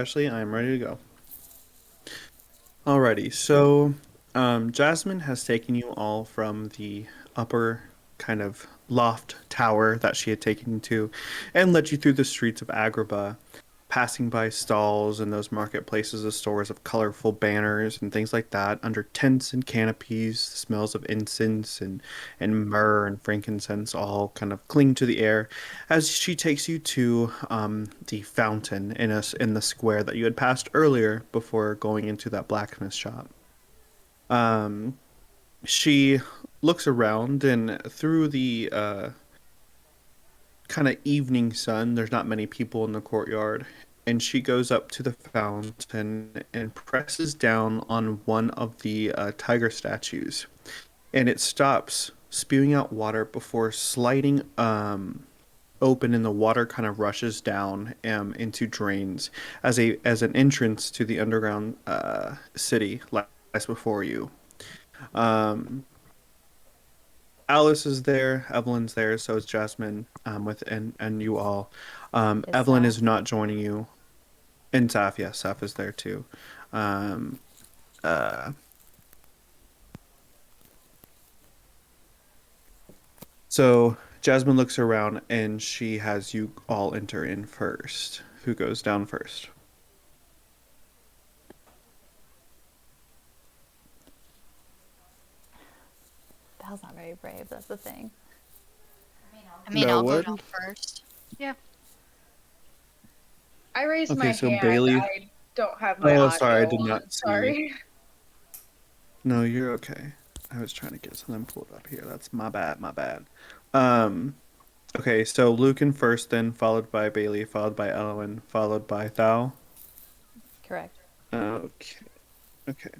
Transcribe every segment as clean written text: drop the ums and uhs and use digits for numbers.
Ashley, I'm ready to go. Alrighty, so Jasmine has taken you all from the upper kind of loft tower that she had taken you to and led you through the streets of Agrabah, passing by stalls and those marketplaces of stores of colorful banners and things like that, under tents and canopies, smells of incense and myrrh and frankincense all kind of cling to the air as she takes you to the fountain in the square that you had passed earlier before going into that blacksmith shop. Um, she looks around and through the kind of evening sun. There's not many people in the courtyard. And she goes up to the fountain and presses down on one of the tiger statues. And it stops, spewing out water before sliding open, and the water kind of rushes down into drains as an entrance to the underground city lies before you. Um, Alice is there, Evelyn's there, so is Jasmine, and you all. Is Evelyn Sapph? is not joining you. And Sapph, yes, Sapph is there too. Um, uh, so Jasmine looks around and she has you all enter in first. Who goes down first? Val's not very brave, that's the thing. I mean, No I'll go down wood? first. Yeah, I raised Okay, my so hand. Bailey. I don't have my Oh, sorry, I audio did on. not see. Sorry. No, you're okay. I was trying to get something pulled up here. That's my bad, my bad. Um, okay, so Lucan first, then followed by Bailey, followed by Elowen, followed by Thal. Correct. Okay, okay.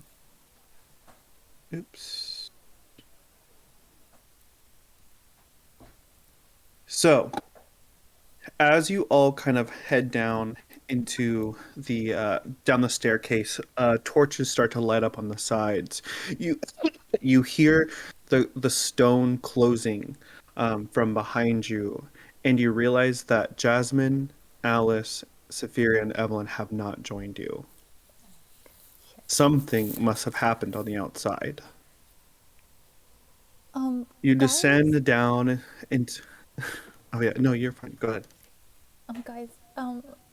Oops. So, as you all kind of head down into the down the staircase, torches start to light up on the sides. You you hear the stone closing from behind you, and you realize that Jasmine, Alice, Sapphiria, and Evelyn have not joined you. Something must have happened on the outside. You Guys, descend down into. Oh yeah, no, you're fine. Go ahead. guys,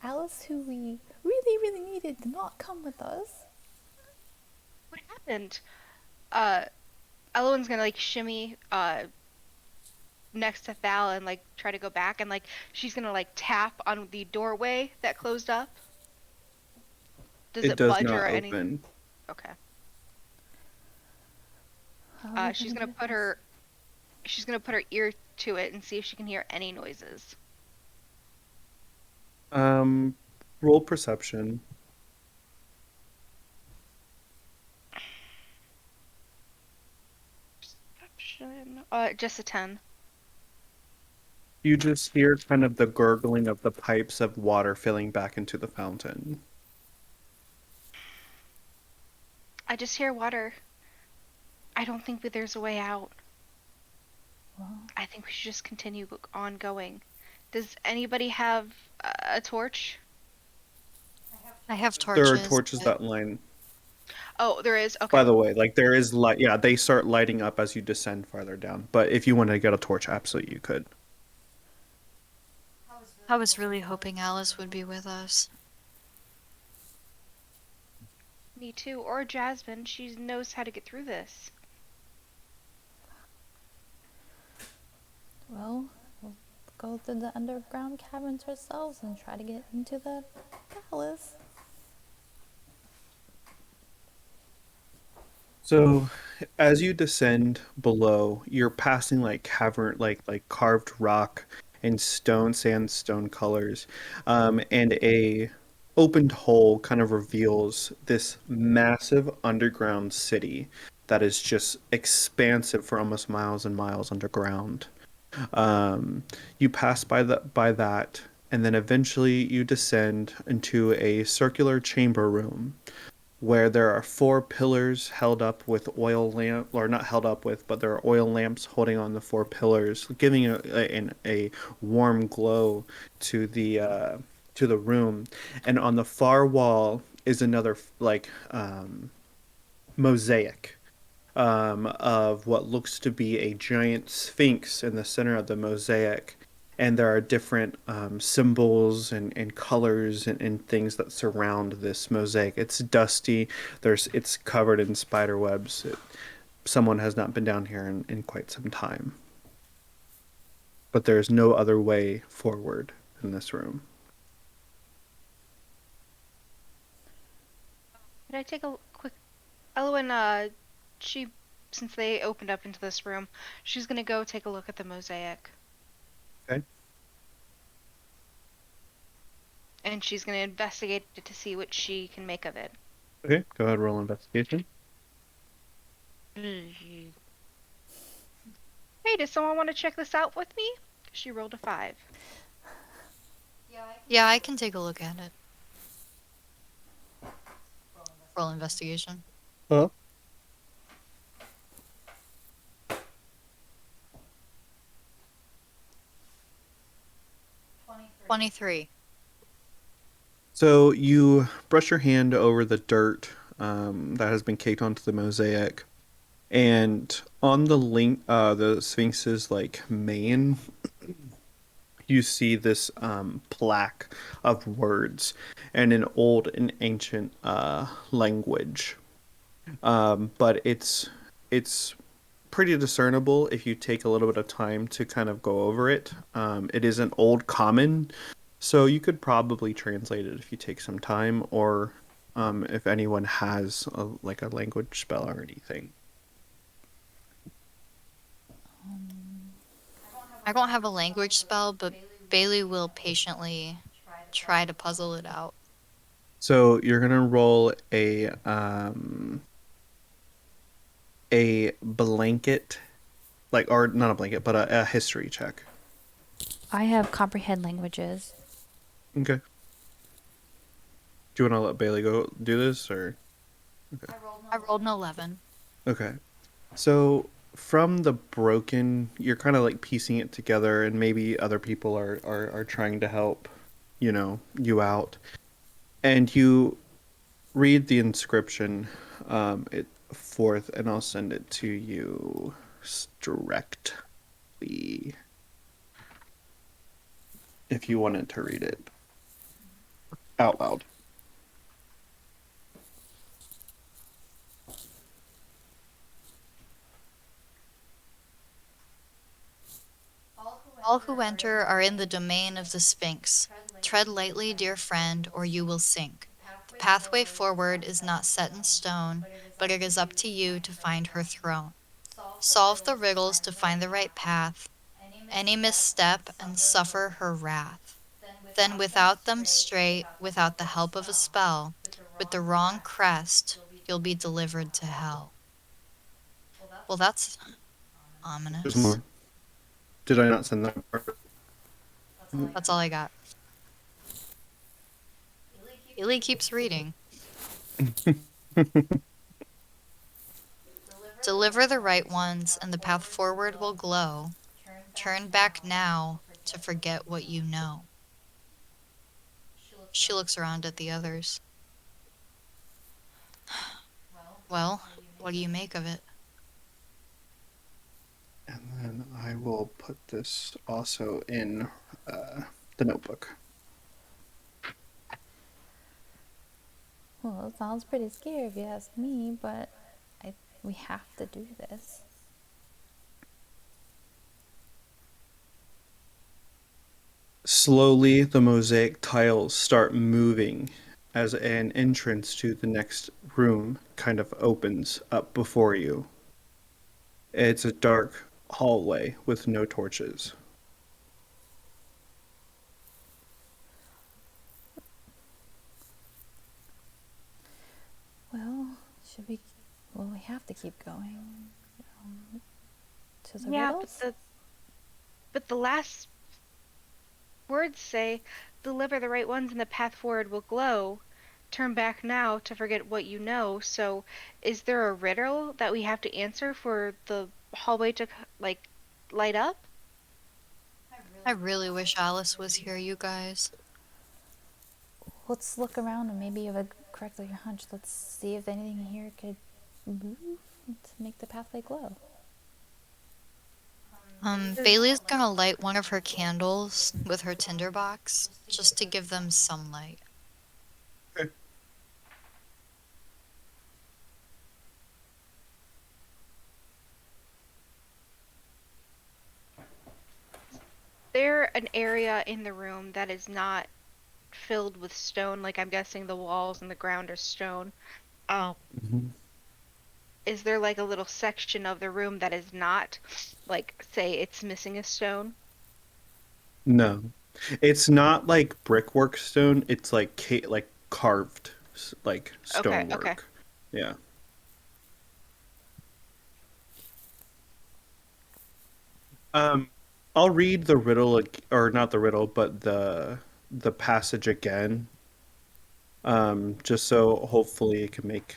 Alice, who we really, really needed, did not come with us. What happened? Uh, Elowen's gonna like shimmy next to Thal and like try to go back and like she's gonna like tap on the doorway that closed up. Does It it does budge or not anything? open. Okay. How are we She's gonna gonna do put this? her ear to it and see if she can hear any noises. Um, roll perception. Perception. Just a 10. You just hear kind of the gurgling of the pipes of water filling back into the fountain. I just hear water. I don't think that there's a way out. Well, I think we should just continue on going. Does anybody have a torch? I have There are torches, torches but that line. Oh, there is. By Okay. the way, like there is light. Yeah, they start lighting up as you descend farther down. But if you want to get a torch, absolutely you could. I was really hoping Alice would be with us. Me too. Or Jasmine. She knows how to get through this. well, we'll go through the underground caverns ourselves and try to get into the palace. So, as you descend below, you're passing like like carved rock and stone, sandstone colors, and a opened hole kind of reveals this massive underground city that is just expansive for almost miles and miles underground. Um, you pass by that, and then eventually you descend into a circular chamber room where there are four pillars held up with oil lamp, or not held up with, but there are oil lamps holding on the four pillars, giving a warm glow to to the room, and on the far wall is another mosaic of what looks to be a giant sphinx in the center of the mosaic. And there are different symbols and colors and things that surround this mosaic. It's dusty. It's covered in spider webs. Someone has not been down here in quite some time. But there's no other way forward in this room. Could I take a quick Elowen, she since they opened up into this room, she's gonna go take a look at the mosaic. Okay. And she's gonna investigate it to see what she can make of it. Okay, go ahead, roll investigation. Hey, does someone want to check this out with me? She rolled a 5. Yeah, I can take a look at it. Roll investigation. Hello? 23. So you brush your hand over the dirt that has been caked onto the mosaic, and on the Sphinx's mane, you see this plaque of words and an old and ancient language. But it's pretty discernible if you take a little bit of time to kind of go over it. It is an old common, so you could probably translate it if you take some time, or if anyone has a language spell or anything. I don't have a language spell, but Bailey will patiently try to puzzle it out. So you're gonna roll a blanket, or not a blanket, but a history check. I have comprehend languages. Okay. Do you want to let Bailey go do this, or? Okay. I rolled an 11. Okay. So from the broken, you're kind of piecing it together, and maybe other people are trying to help, you out. And you read the inscription forth, and I'll send it to you directly if you wanted to read it out loud. All who enter are in the domain of the Sphinx. Tread lightly, dear friend, or you will sink. The pathway forward is not set in stone, but it is up to you to find her throne. Solve the riddles to find the right path. Any misstep and suffer her wrath. Then without them straight, without the help of a spell, with the wrong crest, you'll be delivered to hell. Well, that's There's ominous. more. Did I not send that part? That's all I got. Bailey keeps reading. Deliver the right ones, and the path forward will glow. Turn back now to forget what you know. She looks around at the others. Well, what do you make of it? And then I will put this also in the notebook. Well, it sounds pretty scary if you ask me, but we have to do this. Slowly, the mosaic tiles start moving as an entrance to the next room kind of opens up before you. It's a dark hallway with no torches. Well, we have to keep going. To the Yeah, riddles? but the last words say, deliver the right ones and the path forward will glow. Turn back now to forget what you know. So is there a riddle that we have to answer for the hallway to light up? I really wish Alice was here, you guys. let's look around and maybe if I correctly your hunch, let's see if anything here could move to make the pathway glow. Bailey's gonna light one of her candles with her tinderbox just to give them some light. Okay. There an area in the room that is not filled with stone? Like I'm guessing the walls and the ground are stone. Um, Mhm. is there like a little section of the room that is not, like, say it's missing a stone? No, it's not like brickwork stone. It's like like carved like Okay, okay. stonework. Yeah. Um, I'll read the riddle or not the riddle, but the passage again. Just so hopefully it can make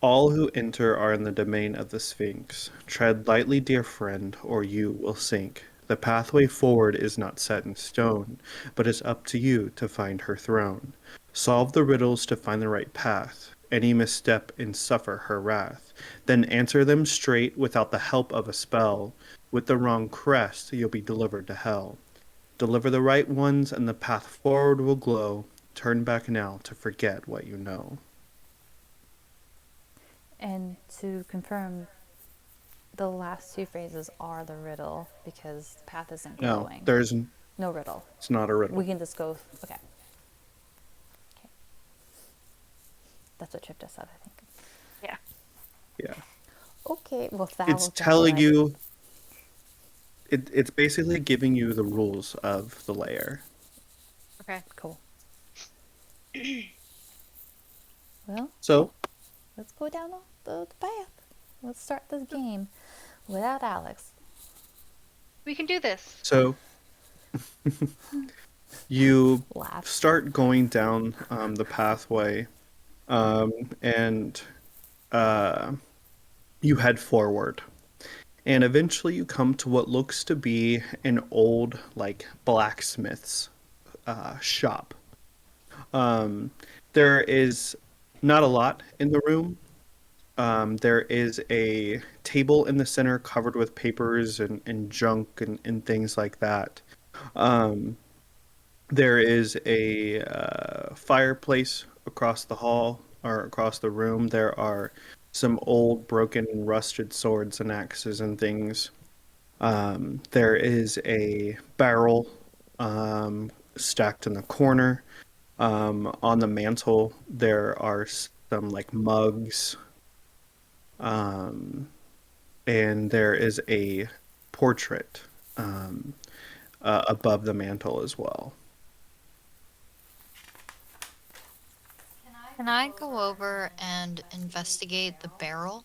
all who enter are in the domain of the Sphinx. Tread lightly, dear friend, or you will sink. The pathway forward is not set in stone, but it's up to you to find her throne. Solve the riddles to find the right path. Any misstep and suffer her wrath. Then answer them straight without the help of a spell. With the wrong crest, you'll be delivered to hell. Deliver the right ones, and the path forward will glow. Turn back now to forget what you know. And to confirm, the last two phrases are the riddle because the path isn't No, glowing. No riddle. it's not a riddle. We can just go. Okay. Okay. That's what Chip just said, I think. Yeah. Yeah. Okay. Well, Thal It's will jump telling right. you, it's basically giving you the rules of the layer. Okay. Cool. Well, So, let's go down the path. Let's start this game without Alex. We can do this. so you Laugh. start going down the pathway, and uh, you head forward. And eventually you come to what looks to be an old, like, blacksmith's shop. Um, there is not a lot in the room. There is a table in the center covered with papers and junk and things like that. Um, there is a fireplace across the hall or across the room. There are some old, broken, and rusted swords and axes and things. There is a barrel stacked in the corner. On the mantle, there are some like mugs, um, and there is a portrait um, above the mantle as well. Can I go over and investigate the barrel?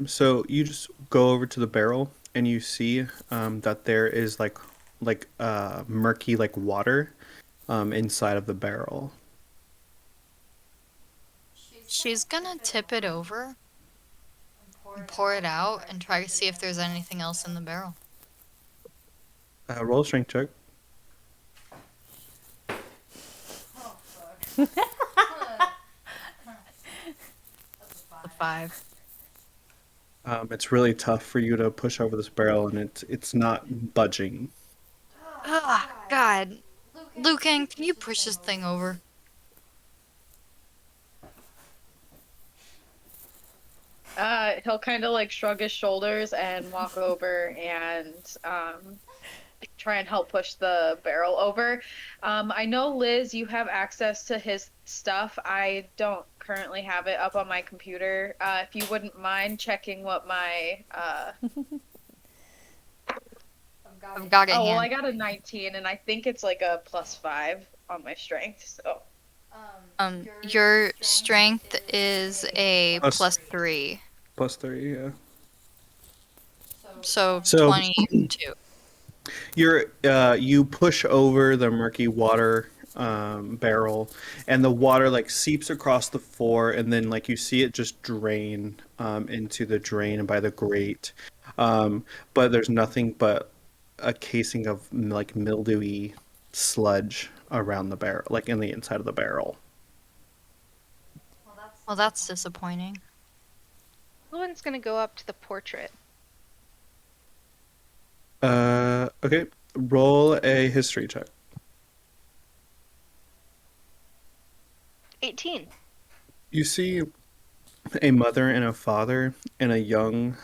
So you just go over to the barrel and you see that there is like murky like water inside of the barrel. She's gonna tip it over and pour it out and try to see if there's anything else in the barrel. Roll a strength check. A 5. It's really tough for you to push over this barrel, and it's not budging. Ah, God. Lucan, can you push this thing over? He'll kind of like shrug his shoulders and walk over and try and help push the barrel over. I know, Liz, you have access to his stuff. I don't currently have it up on my computer. If you wouldn't mind checking what my I've got it oh, well, I hand. got a 19, and I think it's like a +5 on my strength. So Your strength is a Plus +3, +3, yeah. so So 22. you push over the murky water barrel, and the water like seeps across the floor, and then like you see it just drain into the drain by the grate. But there's nothing but a casing of like mildewy sludge around the barrel, like in the inside of the barrel. Well, that's disappointing. Elowen's gonna go up to the portrait. Okay. Roll a history check. 18. You see a mother and a father and a young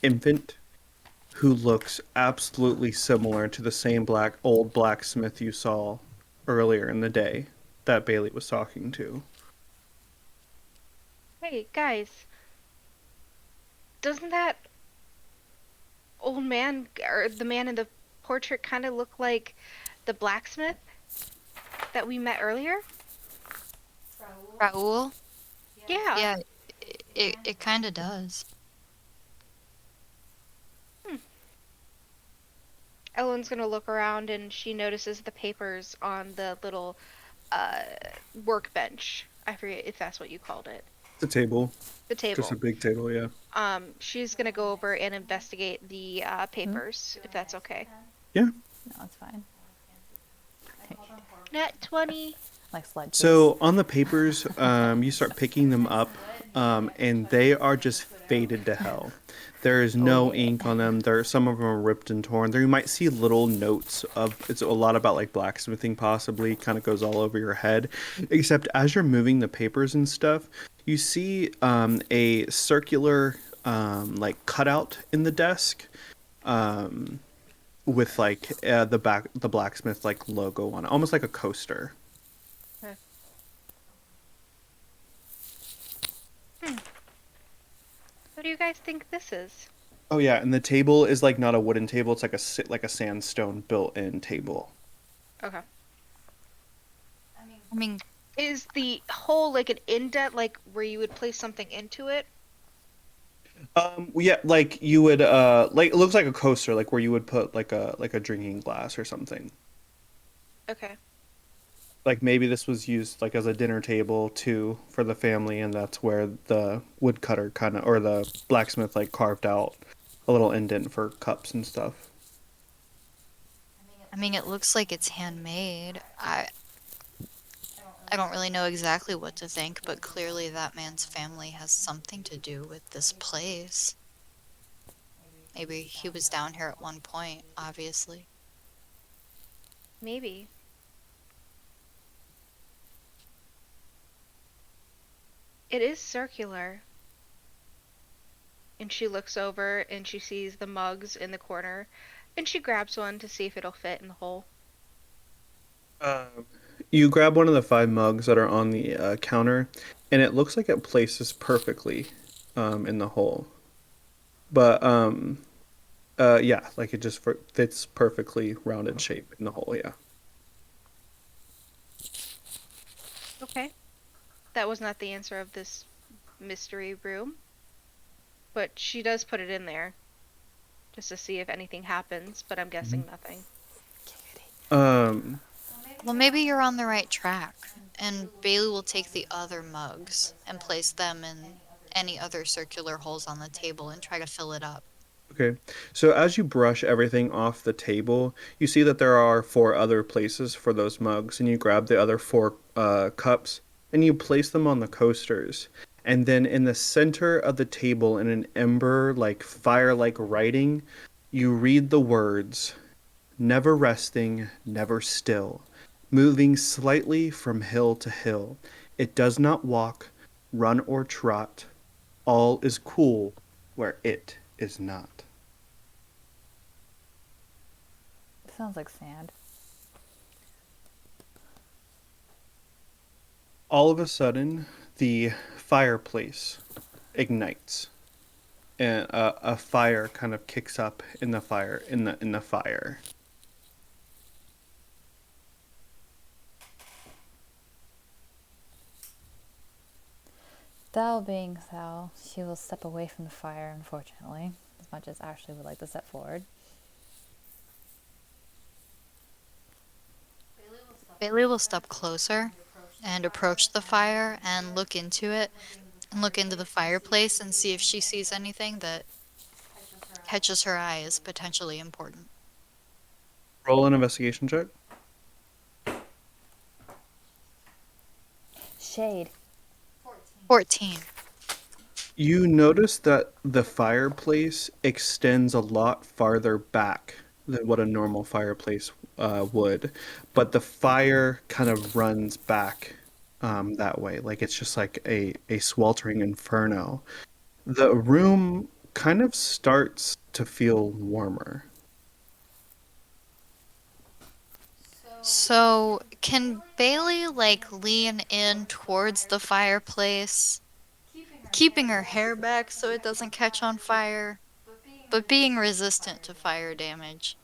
infant who looks absolutely similar to the same old blacksmith you saw earlier in the day that Bailey was talking to. Hey, guys. Doesn't that old man, or the man in the portrait, kind of look like the blacksmith that we met earlier? Raoul? Yeah. Yeah, it kind of does. Ellen's gonna look around and she notices the papers on the little uh, workbench. I forget if that's what you called it. The table, The just table. a big table, yeah. She's gonna go over and investigate the papers, if that's okay. Yeah. No, it's fine. Nat 20. Like sludge. So on the papers, you start picking them up, and they are just faded to hell. There is no ink on them. Some of them are ripped and torn. There you might see little notes of it's a lot about like blacksmithing possibly, kind of goes all over your head. Except as you're moving the papers and stuff, you see a circular like cutout in the desk. With like the blacksmith like logo on it, almost like a coaster. What do you guys think this is? Oh yeah, and the table is like not a wooden table; it's like a sandstone built-in table. Okay. I mean, Is the hole like an indent, like where you would place something into it? Yeah, like you would like it looks like a coaster, like where you would put like a drinking glass or something. Okay. Like maybe this was used like as a dinner table too for the family, and that's where the woodcutter kind of or the blacksmith like carved out a little indent for cups and stuff. I mean, it looks like it's handmade. I don't really know exactly what to think, but clearly that man's family has something to do with this place. Maybe he was down here at one point, obviously. Maybe. It is circular. And she looks over and she sees the mugs in the corner, and she grabs one to see if it'll fit in the hole. You grab one of the 5 mugs that are on the counter, and it looks like it places perfectly in the hole. But yeah, like it just fits perfectly rounded shape in the hole. Yeah. Okay. That was not the answer of this mystery room. But she does put it in there just to see if anything happens, but I'm guessing nothing. Um. Well, maybe you're on the right track, and Bailey will take the other mugs and place them in any other circular holes on the table and try to fill it up. Okay. So as you brush everything off the table, you see that there are 4 other places for those mugs, and you grab the other 4 cups and you place them on the coasters. And then in the center of the table, in an ember like fire like writing, you read the words, never resting, never still, moving slightly from hill to hill. It does not walk, run, or trot. All is cool where it is not. Sounds like sand. All of a sudden, the fireplace ignites, and a fire kind of kicks up in the fire. Thal being Thal, she will step away from the fire, unfortunately, as much as Ashley would like to step forward. Bailey will step closer and approach the fire and look into it and look into the fireplace and see if she sees anything that catches her eye as potentially important. Roll an investigation check. Shade. 14. You notice that the fireplace extends a lot farther back than what a normal fireplace would, but the fire kind of runs back that way. Like it's just like a sweltering inferno. The room kind of starts to feel warmer. So, can Bailey, like, lean in towards the fireplace, keeping her hair back so it doesn't catch on fire, but being resistant to fire damage,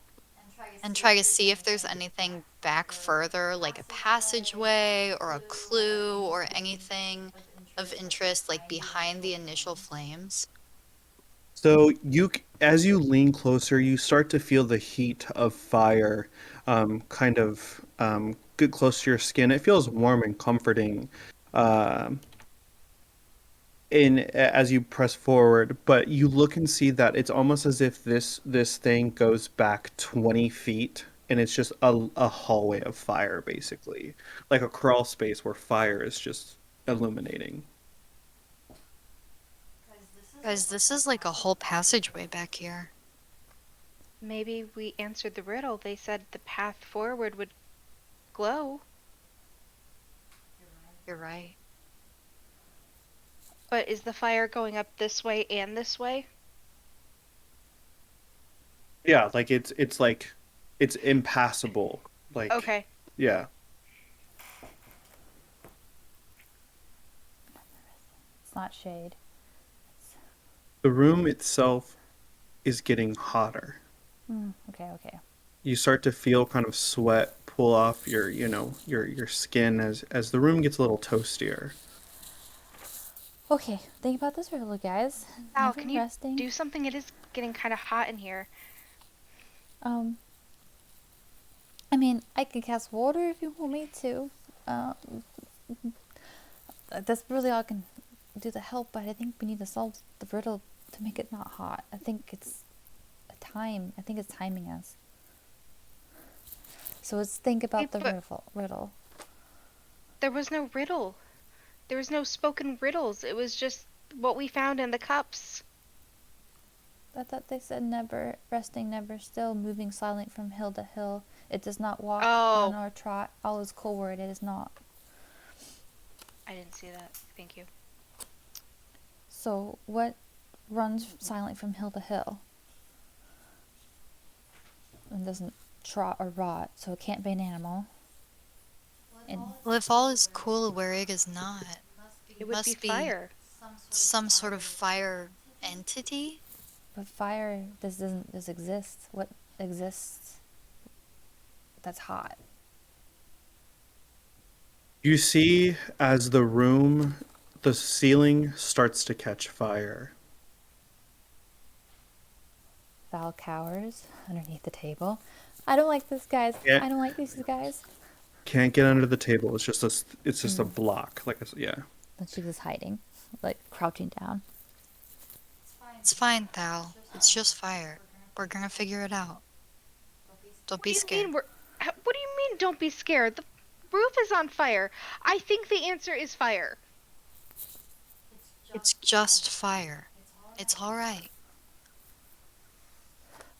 and try to see if there's anything back further, like a passageway or a clue or anything of interest, like behind the initial flames? So as you lean closer, you start to feel the heat of fire, kind of get close to your skin. It feels warm and comforting, um, as you press forward. But you look and see that it's almost as if this thing goes back 20 feet, and it's just a hallway of fire, basically, like a crawl space where fire is just illuminating. Guys, this is like a whole passageway back here. Maybe we answered the riddle. They said the path forward would glow. You're right. But is the fire going up this way and this way? Yeah, like it's like it's impassable. Like Okay. yeah. It's not shade. The room itself is getting hotter. Okay. You start to feel kind of sweat pull off your skin as the room gets a little toastier. Okay, think about this riddle, guys. Al, Never can you resting. do something? It is getting kind of hot in here. I mean, I can cast water if you want me to. That's really all I can do to help, but I think we need to solve the riddle to make it not hot. I think it's timing us. So let's think about Hey, the but- riddle. There was no riddle. There was no spoken riddles. It was just what we found in the cups. I thought they said never resting, never still, moving silent from hill to hill. It does not walk, Oh. run, or trot. All is cold where it is not. I didn't see that. Thank you. So what runs silent from hill to hill? And doesn't trot or rot, so it can't be an animal. And Well, if all is cool where it is not, It would must be fire. some sort of fire entity? but fire doesn't exist. What exists that's hot? You see as the ceiling starts to catch fire. Val cowers underneath the table. I don't like this, guys. Yeah. I don't like these guys. Can't get under the table. It's just a block. Yeah. And she's just hiding, like crouching down. It's fine, Thal. It's just fire. We're gonna figure it out. Don't be What do you scared. mean what do you mean don't be scared? The roof is on fire. I think the answer is fire. It's just fire. It's all right.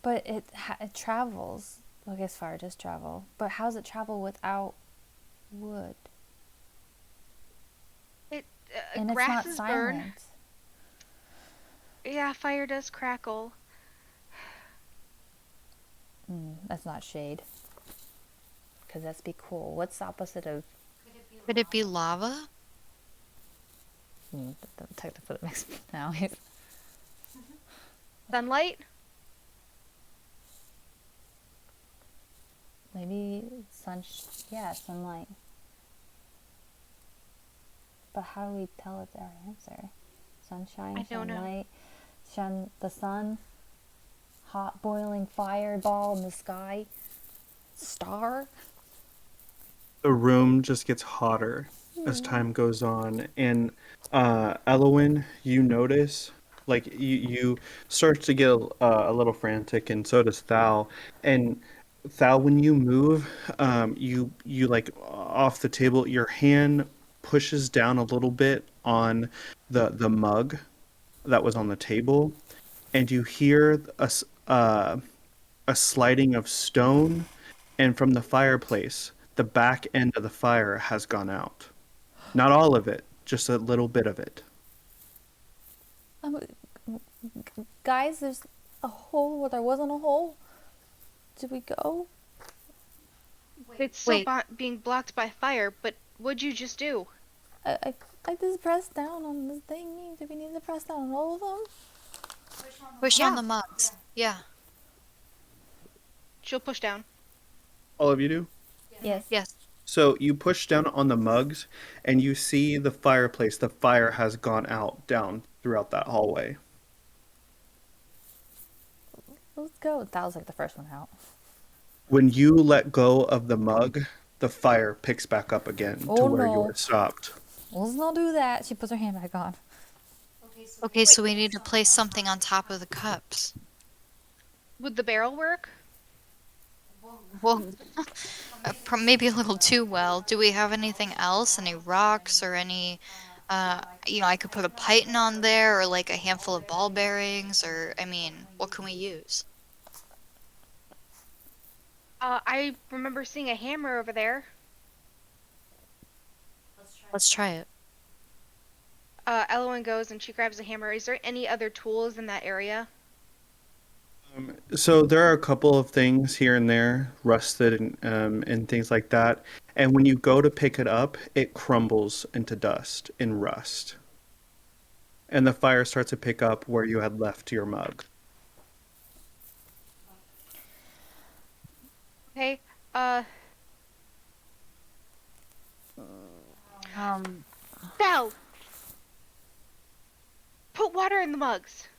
But it travels. Well, I guess fire does travel. But how does it travel without wood? It And it's not grasses burn. silent. Yeah, fire does crackle. That's not shade. Because that's be cool. What's the opposite of... Could it be lava? Technically it makes now. Sunlight? Maybe sunlight. But how do we tell it's our answer? Sunshine, I don't know. sunlight, the sun, hot boiling fireball in the sky, star. The room just gets hotter as time goes on, and Elowen, you notice Like you start to get a little frantic, and so does Thal. And Thal, when you move, you like off the table, your hand pushes down a little bit on the mug that was on the table, and you hear a sliding of stone, and from the fireplace, the back end of the fire has gone out. Not all of it, just a little bit of it. Um, guys, there's a hole where there wasn't a hole. Did we go? It's still Wait. being blocked by fire, but what'd you just do? I just pressed down on the thing. Do we need to press down on all of them? Push Yeah. on the mugs. Yeah. She'll push down. All of you do? Yes. Yes. So you push down on the mugs, and you see the fireplace. The fire has gone out down throughout that hallway. Let's go. That was like the first one out. When you let go of the mug, the fire picks back up again to Oh, where you no. were stopped. Let's not do that. She puts her hand back on. Okay, so we need to place something on top of the cups. Would the barrel work? Well, maybe a little too well. Do we have anything else? Any rocks or any, I could put a python on there or like a handful of ball bearings or, I mean, what can we use? I remember seeing a hammer over there. Let's try it. Elowen goes and she grabs a hammer. Is there any other tools in that area? So there are a couple of things here and there, rusted and things like that. And when you go to pick it up, it crumbles into dust and rust. And the fire starts to pick up where you had left your mug. Okay. Belle! Put water in the mugs.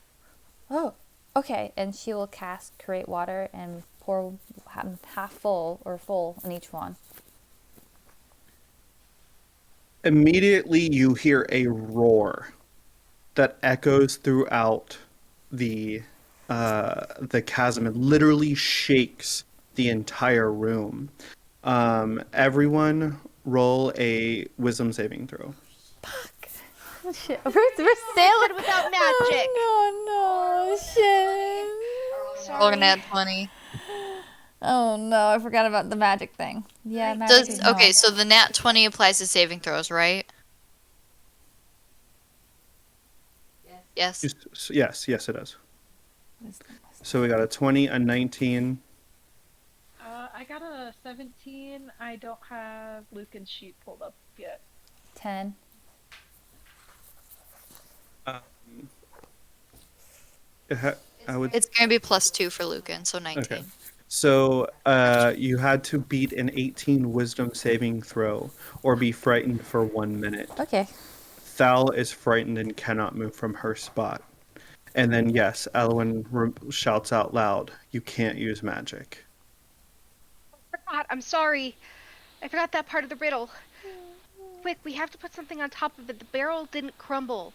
Oh, okay. And she will cast create water and pour half full or full in each one. Immediately you hear a roar that echoes throughout the chasm and literally shakes the entire room. Everyone roll a wisdom saving throw. Shit. We're sailing without magic. Oh, no. Shit. Sorry. Roll an add 20. Oh, no. I forgot about the magic thing. Yeah, magic. Okay, so the nat 20 applies to saving throws, right? Yes. Yes, it does. So we got a 20, a 19. I got a 17. I don't have Lucan's sheet pulled up yet. 10. I would. It's going to be +2 for Lucan, so 19. Okay. So you had to beat an 18 wisdom saving throw or be frightened for 1 minute. Okay. Thal is frightened and cannot move from her spot. And then, yes, Elowen shouts out loud, "You can't use magic." I forgot. I'm sorry. I forgot that part of the riddle. Quick, we have to put something on top of it. The barrel didn't crumble.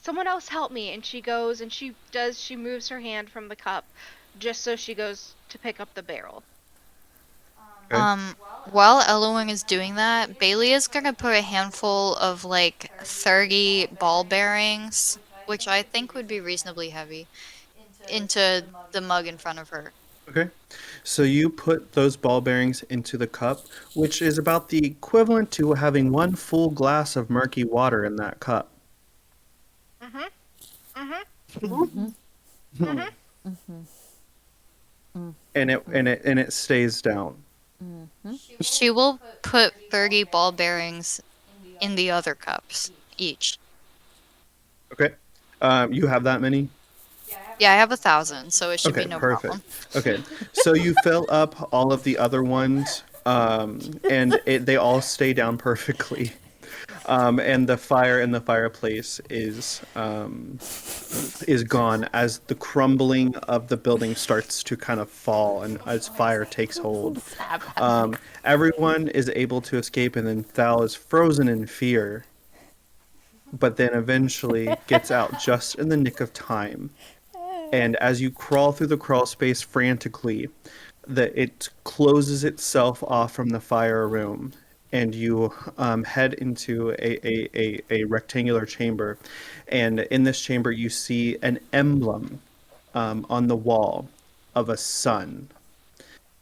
Someone else help me. And she goes and she moves her hand from the cup just so she goes to pick up the barrel. Okay. While Elowen is doing that, Baili is going to put a handful of like 30 ball bearings, which I think would be reasonably heavy, into the mug in front of her. Okay. So you put those ball bearings into the cup, which is about the equivalent to having one full glass of murky water in that cup. And it stays down. She will put 30 ball bearings in the other cups, each. Okay. You have that many? Yeah, I have 1,000, so it should Okay, be no perfect. problem. Okay, so you fill up all of the other ones, and they all stay down perfectly. And the fire in the fireplace is gone as the crumbling of the building starts to kind of fall, and as fire takes hold. Everyone is able to escape, and then Thal is frozen in fear. but then eventually gets out just in the nick of time. And as you crawl through the crawl space frantically, it closes itself off from the fire room, and you head into a rectangular chamber. And in this chamber, you see an emblem on the wall of a sun.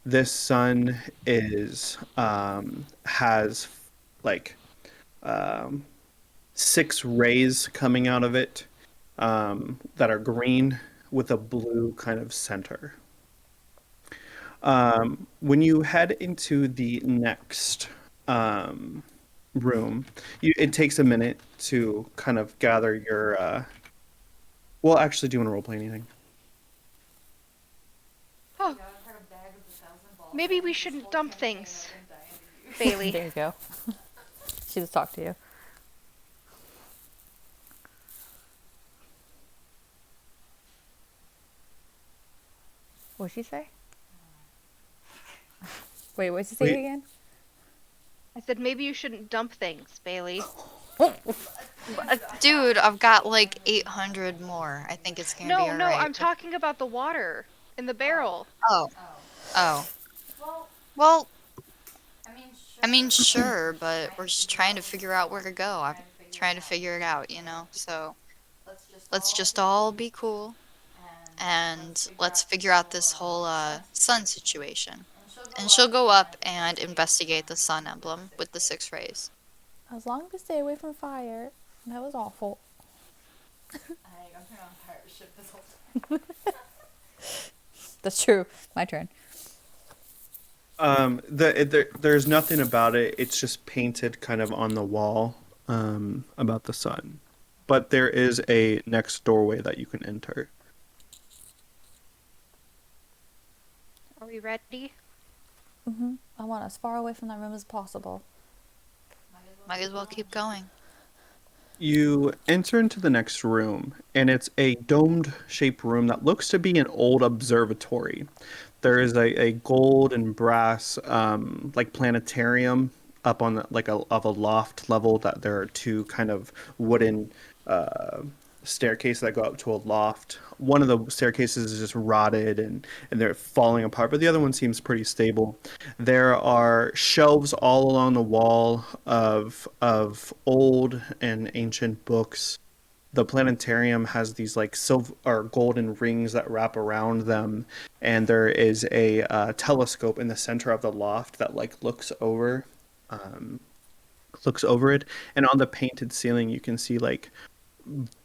This sun has like um, six rays coming out of it that are green with a blue kind of center. When you head into the next um, room, it takes a minute to kind of gather your. Well, actually, do you want to role play anything? Oh, maybe we shouldn't dump things, Bailey. There you go. She just talked to you. What'd she say? Wait, what'd she say Wait. again? I said maybe you shouldn't dump things, Bailey. Dude, I've got like 800 more. I think it's gonna be No, alright. I'm talking about the water in the barrel. Oh, oh. Well, I mean, sure, but we're just trying to figure out where to go. I'm trying to figure it out, you know? So let's just all be cool and let's figure out this whole sun situation. And she'll go up and investigate the sun emblem with the 6 rays. As long as we stay away from fire. That was awful. That's true. My turn. There's nothing about it. It's just painted kind of on the wall about the sun. But there is a next doorway that you can enter. Are we ready? I want as far away from that room as possible. Might as well keep going. You enter into the next room, and it's a domed shaped room that looks to be an old observatory. There is a gold and brass like planetarium up on a loft level that there are two kind of wooden staircases that go up to a loft. One of the staircases is just rotted and they're falling apart, but the other one seems pretty stable. There are shelves all along the wall of old and ancient books. The planetarium has these like silver or golden rings that wrap around them, and there is a telescope in the center of the loft that like um, looks over it. And on the painted ceiling, you can see like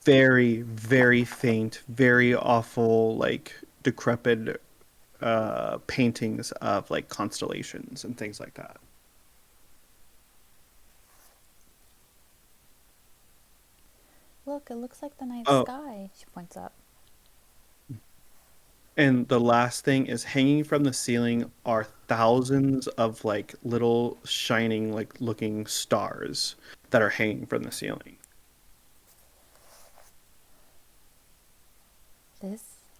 very, very faint, very awful, like decrepit paintings of like constellations and things like that. Look, it looks like the night Oh, sky. She points up. and the last thing is hanging from the ceiling are thousands of like little shining like looking stars that are hanging from the ceiling.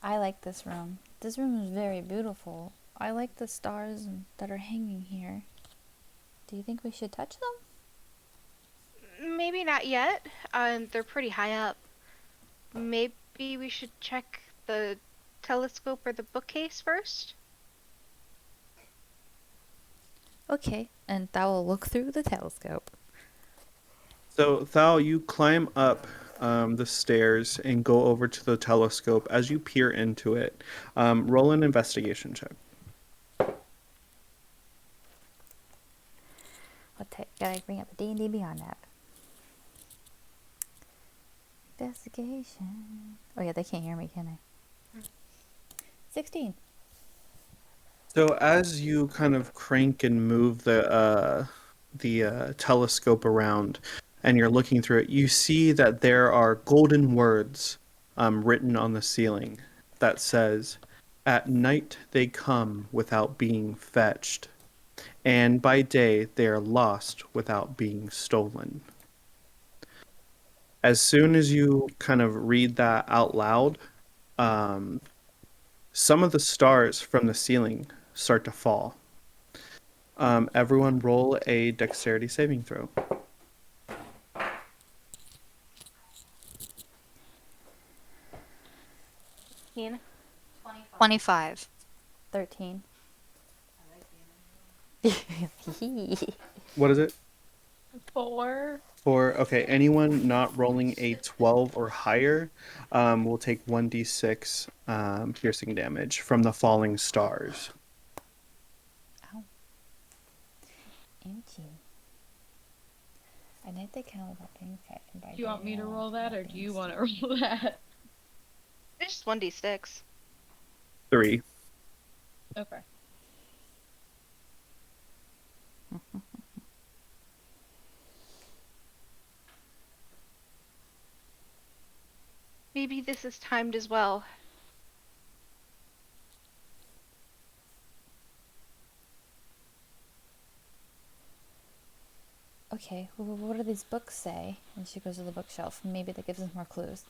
I like this room. This room is very beautiful. I like the stars that are hanging here. Do you think we should touch them? Maybe not yet. They're pretty high up. Maybe we should check the telescope or the bookcase first? Okay, and I will look through the telescope. So, Thal, you climb up the stairs and go over to the telescope. As you peer into it, roll an investigation check. Gotta bring up the D&D Beyond app. Investigation. Oh yeah, they can't hear me, can they? 16. So, as you kind of crank and move the telescope around, and you're looking through it, you see that there are golden words written on the ceiling that says, "At night they come without being fetched, and by day they are lost without being stolen." As soon as you kind of read that out loud, um, some of the stars from the ceiling start to fall. Everyone roll a dexterity saving throw. 25. 13. What is it? 4. Okay, anyone not rolling a 12 or higher will take 1d6 piercing damage from the falling stars. Ow. Ouchie. I think they count without being frightened by Do you want me to Barrell, roll that, or do weapons. you want to roll that? It's just 1d6. 3. Okay. Maybe this is timed as well. Okay, well, what do these books say? And she goes to the bookshelf. Maybe that gives us more clues.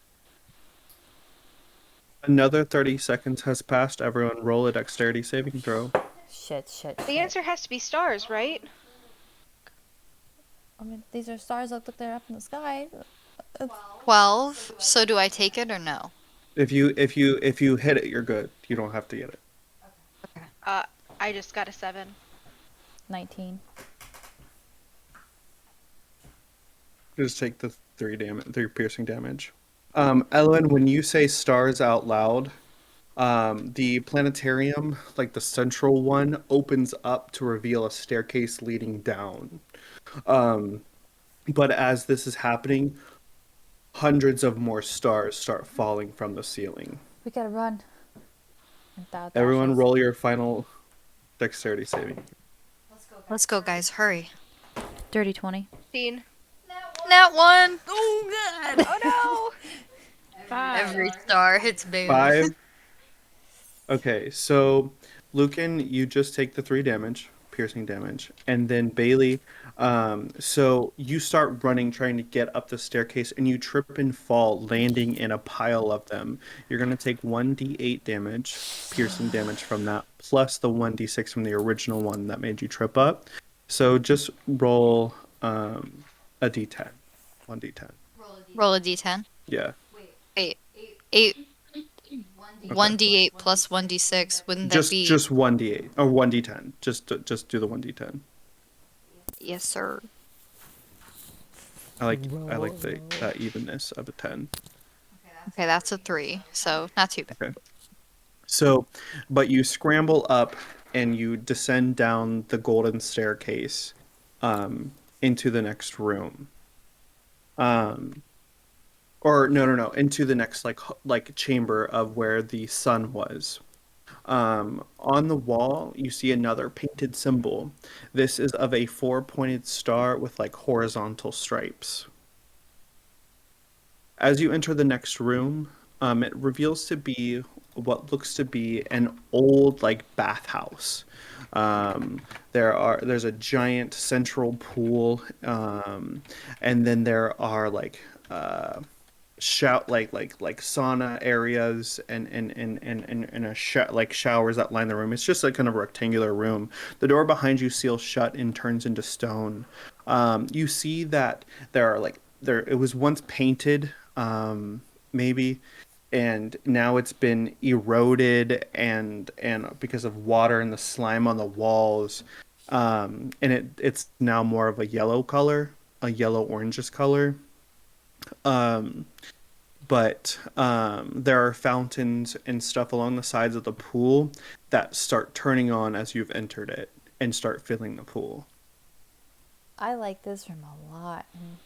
Another 30 seconds has passed. Everyone roll a dexterity saving throw. Shit. The answer has to be stars, right? I mean, these are stars that look there up in the sky. 12. So do I take it or no? If you hit it, you're good. You don't have to get it. I just got a 7. 19. Just take the 3 piercing damage. Elowen, when you say stars out loud, the planetarium, like the central one, opens up to reveal a staircase leading down. But as this is happening, hundreds of more stars start falling from the ceiling. We gotta run. And Thal Everyone dashes. roll your final dexterity saving. Let's go, guys. Hurry. Dirty 20. 15. Nat 1. Oh, God. Oh 5. Every star hits Bailey. 5. Okay, so Lucan, you just take the 3 damage, piercing damage, and then Bailey, so you start running, trying to get up the staircase, and you trip and fall, landing in a pile of them. You're gonna take 1d8 damage, piercing damage from that, plus the 1d6 from the original one that made you trip up. So just roll a d10, 1d10. Roll a d10. Yeah. Wait. 8. 1d8 plus 1d6. Wouldn't that Just be? just 1d8 or 1d10. Just do the 1d10. Yes, sir. I like that evenness of a 10. Okay, that's a 3. So not too bad. Okay. So, but you scramble up and you descend down the golden staircase into the next room. Or no, into the next like chamber of where the sun was. On the wall, you see another painted symbol. This is of a 4-pointed star with like horizontal stripes. As you enter the next room, it reveals to be what looks to be an old like bathhouse. There's a giant central pool, and then there are like sauna areas and like showers that line the room. It's just like kind of a rectangular room. The door behind you seals shut and turns into stone. You see that it was once painted, maybe, and now it's been eroded and because of water and the slime on the walls, and it's now more of a yellow color, a yellow orangish color. But there are fountains and stuff along the sides of the pool that start turning on as you've entered it and start filling the pool. I like this room a lot. And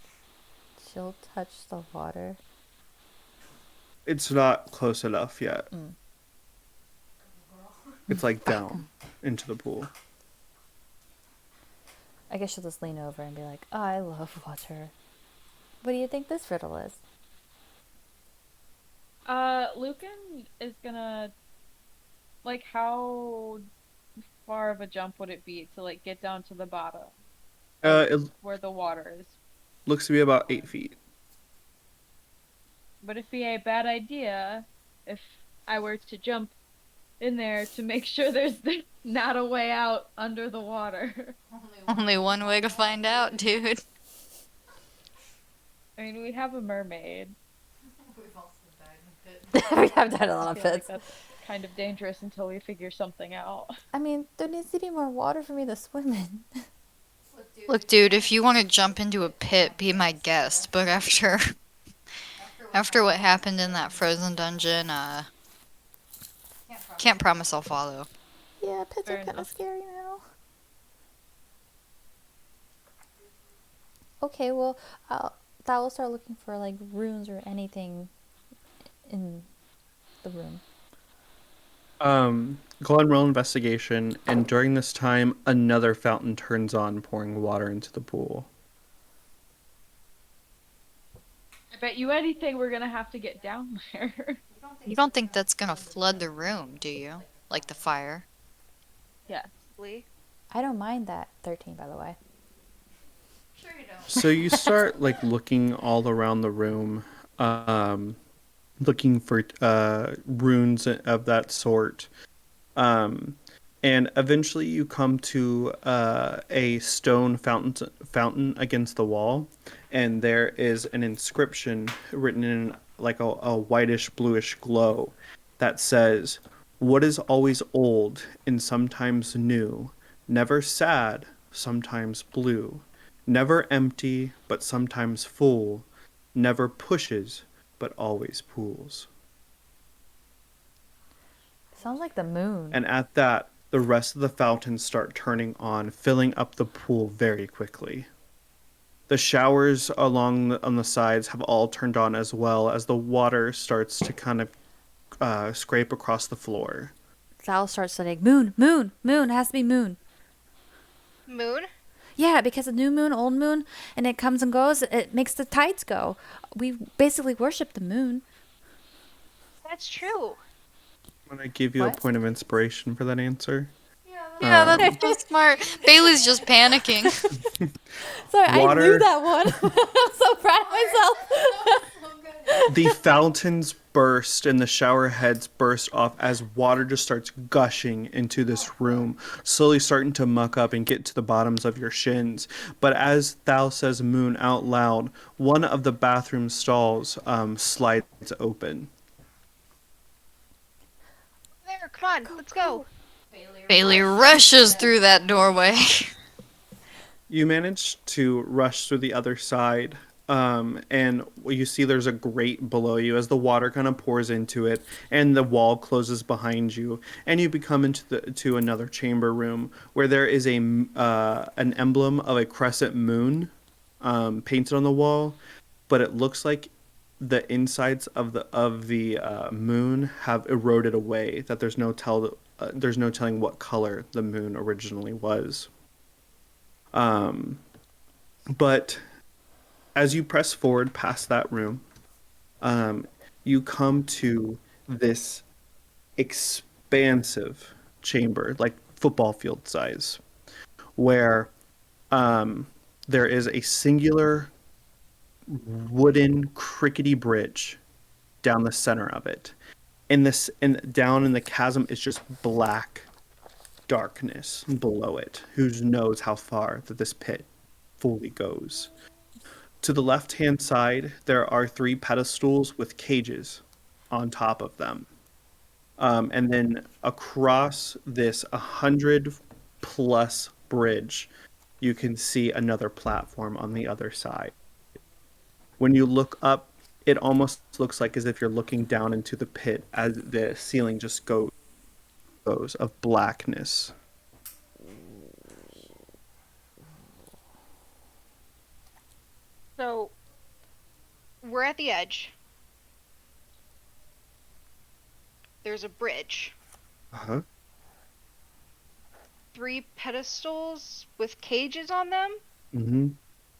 she'll touch the water. It's not close enough yet. Mm. It's like down into the pool. I guess she'll just lean over and be like, oh, I love water. What do you think this riddle is? Lucan is gonna, like, how far of a jump would it be to, like, get down to the bottom? It Where the water is. looks to be about 8 feet. But it'd be a bad idea if I were to jump in there to make sure there's not a way out under the water. Only one way to find out, dude. I mean, we have a mermaid. We have done a lot of I feel like pits. that's kind of dangerous until we figure something out. I mean, there needs to be more water for me to swim in. Look, dude, if you want to jump into a pit, be my guest. But after what happened in that frozen dungeon, can't promise I'll follow. Yeah, pits Fair are kind of enough. scary now. Okay, well, that will start looking for like runes or anything in the room. Go on roll investigation, and during this time, another fountain turns on, pouring water into the pool. I bet you anything we're gonna have to get down there. You don't think that's gonna flood the room, do you? Like the fire? Yes. Lee? I don't mind that 13, by the way. So you start like looking all around the room, looking for runes of that sort. And eventually you come to a stone fountain against the wall, and there is an inscription written in like a whitish bluish glow that says, "What is always old and sometimes new, never sad, sometimes blue, never empty but sometimes full, never pushes but always pools." Sounds like the moon. And at that, the rest of the fountains start turning on, filling up the pool very quickly. The showers on the sides have all turned on as well as the water starts to kind of scrape across the floor. Thal starts saying, moon, moon, moon, it has to be moon. Moon? Yeah, because a new moon, old moon, and it comes and goes, it makes the tides go. We basically worship the moon. That's true. I'm going to give you What? a point of inspiration for that answer. Yeah, that's so smart. Bailey's just panicking. Sorry, Water. I knew that one. I'm so proud of myself. The fountains burst and the shower heads burst off as water just starts gushing into this room, slowly starting to muck up and get to the bottoms of your shins. But as Thal says moon out loud, one of the bathroom stalls slides open. There, come on, let's go. Bailey rushes through that doorway. You manage to rush through the other side, and you see there's a grate below you as the water kind of pours into it, and the wall closes behind you, and you become to another chamber room where there is an emblem of a crescent moon painted on the wall, but it looks like the insides of the moon have eroded away. That there's no telling what color the moon originally was. But as you press forward past that room, you come to this expansive chamber, like football field size, where there is a singular wooden crickety bridge down the center of it. And down in the chasm is just black darkness below it. Who knows how far that this pit fully goes. To the left-hand side, there are 3 pedestals with cages on top of them. And then across this 100-plus bridge, you can see another platform on the other side. When you look up, it almost looks like as if you're looking down into the pit as the ceiling just goes of blackness. So, we're at the edge. There's a bridge. Uh-huh. 3 pedestals with cages on them Mm-hmm.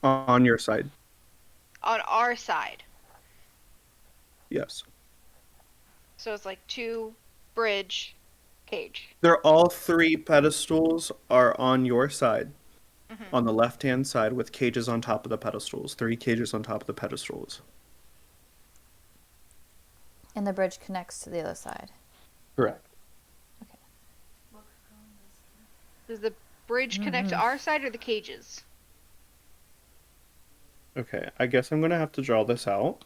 On your side. on our side. Yes. So it's like 2 bridge, cage. They're all 3 pedestals are on your side. Mhm. On the left-hand side with cages on top of the pedestals. 3 cages on top of the pedestals. And the bridge connects to the other side. Correct. Does the bridge connect to our side or the cages? Okay, I guess I'm going to have to draw this out.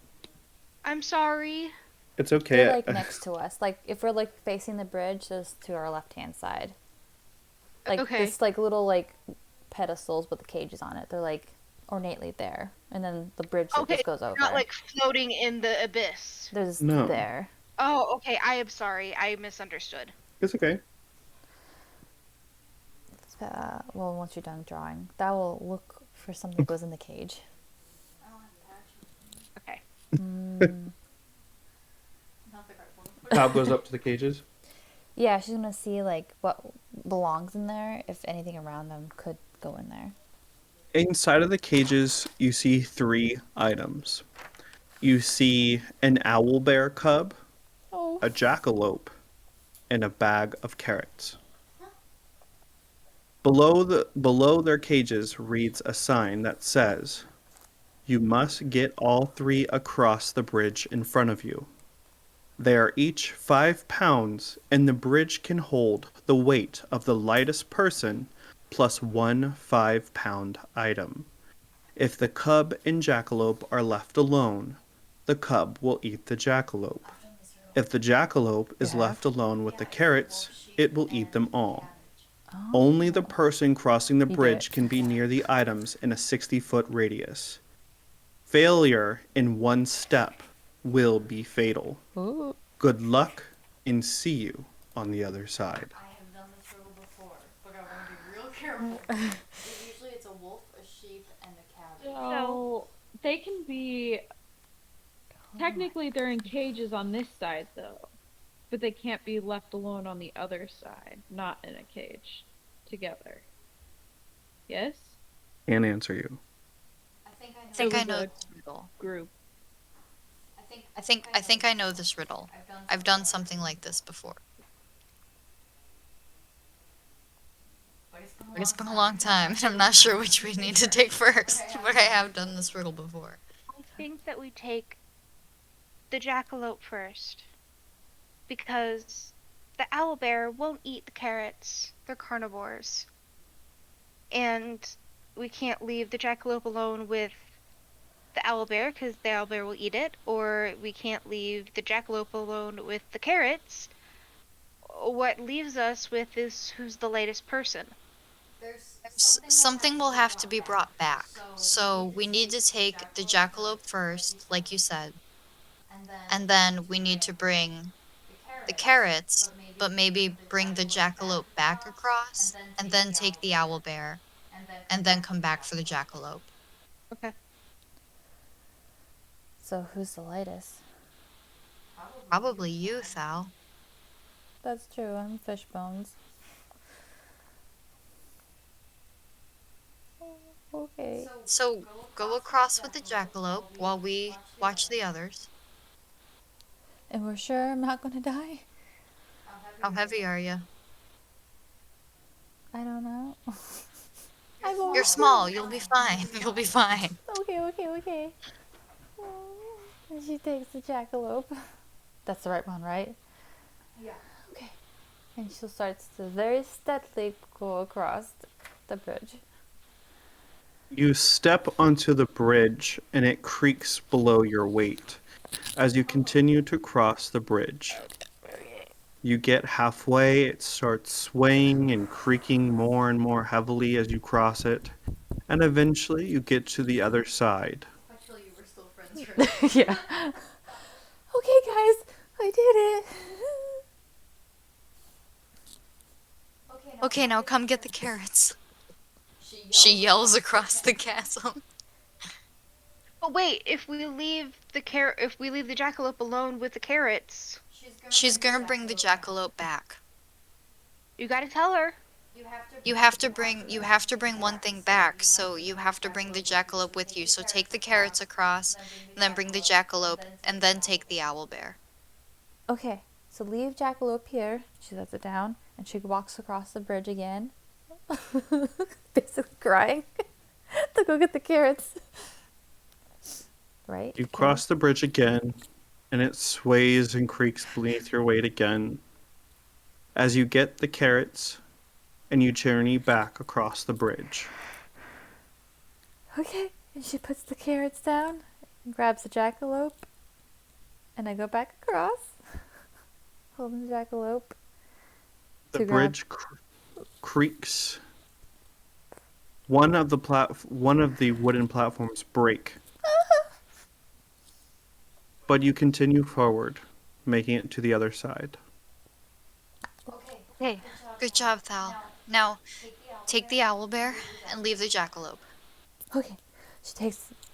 I'm sorry. It's They're okay. like next to us. Like if we're like facing the bridge, there's to our left hand side. Like Okay. this like little like pedestals with the cages on it. They're like ornately there. And then the bridge that Okay, just goes over. not like floating in the abyss. There's No. there. Oh, okay. I am sorry. I misunderstood. It's okay. Well, once you're done drawing, that will look for something that goes in the cage. Okay. Tab goes up to the cages. Yeah, she's gonna see like what belongs in there. If anything around them could go in there. Inside of the cages, you see 3 items. You see an owl bear cub, Oh. a jackalope, and a bag of carrots. Below their cages reads a sign that says, "You must get all 3 across the bridge in front of you. They are each 5 pounds, and the bridge can hold the weight of the lightest person plus 1 5-pound item. If the cub and jackalope are left alone, the cub will eat the jackalope. If the jackalope is left alone with the carrots, it will eat them all. Only the person crossing the You did bridge it. can be near the items in a 60-foot radius. Failure in one step will be fatal. Ooh. Good luck, and see you on the other side." I have done this riddle before, but I want to be real careful. Usually it's a wolf, a sheep, and a cabbage. So they can be technically they're in cages on this side though, but they can't be left alone on the other side, not in a cage together. Yes? Can't answer you. I think I It was know a this riddle. group. I think I know this riddle. I've done something like this before. But It's been a long time, and I'm not sure which we need to take first, but I have done this riddle before. I think that we take the jackalope first. Because the owlbear won't eat the carrots. They're carnivores. And we can't leave the jackalope alone with the owlbear because the owlbear will eat it. Or we can't leave the jackalope alone with the carrots. What leaves us with is who's the latest person. Something will have to be brought back. So we need to take the jackalope first, like you said, and then we need to bring the carrots, but maybe bring the jackalope back across, and then take the owlbear, and then come back for the jackalope. Okay. So who's the lightest? Probably you, Thal. That's true. I'm fish bones. Okay. So go across with the jackalope while we watch the others. And we're sure I'm not gonna die? How heavy are you? I don't know. You're small. You'll be fine. You'll be fine. Okay. And she takes the jackalope. That's the right one, right? Yeah. Okay. And she starts to very steadily go across the bridge. You step onto the bridge, and it creaks below your weight as you continue to cross the bridge. You get halfway, it starts swaying and creaking more and more heavily as you cross it, and eventually you get to the other side. Actually, you were still friends, right? Yeah. Okay, guys, I did it. Okay, now come get the carrots. She yells across the castle. But wait, if we leave the jackalope alone with the carrots, She's gonna bring the jackalope back. you gotta tell her. You have to bring one thing back, so you have to bring the jackalope with you. So take the carrots across, and then bring the jackalope, and then take the owlbear. Okay, so leave jackalope here. She sets it down, and she walks across the bridge again. Basically crying to go get the carrots. Right? You cross the bridge again, and it sways and creaks beneath your weight again as you get the carrots and you journey back across the bridge. Okay, and she puts the carrots down and grabs the jackalope And I go back across, holding the jackalope. The to grab- bridge creaks. One of the wooden platforms break. But you continue forward, making it to the other side. Hey, Good job, Thal. Now, take the owlbear and leave the jackalope. Okay. She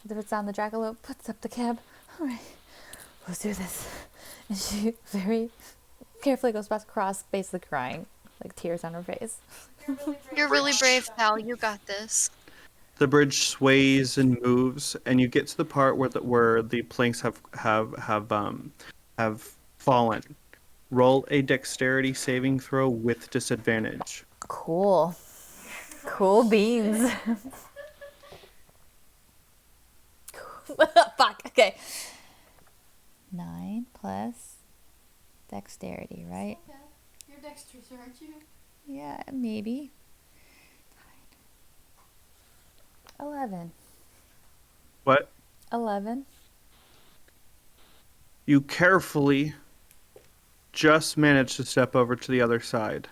puts down the jackalope, puts up the cab. All right, let's do this. And she very carefully goes back across, basically crying, like tears on her face. You're really brave, Thal. You got this. The bridge sways and moves, and you get to the part where the planks have fallen. Roll a dexterity saving throw with disadvantage. Cool. Cool beans. Fuck. Okay. 9 plus dexterity, right? Okay. You're dexterous, aren't you? Yeah, maybe. 11. What? 11. You carefully just manage to step over to the other side.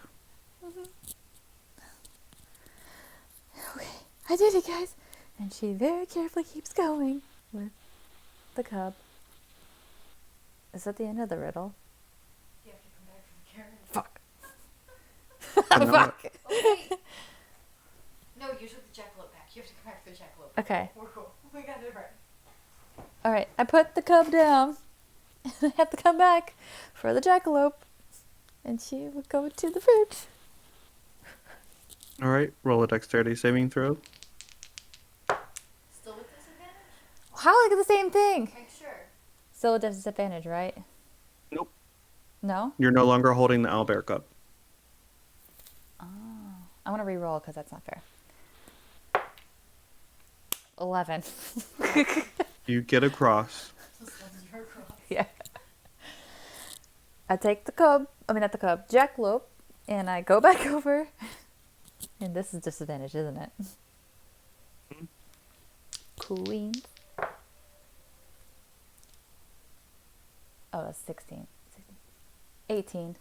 Okay, I did it, guys. And she very carefully keeps going with the cub. Is that the end of the riddle? You have to come back for the carrot. Fuck. No. Fuck. Oh, wait. No, you took the jackalope back. You have to come back for the jackalope. Okay. We're cool. We got it right. All right, I put the cub down. And I have to come back for the jackalope. And she would go to the bridge. All right, roll a dexterity saving throw. Still with disadvantage? How like the same thing? Make sure. Still a disadvantage, right? Nope. No? You're no longer holding the owlbear cup. Oh. I want to re-roll because that's not fair. 11. You get across. Yeah. I take not the cub, jackalope, and I go back over. And this is disadvantage, isn't it? Queen. Oh, that's 16. 18.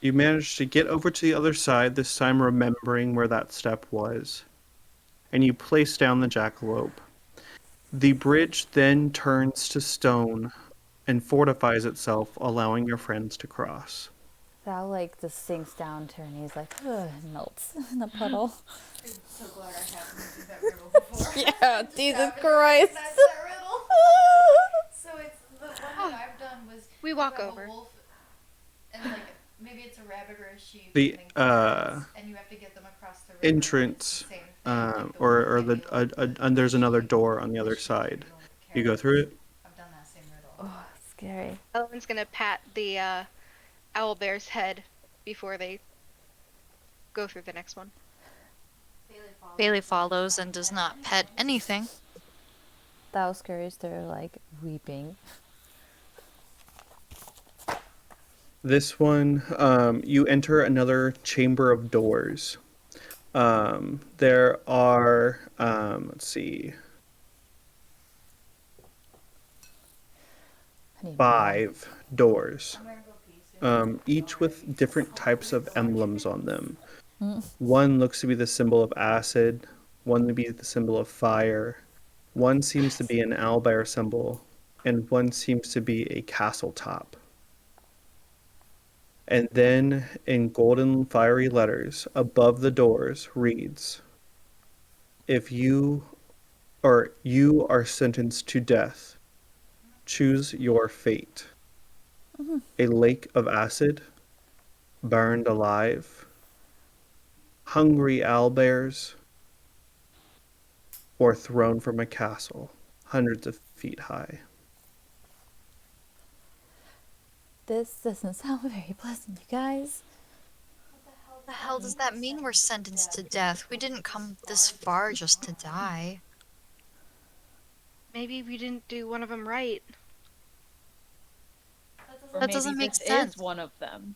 You manage to get over to the other side, this time remembering where that step was. And you place down the jackalope. The bridge then turns to stone and fortifies itself, allowing your friends to cross. Thal just sinks down to her knees and melts in the puddle. I'm so glad I haven't seen that riddle before. Yeah, Jesus Happened to Christ. recognize that riddle. So it's the one that I've done was We you walk have over. a wolf and maybe it's a rabbit or a sheep. The, and carrots, and you have to get them across the river. entrance, It's the same thing, like the or wolf the and there's another door on the other side. You go through it. I've done that same riddle. Oh, scary. Elowen's gonna pat the owlbear's head before they go through the next one. Bailey follows and does not pet anything. Thal scurries through, weeping. This one, you enter another chamber of doors. There are, let's see, I need 5 doors. I'm gonna go pee soon. Each with different types of emblems on them. Mm. One looks to be the symbol of acid, one to be the symbol of fire, one seems to be an owlbear symbol, and one seems to be a castle top. And then, in golden fiery letters above the doors, reads, "If you are sentenced to death, choose your fate. A lake of acid, burned alive, hungry owlbears, or thrown from a castle hundreds of feet high." This doesn't sound very pleasant, you guys. What the hell does that mean we're sentenced to death? We didn't come this far just to die. Maybe we didn't do one of them right. Or That maybe doesn't make this sense. Is one of them.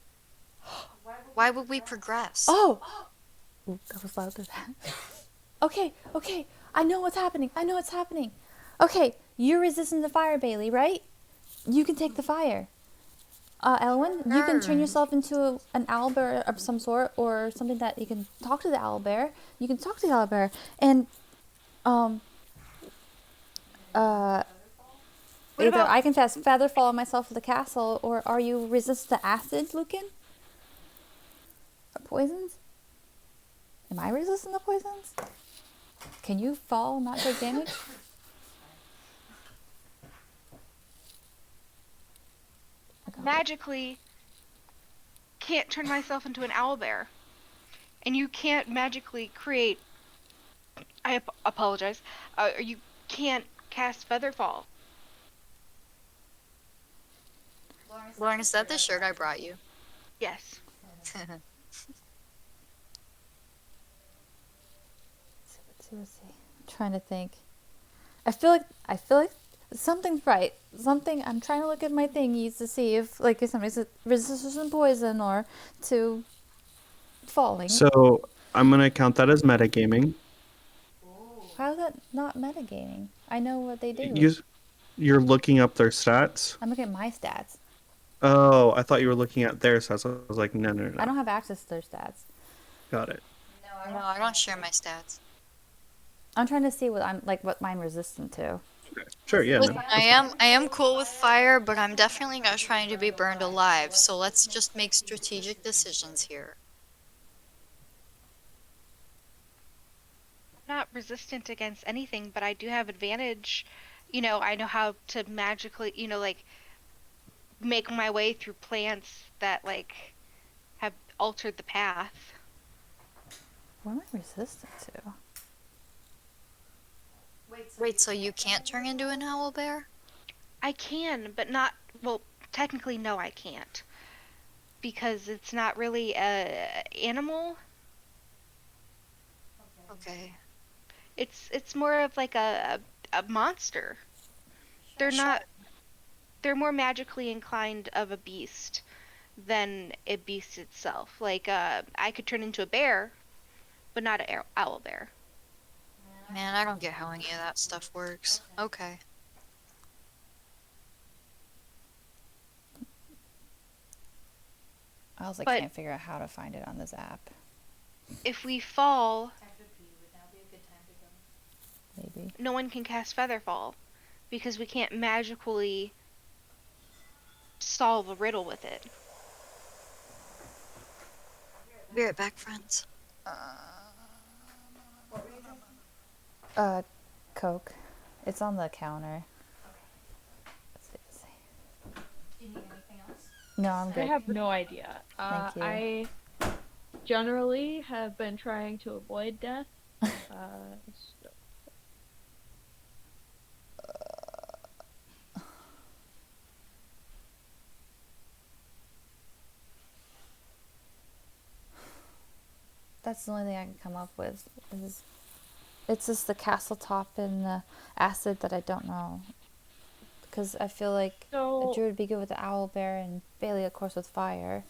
Why would we progress? Oh! Ooh, that was louder than that. Okay. I know what's happening. Okay, you're resistant to fire, Bailey, right? You can take the fire. Elowen, you can turn Sure. yourself into an owlbear of some sort, or something that you can talk to the owlbear. You can talk to the owlbear, and um, uh, What either about I can cast Featherfall on myself for the castle, or are you resistant to acid, Lucan? Or poisons? Am I resistant to poisons? Can you fall and not take damage? Okay. magically can't turn myself into an owlbear, and you can't magically create. Apologize. You can't cast Featherfall. Lauren, is that the shirt I brought you? Yes. Let's see. I'm trying to think. I feel like something's right. Something. I'm trying to look at my thingies to see if like if somebody's resistant to poison or to falling. So I'm gonna count that as metagaming. How is that not metagaming? I know what they do. You're looking up their stats. I'm looking at my stats. Oh, I thought you were looking at their stats. I was like, no, no, no. I don't have access to their stats. Got it. No, I don't share my stats. I'm trying to see what I'm resistant to. Okay. Sure, yeah. Listen, No. I am cool with fire, but I'm definitely not trying to be burned alive. So let's just make strategic decisions here. I'm not resistant against anything, but I do have advantage. I know how to magically, like make my way through plants that like have altered the path. What am I resistant to? Wait, so you can't turn into an owlbear? I can, but not. Well, technically, no, I can't, because it's not really a animal. Okay. It's more of like a monster. They're not. They're more magically inclined of a beast than a beast itself. Like I could turn into a bear, but not an owl bear. Man, I don't get how any of that stuff works. Okay. I also But- can't figure out how to find it on this app. If we fall, Maybe. no one can cast Featherfall because we can't magically solve a riddle with it. Be right back, friends. Coke. It's on the counter. Let's see. Do you need anything else? No, I'm I good. have no idea. Thank you. I generally have been trying to avoid death. So- That's the only thing I can come up with. It's just the castle top and the acid that I don't know. Because I feel like So, Drew would be good with the owlbear and Bailey, of course, with fire.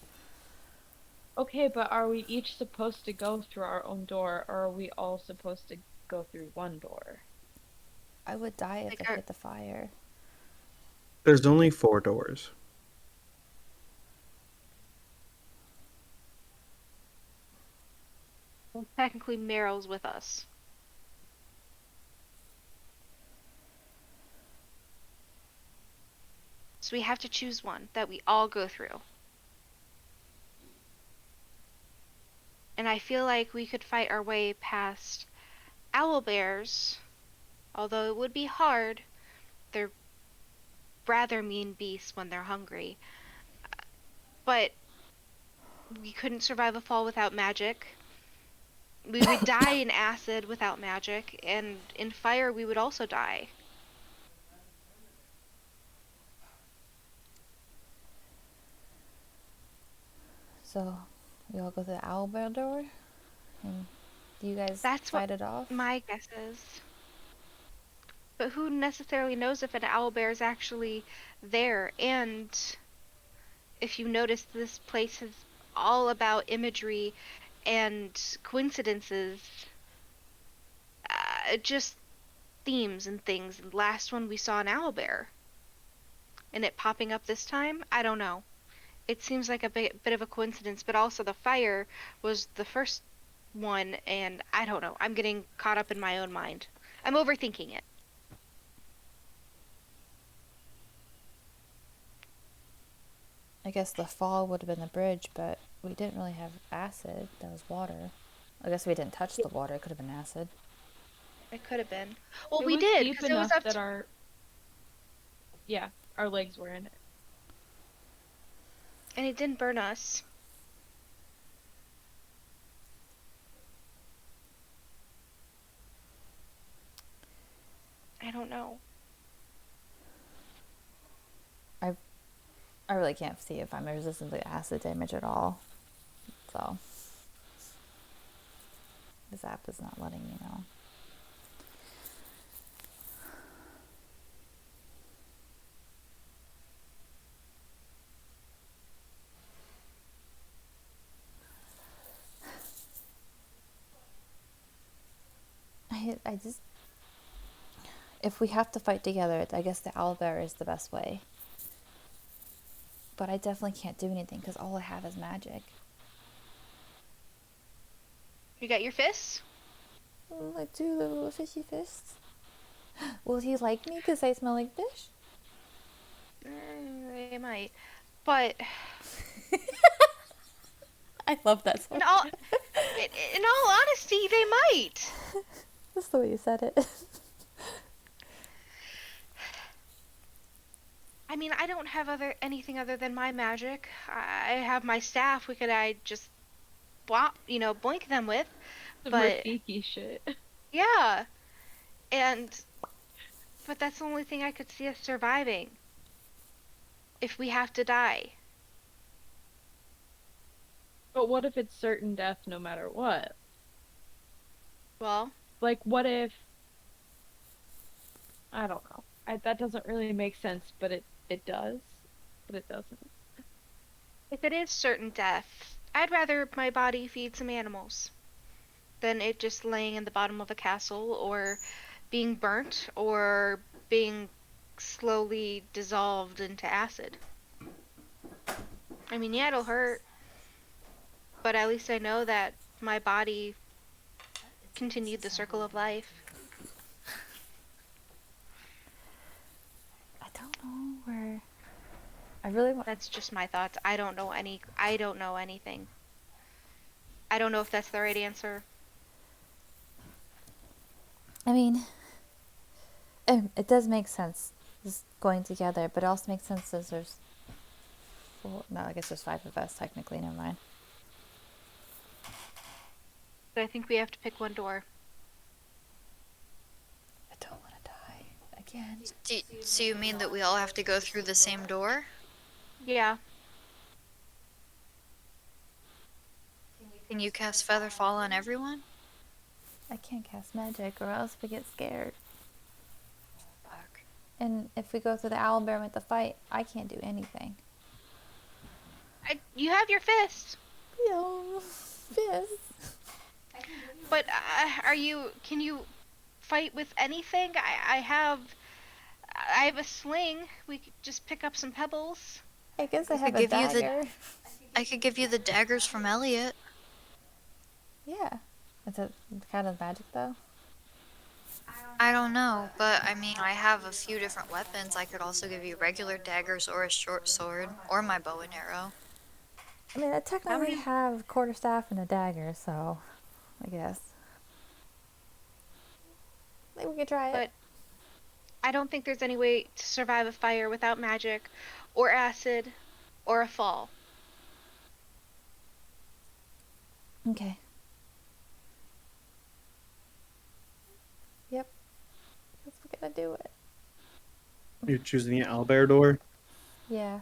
okay, but are we each supposed to go through our own door, or are we all supposed to go through one door? I would die if Like I our- hit the fire. There's only 4 doors. Technically, Meryl's with us. So we have to choose one that we all go through. And I feel like we could fight our way past owlbears, although it would be hard. They're rather mean beasts when they're hungry. But we couldn't survive a fall without magic. We would die in acid without magic, and in fire we would also die. So, we all go through the owlbear door? And do you guys That's fight it off? My guess is. But who necessarily knows if an owlbear is actually there? And if you notice, this place is all about imagery and coincidences. Just themes and things. And last one we saw an owlbear. and it popping up this time, I don't know. It seems like a bit of a coincidence, but also the fire was the first one, and I don't know. I'm getting caught up in my own mind. I'm overthinking it. I guess the fall would have been the bridge, but we didn't really have acid. That was water. I guess we didn't touch the water. It could have been acid. It could have been. Well, It we was did, deep because it was enough up that to... our legs were in it. And it didn't burn us. I don't know. I really can't see if I'm resistant to acid damage at all. So this app is not letting me know. I just, if we have to fight together, I guess the owlbear is the best way. But I definitely can't do anything because all I have is magic. You got your fists? Like two little fishy fists. Will he like me because I smell like fish? They might. But I love that song. in all honesty, they might. That's the way you said it. I mean, I don't have anything other than my magic. I have my staff. I just boink them with. The But Rafiki shit. yeah, but that's the only thing I could see us surviving. If we have to die. But what if it's certain death no matter what? Well, Like, what if... I don't know. That doesn't really make sense, but it does. But it doesn't. if it is certain death, I'd rather my body feed some animals than it just laying in the bottom of a castle or being burnt or being slowly dissolved into acid. I mean, yeah, it'll hurt, but at least I know that my body continued the circle of life. I don't know where. I really want. That's just my thoughts. I don't know anything. I don't know if that's the right answer. I mean, it does make sense just going together, but it also makes sense as there's four. No, I guess there's 5 of us technically. Never mind. But I think we have to pick one door. I don't want to die again. So you mean that we all have to go through the same door? Yeah. Can you cast Feather Fall on everyone? I can't cast magic, or else we get scared. Fuck. And if we go through the owlbear with the fight, I can't do anything. You have your fist. Yo, fist. But can you fight with anything? I have a sling. We could just pick up some pebbles. I guess I I have could a give you the- dagger. I could give you the daggers from Eliot. Yeah. Is it kind of magic though? I don't know, but I mean, I have a few different weapons. I could also give you regular daggers or a short sword or my bow and arrow. I mean, I technically have a quarterstaff and a dagger, so I guess. Maybe we could try it. But I don't think there's any way to survive a fire without magic, or acid, or a fall. Okay. Yep. Guess we're gonna do it. You're choosing the owlbear door. Yeah.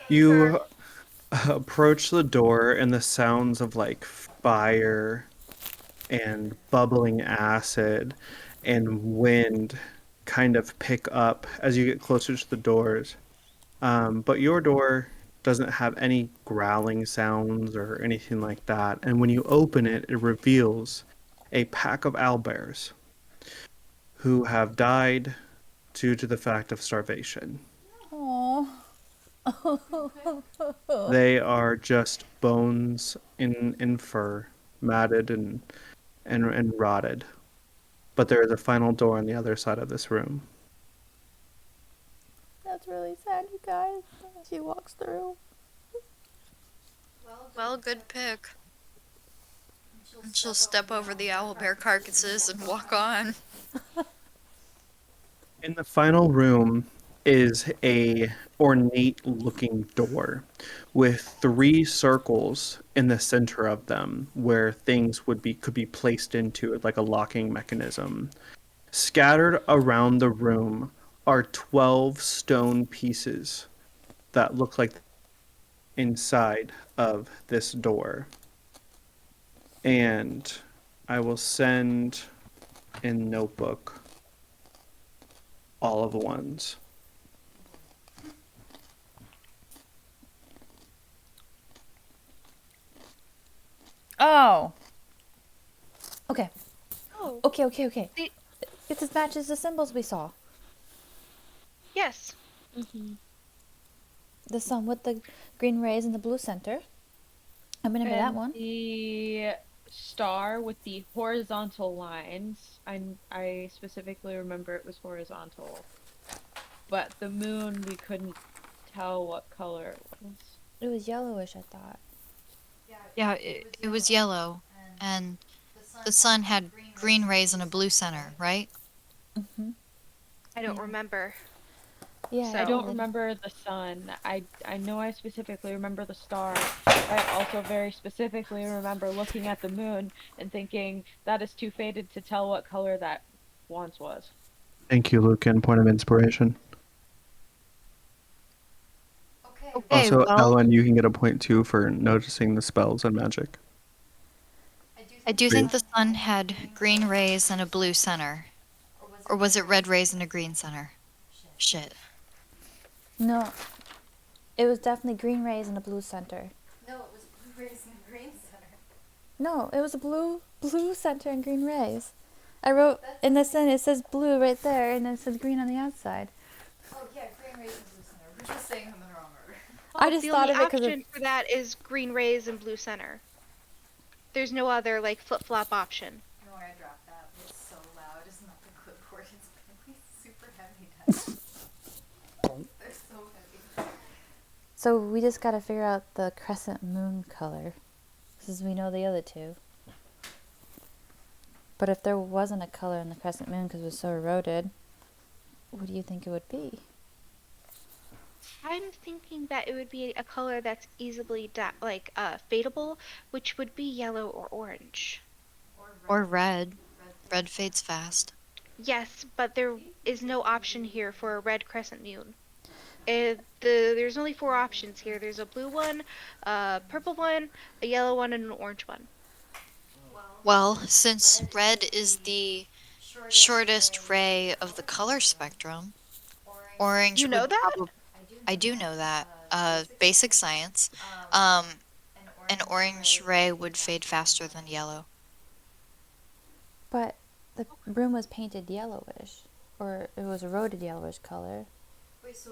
You approach the door, and the sounds of like fire and bubbling acid and wind kind of pick up as you get closer to the doors. But your door doesn't have any growling sounds or anything like that. And when you open it, it reveals a pack of owlbears who have died due to the fact of starvation. Oh. They are just bones in fur, matted and rotted. But there is a final door on the other side of this room. That's really sad, you guys. She walks through. Well, good pick. And she'll step over the owlbear carcasses and walk on. In the final room is a ornate looking door with 3 circles in the center of them where things could be placed into it like a locking mechanism. Scattered around the room are 12 stone pieces that look like inside of this door. And I will send in notebook all of the ones. Oh. Okay. Oh, Okay. They- It just matches the symbols we saw. yes. The sun with the green rays in the blue center. I remember that And one. the star with the horizontal lines. I specifically remember it was horizontal. But the moon, we couldn't tell what color it was. It was yellowish, I thought. Yeah, it was yellow, and the sun had green rays and a blue center, right? Mm-hmm. I don't Yeah. remember. Yeah. So- I don't remember the sun. I know I specifically remember the star. I also very specifically remember looking at the moon and thinking that is too faded to tell what color that once was. Thank you, Lucan. Point of inspiration. Okay, Also, well, Elowen, you can get a point too for noticing the spells and magic. I do think the sun had green rays and a blue center. Or was it red rays and a green center? Shit. No. It was definitely green rays and a blue center. No, it was blue rays and green center. No, it was a blue center and green rays. I wrote in the center, it says blue right there, and then it says green on the outside. Oh yeah, green rays and blue center. We're just saying them in the wrong order. I just The thought only of it because option for that is green rays and blue center. There's no other like flip-flop option. No, I dropped that. It's so loud. It's not the clipboard. It's apparently super heavy dice. They're so heavy. So we just gotta figure out the crescent moon color, since we know the other two. But if there wasn't a color in the crescent moon because it was so eroded, what do you think it would be? I'm thinking that it would be a color that's easily fadeable, which would be yellow or orange. Or red. Red fades fast. Yes, but there is no option here for a red crescent moon. There's only 4 options here. There's a blue one, a purple one, a yellow one, and an orange one. Well, since red is the shortest ray of the color spectrum, orange You know would that? I do know that. Basic science. An orange ray would fade faster than yellow. But the room was painted yellowish, or it was eroded yellowish color.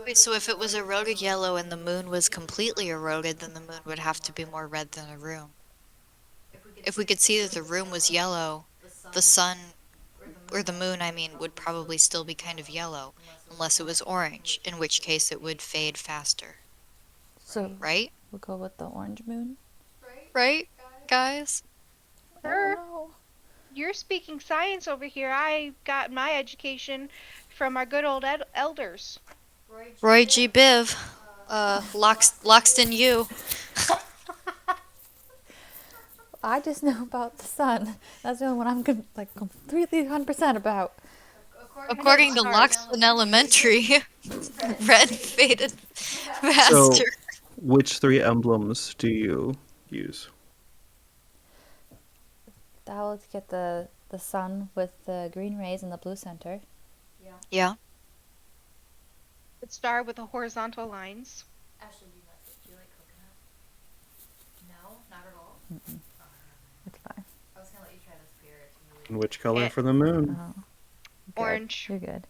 Wait, so if it was eroded yellow and the moon was completely eroded, then the moon would have to be more red than a room. If we could see that the room was yellow, the sun, or the moon, I mean, would probably still be kind of yellow, unless it was orange, in which case it would fade faster. So Right? we'll go with the orange moon. Right, guys? I Sure. don't know. You're speaking science over here. I got my education from our good old elders. Roy G. Biv. Loxton U. I just know about the sun. That's the only one I'm completely 100% about. According to Loxton Elementary, red faded faster. So, which 3 emblems do you use? That would get the sun with the green rays and the blue center. Yeah. The star with the horizontal lines. Ashley, do you like coconut? No, not at all. It's fine. I was gonna let you try the spirit. And which color Eh. for the moon? Oh, good. Orange. You're good.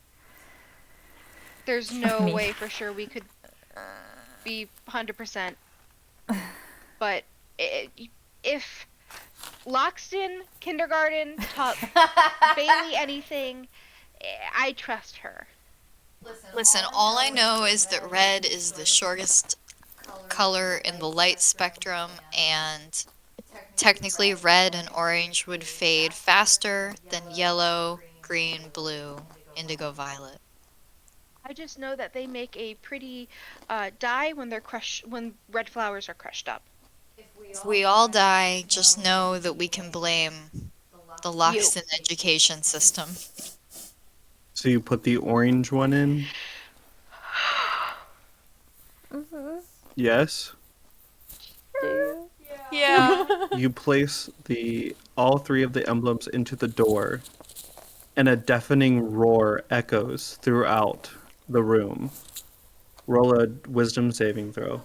There's no Me. way for sure we could be 100%. But if Loxton kindergarten taught Baili anything, I trust her. Listen, all I know is that red is the shortest color in the light spectrum, and technically red and orange would fade faster than yellow, green, blue, indigo, violet. I just know that they make a pretty dye when when red flowers are crushed up. If we all die, just know that we can blame the Loxton education system. So you put the orange one in? Yes. Yeah. You place all three of the emblems into the door, and a deafening roar echoes throughout the room. Roll a wisdom saving throw.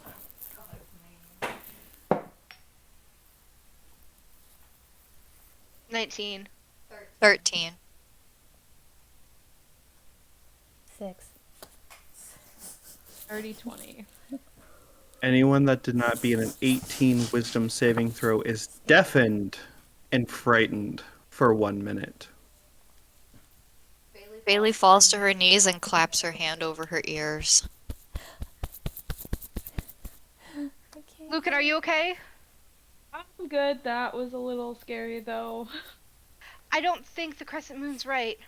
19. 13. 6. 30-20. Anyone that did not beat an 18 wisdom saving throw is deafened and frightened for 1 minute. Bailey falls to her knees and claps her hand over her ears. Lucan, are you okay? I'm good. That was a little scary, though. I don't think the crescent moon's right.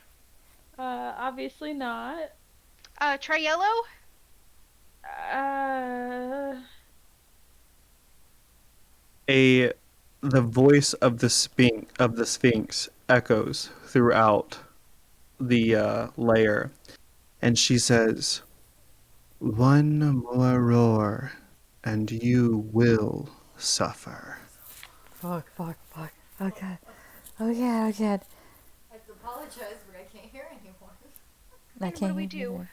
Obviously not. Try yellow? The voice of the Sphinx echoes throughout the layer, and she says, "One more roar, and you will suffer." Fuck. Oh god. Oh god. I apologize, but I can't hear anyone. I What do can't we hear do? either.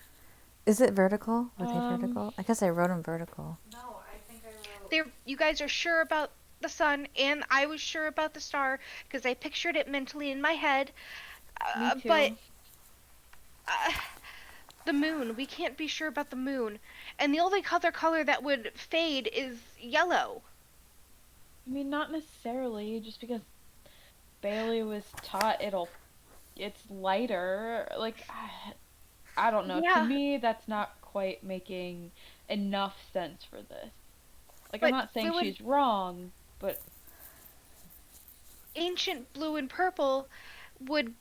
Is it vertical? Were they vertical? I guess I wrote them vertical. No, I think I wrote. You guys are sure about the sun, and I was sure about the star because I pictured it mentally in my head. Me too. But the moon, we can't be sure about the moon, and the only color that would fade is yellow. I mean, not necessarily. Just because Bailey was taught it's lighter. Like, I don't know. Yeah. To me, that's not quite making enough sense for this. Like, But I'm not saying she's wrong, but Ancient blue and purple would.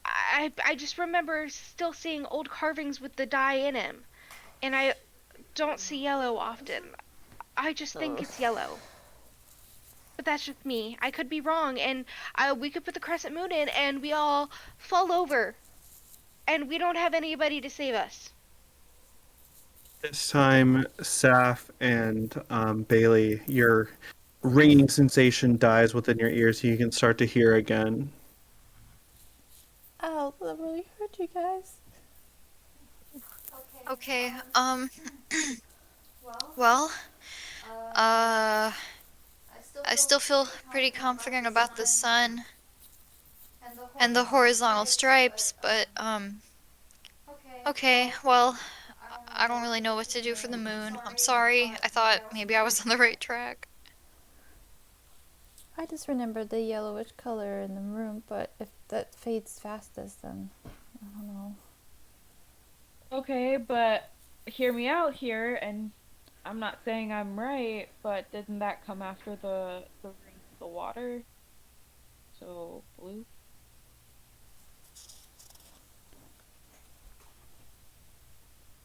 I just remember still seeing old carvings with the dye in them, and I don't see yellow often. I just think it's yellow. But that's just me. I could be wrong, and we could put the crescent moon in, and we all fall over, and we don't have anybody to save us. This time, Sapph and Bailey, your ringing sensation dies within your ears, so you can start to hear again. Ow, that really hurt you guys. Okay, well, I still feel pretty confident about the sun and the horizontal stripes, but, okay, well, I don't really know what to do for the moon. I'm sorry. I thought maybe I was on the right track. I just remembered the yellowish color in the room, but if that fades fastest, then I don't know. okay, but hear me out here, and I'm not saying I'm right, but didn't that come after the water? So, blue?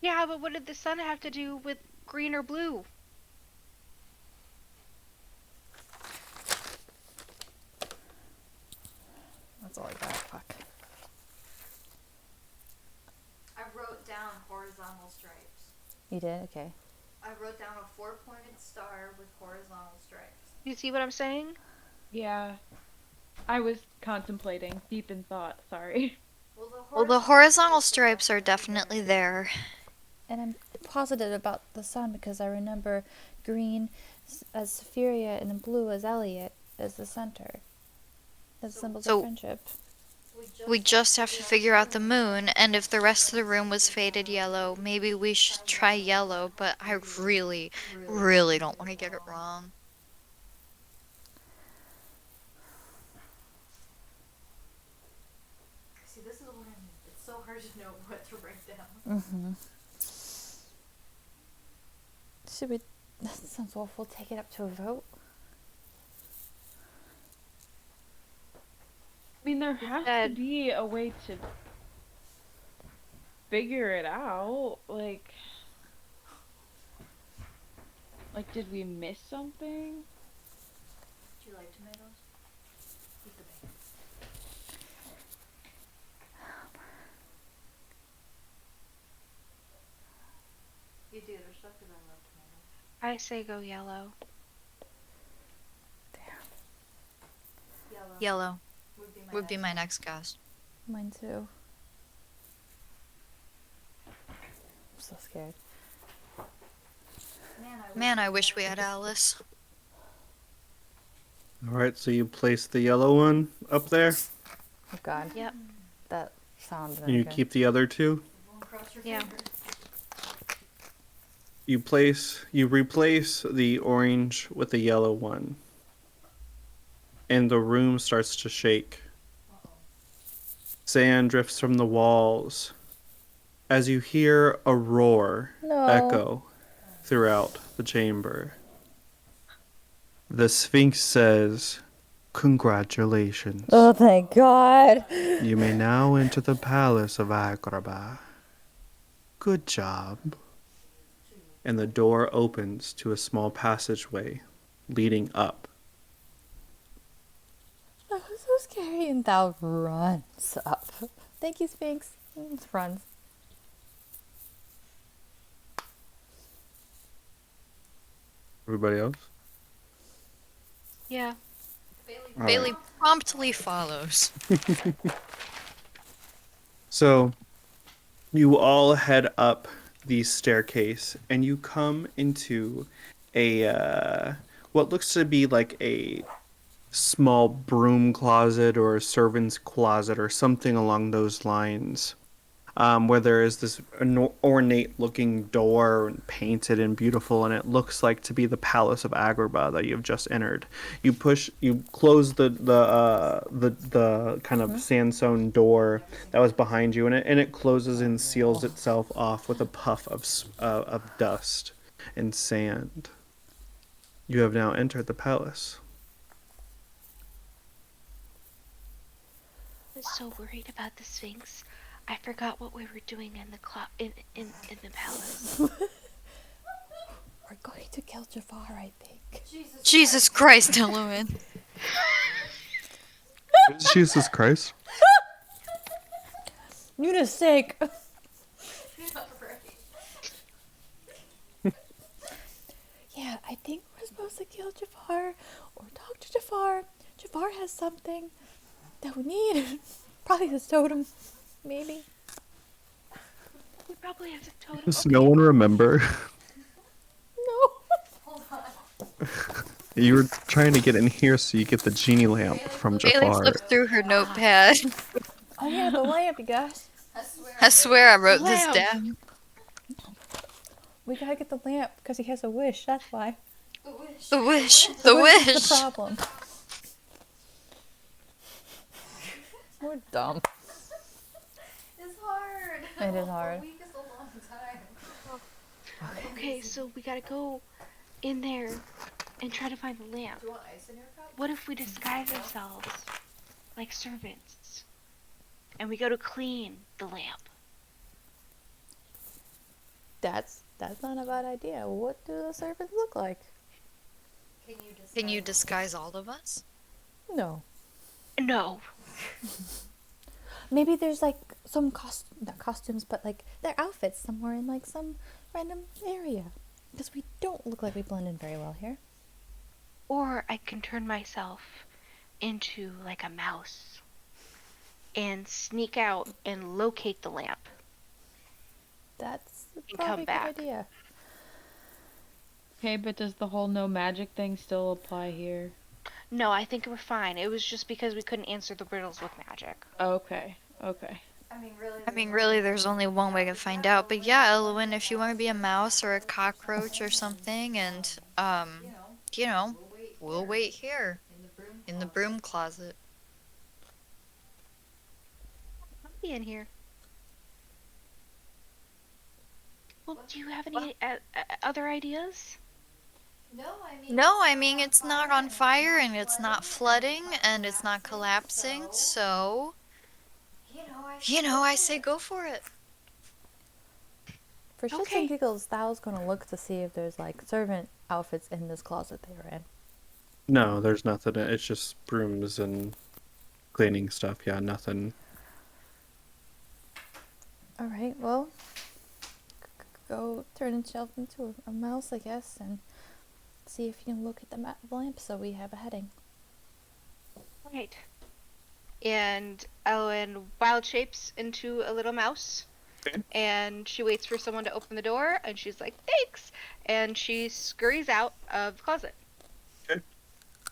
Yeah, but what did the sun have to do with green or blue? That's all I got. Fuck. I wrote down horizontal stripes. You did? Okay. I wrote down a 4-pointed star with horizontal stripes. You see what I'm saying? Yeah. I was contemplating, deep in thought, sorry. Well, the horizontal stripes are definitely there. And I'm positive about the sun because I remember green as Sapphiria and blue as Eliot as the center. As symbols So- of friendship. We just have to figure out the moon, and if the rest of the room was faded yellow, maybe we should try yellow, but I really, really don't want to get it wrong. See, this is when it's so hard to know what to write down. Mm-hmm. Should we? That sounds awful. Take it up to a vote. I mean, there has Instead- to be a way to figure it out. Like, did we miss something? Do you like tomatoes? Eat the bacon. You do other stuff because I love tomatoes. I say go yellow. Yellow would be next. my next guess. Mine too. I'm so scared. Man, I wish we had Alice. All right, so you place the yellow one up there, Oh God. Yep. That sounds. and you keep the other two. Won't cross your Yeah. fingers. You replace the orange with the yellow one, and the room starts to shake. Sand drifts from the walls as you hear a roar No. echo throughout the chamber. The Sphinx says, "Congratulations. Oh, thank God. You may now enter the palace of Agrabah. Good job." And the door opens to a small passageway leading up. That was so scary. And Thal runs up. Thank you, Sphinx. Runs. Everybody else? Yeah. All Bailey right. promptly follows. So, you all head up the staircase and you come into a what looks to be like a small broom closet or a servant's closet or something along those lines, where there is this ornate looking door, painted and beautiful, and it looks like to be the palace of Agrabah that you've just entered. You close the kind of sandstone door that was behind you, and it closes and seals itself off with a puff of dust and sand. You have now entered the palace. I was so worried about the Sphinx. I forgot what we were doing in the in the palace. We're going to kill Jafar, I think. Jesus Christ, Elowen. Jesus Christ. Nuna's sake. Yeah, I think we're supposed to kill Jafar or talk to Jafar. Jafar has something that we need. Probably his totem, maybe. We probably have the totem. Does no one remember? No. Hold on. You were trying to get in here so you get the genie lamp from Bailey Jafar. flipped through her notepad. Oh yeah, the lamp, you guys. I swear I wrote this Lamp. down. We gotta get the lamp because he has a wish. That's why. The wish. The The wish is wish. the problem. We're dumb. It's hard. It is hard. A week is a long time. Okay, so we gotta go in there and try to find the lamp. Do you want ice in your cup? What if we disguise ourselves like servants and we go to clean the lamp? That's not a bad idea. What do the servants look like? Can you disguise all of us? No. No. Maybe there's like some not costumes, but like their outfits somewhere in like some random area. Because we don't look like we blend in very well here. Or I can turn myself into like a mouse and sneak out and locate the lamp. That's And probably come a good back. idea. Okay, but does the whole no magic thing still apply here? No, I think we're fine. It was just because we couldn't answer the riddles with magic. Okay. Okay. I mean, really, there's only one way to find out. But yeah, Elowen, if you want to be a mouse or a cockroach or something, and, you know, we'll wait here in the broom closet. I'll be in here. Well, do you have any other ideas? No, I mean, it's not on fire and it's not flooding and it's not collapsing, so, I say go for it. For shits Okay. and giggles, Thal's gonna look to see if there's like servant outfits in this closet they were in. No, there's nothing. It's just brooms and cleaning stuff. Yeah, nothing. All right, well, go turn itself into a mouse, I guess, and see if you can look at the lamp so we have a heading. Right. And Ellen wild shapes into a little mouse. Okay. And she waits for someone to open the door, and she's like, thanks! And she scurries out of the closet.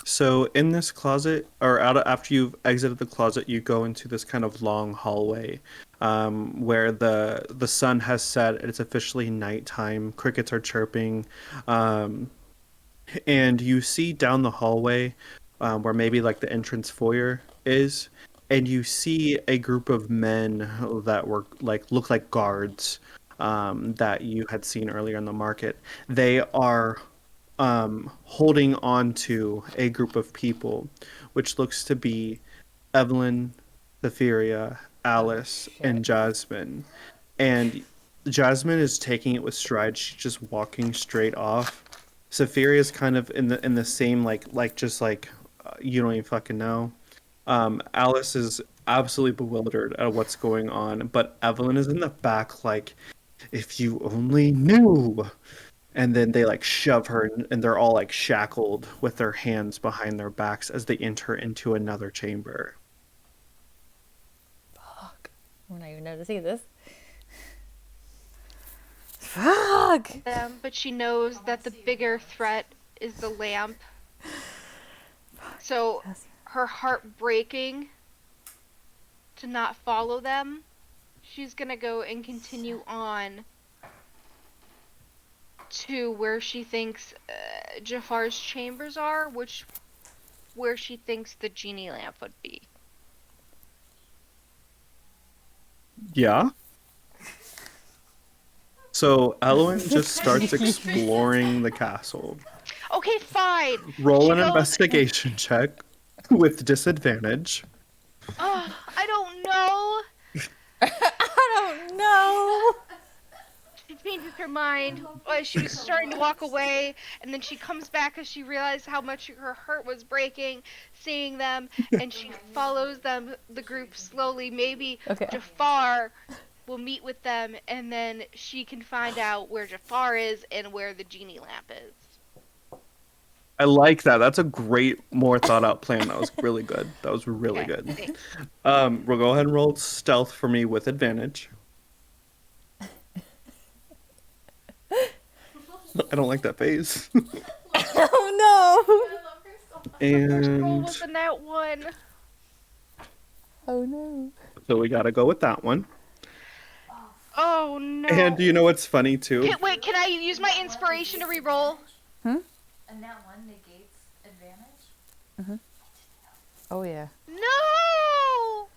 So in this closet, or after you've exited the closet, you go into this kind of long hallway, where the sun has set. It's officially nighttime. Crickets are chirping, and you see down the hallway, where maybe like the entrance foyer is, and you see a group of men that were look like guards, that you had seen earlier in the market. They are holding on to a group of people, which looks to be Evelyn, Sapphiria, Alice, and Jasmine. And Jasmine is taking it with stride. She's just walking straight off. Sapphiria is kind of in the same you don't even fucking know. Alice is absolutely bewildered at what's going on, but Evelyn is in the back like, if you only knew. And then they shove her, and they're all shackled with their hands behind their backs as they enter into another chamber. Fuck. We're not even know to see this. Fuck! But she knows that the bigger threat is the lamp. So her heart breaking to not follow them, she's gonna go and continue on to where she thinks Jafar's chambers are, where she thinks the genie lamp would be. Yeah? So Elowen just starts exploring the castle. Okay, fine. Roll She an goes- investigation check with disadvantage. I don't know. I don't know! She changes her mind. She was starting to walk away, and then she comes back as she realized how much her heart was breaking, seeing them, and she follows them, the group, slowly. Maybe Okay. Jafar will meet with them, and then she can find out where Jafar is and where the genie lamp is. I like that. That's a great, more thought out plan. That was really good. That was really Okay, good. thanks. We'll go ahead and roll stealth for me with advantage. I don't like that face. Oh First roll And was in that one. no! Oh no. so we gotta go with that one. Oh no. And you know what's funny too? Wait, can I use my inspiration to re-roll? And that one negates advantage? Oh yeah. No!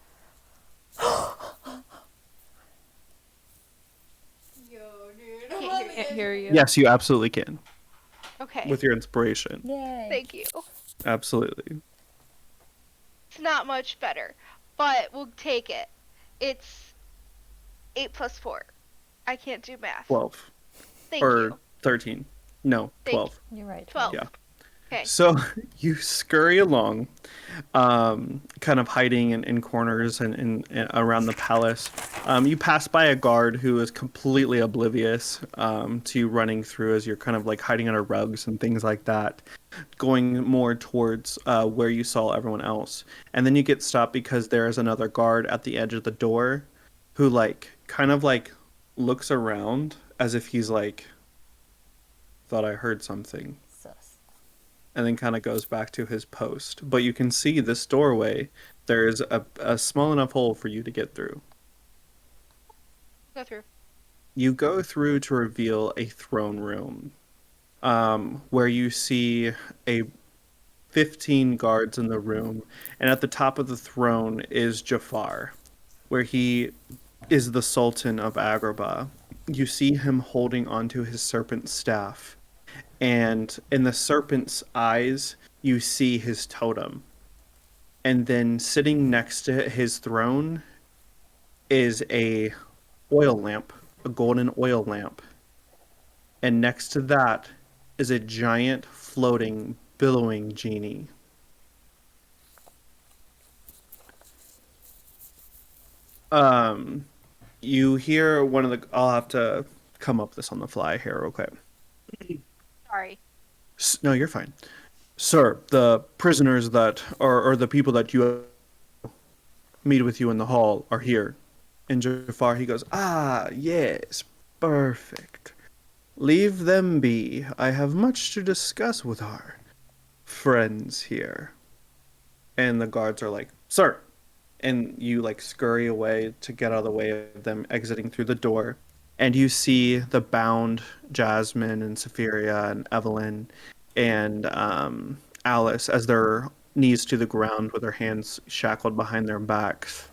Yo, dude. Can't hear you. Hear you. Yes, you absolutely can Okay. with your inspiration. Yay. Thank you. Absolutely. It's not much better, but we'll take it. It's 8 plus 4. I can't do math. 12 Thank or you. 13. No, Thank 12. You're right. 12. Yeah. Okay. So you scurry along, kind of hiding in corners and around the palace. You pass by a guard who is completely oblivious to you running through as you're kind of hiding under rugs and things like that, going more towards where you saw everyone else. And then you get stopped because there is another guard at the edge of the door who kind of looks around as if he's thought I heard something. Sus. and then kind of goes back to his post. But you can see this doorway. There's a small enough hole for you to get through. Go through. You go through to reveal a throne room, where you see a 15 guards in the room, and at the top of the throne is Jafar, where he is the Sultan of Agrabah. You see him holding onto his serpent staff, and in the serpent's eyes, you see his totem. And then sitting next to his throne is a oil lamp, a golden oil lamp. And next to that is a giant floating billowing genie. You hear one of the. I'll have to come up with this on the fly here, real quick. Sorry. No, you're fine, sir. The prisoners that or the people that you meet with you in the hall are here. And Jafar, he goes, ah, yes, perfect. Leave them be. I have much to discuss with our friends here. And the guards are like, sir. And you like scurry away to get out of the way of them exiting through the door. And you see the bound Jasmine and Sapphiria and Evelyn and Alice as their knees to the ground with their hands shackled behind their backs.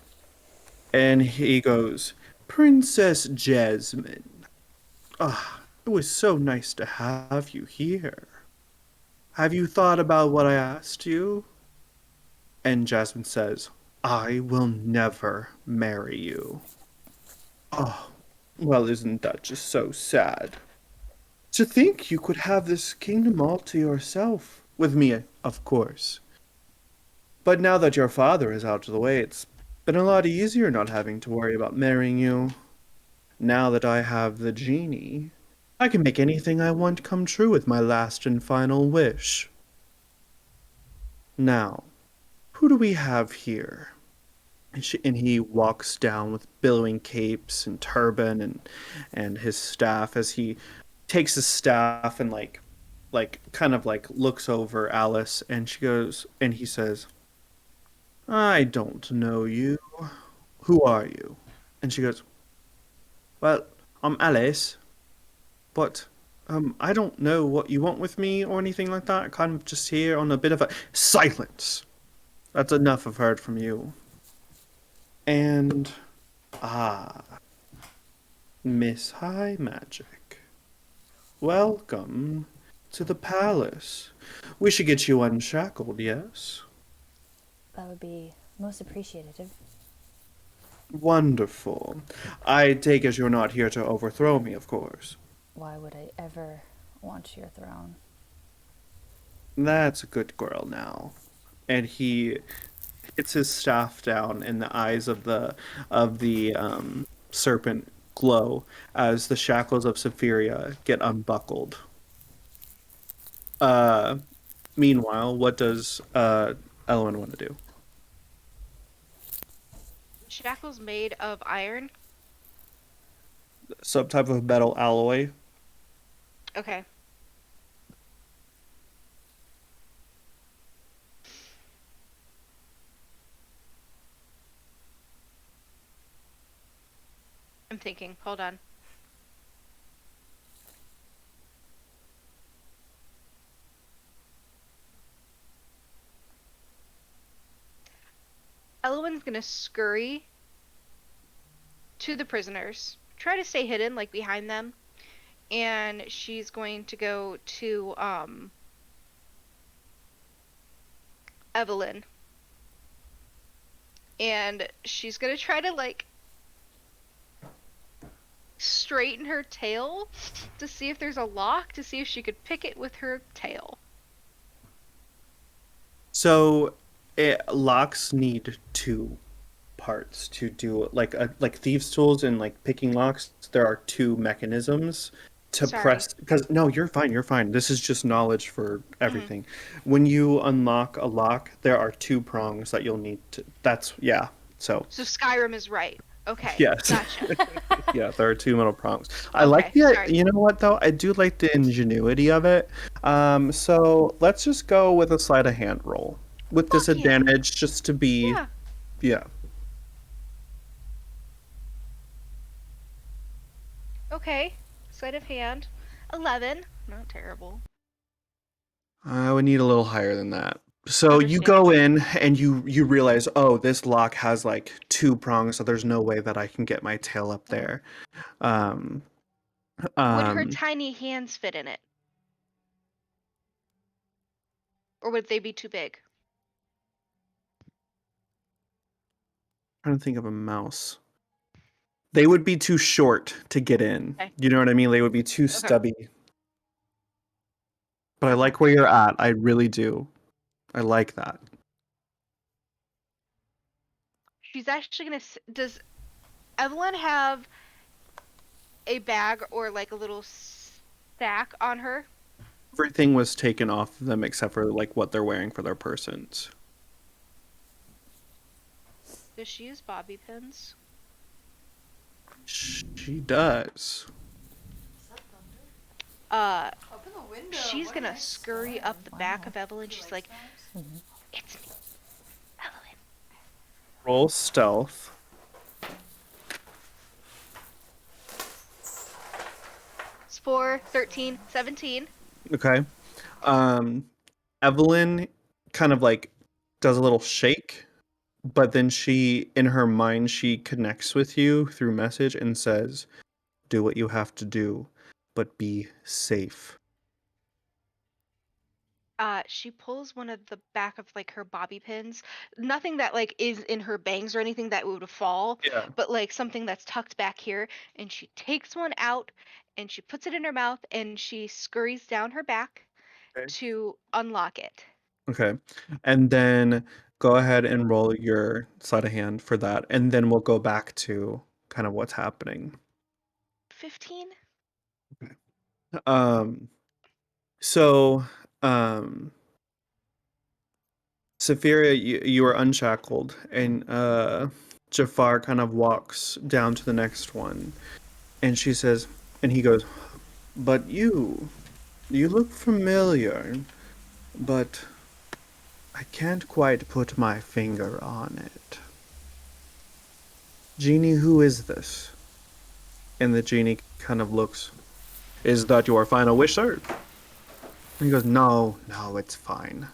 And he goes, Princess Jasmine. Ah, it was so nice to have you here. Have you thought about what I asked you? And Jasmine says, I will never marry you. Oh, well, isn't that just so sad? To think you could have this kingdom all to yourself. With me, of course. But now that your father is out of the way, it's been a lot easier not having to worry about marrying you. Now that I have the genie, I can make anything I want come true with my last and final wish. Now, who do we have here? And he walks down with billowing capes and turban and his staff as he takes his staff and kind of like looks over Alice, and she goes, and he says, I don't know you. Who are you? And she goes, well, I'm Alice, but I don't know what you want with me or anything like that. Kind of just here on a bit of a silence. That's enough I've heard from you. And Miss Highmagic, welcome to the palace. We should get you unshackled, yes? That would be most appreciative. Wonderful. I take it you're not here to overthrow me, of course. Why would I ever want your throne? That's a good girl now. And he hits his staff down, and the eyes of the serpent glow as the shackles of Sapphiria get unbuckled. Meanwhile, what does Elowen want to do? Shackles made of iron. Some type of metal alloy. Okay. I'm thinking. Hold on. Elowen's gonna scurry to the prisoners. Try to stay hidden, like behind them. And she's going to go to Evelyn. And she's gonna try to like straighten her tail to see if there's a lock, to see if she could pick it with her tail. So, locks need two parts to do it. Like thieves' tools and like picking locks. There are two mechanisms to Sorry. press. Because no, you're fine. You're fine. This is just knowledge for everything. When you unlock a lock, there are two prongs that you'll need to. That's yeah. So So Skyrim is right. Okay. yes. Gotcha. Yeah, there are two metal prongs. I like Okay, the, sorry. you know what though? I do like the ingenuity of it. So let's just go with a sleight of hand roll with Fuck yeah. disadvantage just to be, Yeah. yeah. Okay. Sleight of hand. 11. Not terrible. I would need a little higher than that. So you go Understandable. in and you realize, oh, this lock has like two prongs, so there's no way that I can get my tail up there. Um, Would her um, tiny hands fit in it? Or would they be too big? trying to think of a mouse. They would be too short to get in. Okay. You know what I mean? They would be too Okay. stubby. But I Okay. like where you're at. I really do. I like that. She's actually gonna. Does Evelyn have a bag or like a little sack on her? Everything was taken off of them except for like what they're wearing for their persons. Does she use bobby pins? She does. Is that thunder? Open the window. She's What a gonna nice scurry storm. up the back of Evelyn. You She's like like, storms? "It's me, Evelyn." Roll stealth. It's 4, 13, 17. Okay. Evelyn kind of like does a little shake, but then she, in her mind, she connects with you through message and says, do what you have to do, but be safe. She pulls one of the back of like her bobby pins. Nothing that like is in her bangs or anything that would fall, Yeah. but like something that's tucked back here. And she takes one out and she puts it in her mouth and she scurries down her back Okay. to unlock it. Okay. And then go ahead and roll your sleight of hand for that, and then we'll go back to kind of what's happening. 15? Um, so, um, Sapphiria, you are unshackled, and Jafar kind of walks down to the next one, and she says, and he goes, but you look familiar, but I can't quite put my finger on it. Genie, who is this? And the genie kind of looks, is that your final wish, sir? And he goes, no, it's fine.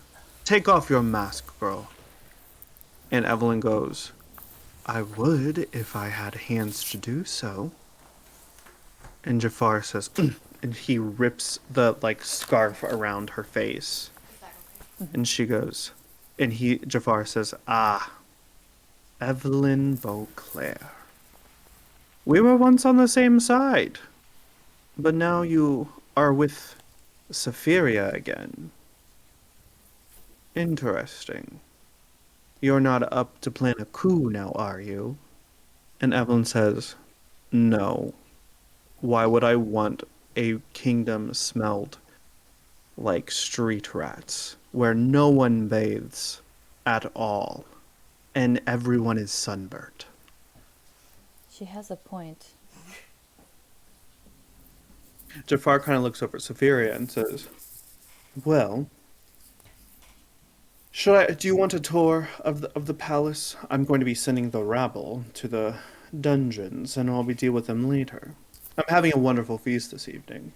Take off your mask, girl. And Evelyn goes, I would if I had hands to do so. And Jafar says, and he rips the like scarf around her face. Is that okay? And she goes, and Jafar says, ah, Evelyn Beauclair. We were once on the same side, but now you are with Sapphiria again. Interesting. You're not up to plan a coup now, are you? And Evelyn says, no. Why would I want a kingdom smelled like street rats, where no one bathes at all, and everyone is sunburnt? She has a point. Jafar kind of looks over at Sapphiria and says, well, do you want a tour of the palace? I'm going to be sending the rabble to the dungeons, and I'll be deal with them later. I'm having a wonderful feast this evening.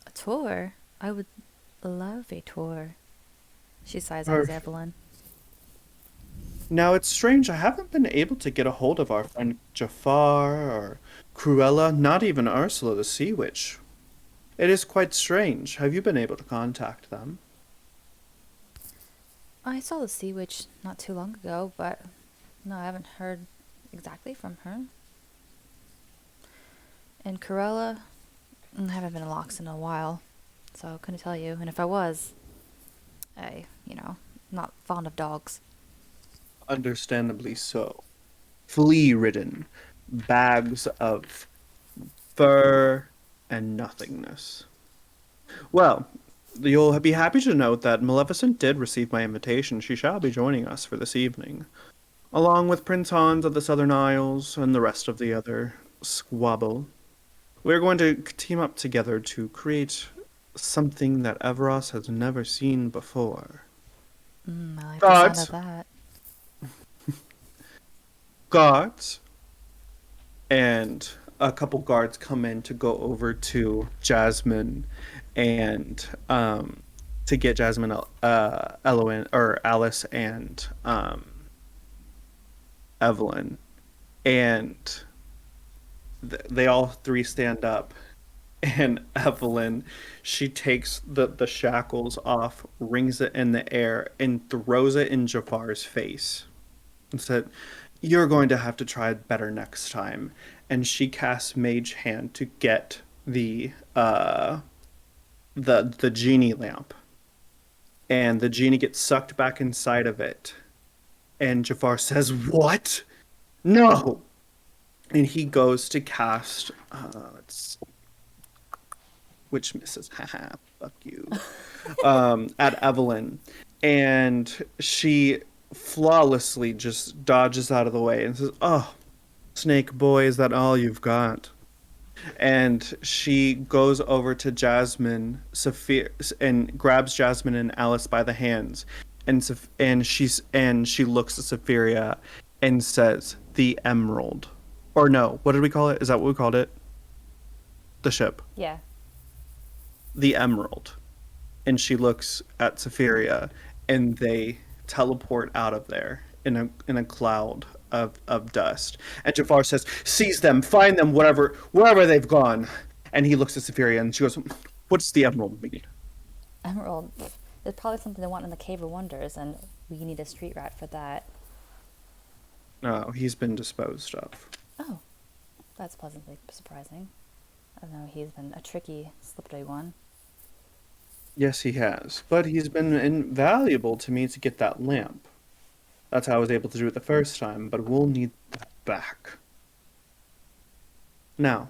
A tour? I would love a tour. She sighs Perfect. at Evelyn. Now, it's strange, I haven't been able to get a hold of our friend Jafar or Cruella, not even Ursula the Sea Witch. It is quite strange. Have you been able to contact them? I saw the sea witch not too long ago, but no, I haven't heard exactly from her. And Cruella, I haven't been to Loxton in a while, so I couldn't tell you. And if I was, not fond of dogs. Understandably so. Flea-ridden, bags of fur and nothingness. Well, you'll be happy to note that Maleficent did receive my invitation. She shall be joining us for this evening, along with Prince Hans of the Southern Isles and the rest of the other squabble. We're going to team up together to create something that Everas has never seen before. I like the sound of Guards, that. guards, and a couple guards come in to go over to Jasmine and to get Jasmine, Elowen, or Alice and Evelyn, and they all three stand up. And Evelyn, she takes the shackles off, rings it in the air, and throws it in Jafar's face. And said, "You're going to have to try better next time." And she casts Mage Hand to get the genie lamp. And the genie gets sucked back inside of it. And Jafar says, "What? No!" And he goes to cast let's see, which misses. Haha, fuck you. At Evelyn. And she flawlessly just dodges out of the way and says, "Oh, Snake Boy, is that all you've got?" And she goes over to Jasmine, Sapphiria, and grabs Jasmine and Alice by the hands, and she looks at Sapphiria and says, "The Emerald," or no, what did we call it? Is that what we called it? The ship, Yeah. the Emerald. And she looks at Sapphiria, and they teleport out of there in a cloud of dust. And Jafar says, "Seize them, find them, wherever they've gone." And he looks at Sapphiria, and she goes, "What's the emerald mean?" Emerald. It's probably something they want in the Cave of Wonders, and we need a street rat for that. No, he's been disposed of. Oh, that's pleasantly surprising. I know he's been a tricky, slippery one. Yes, he has. But he's been invaluable to me to get that lamp. That's how I was able to do it the first time, but we'll need that back. Now,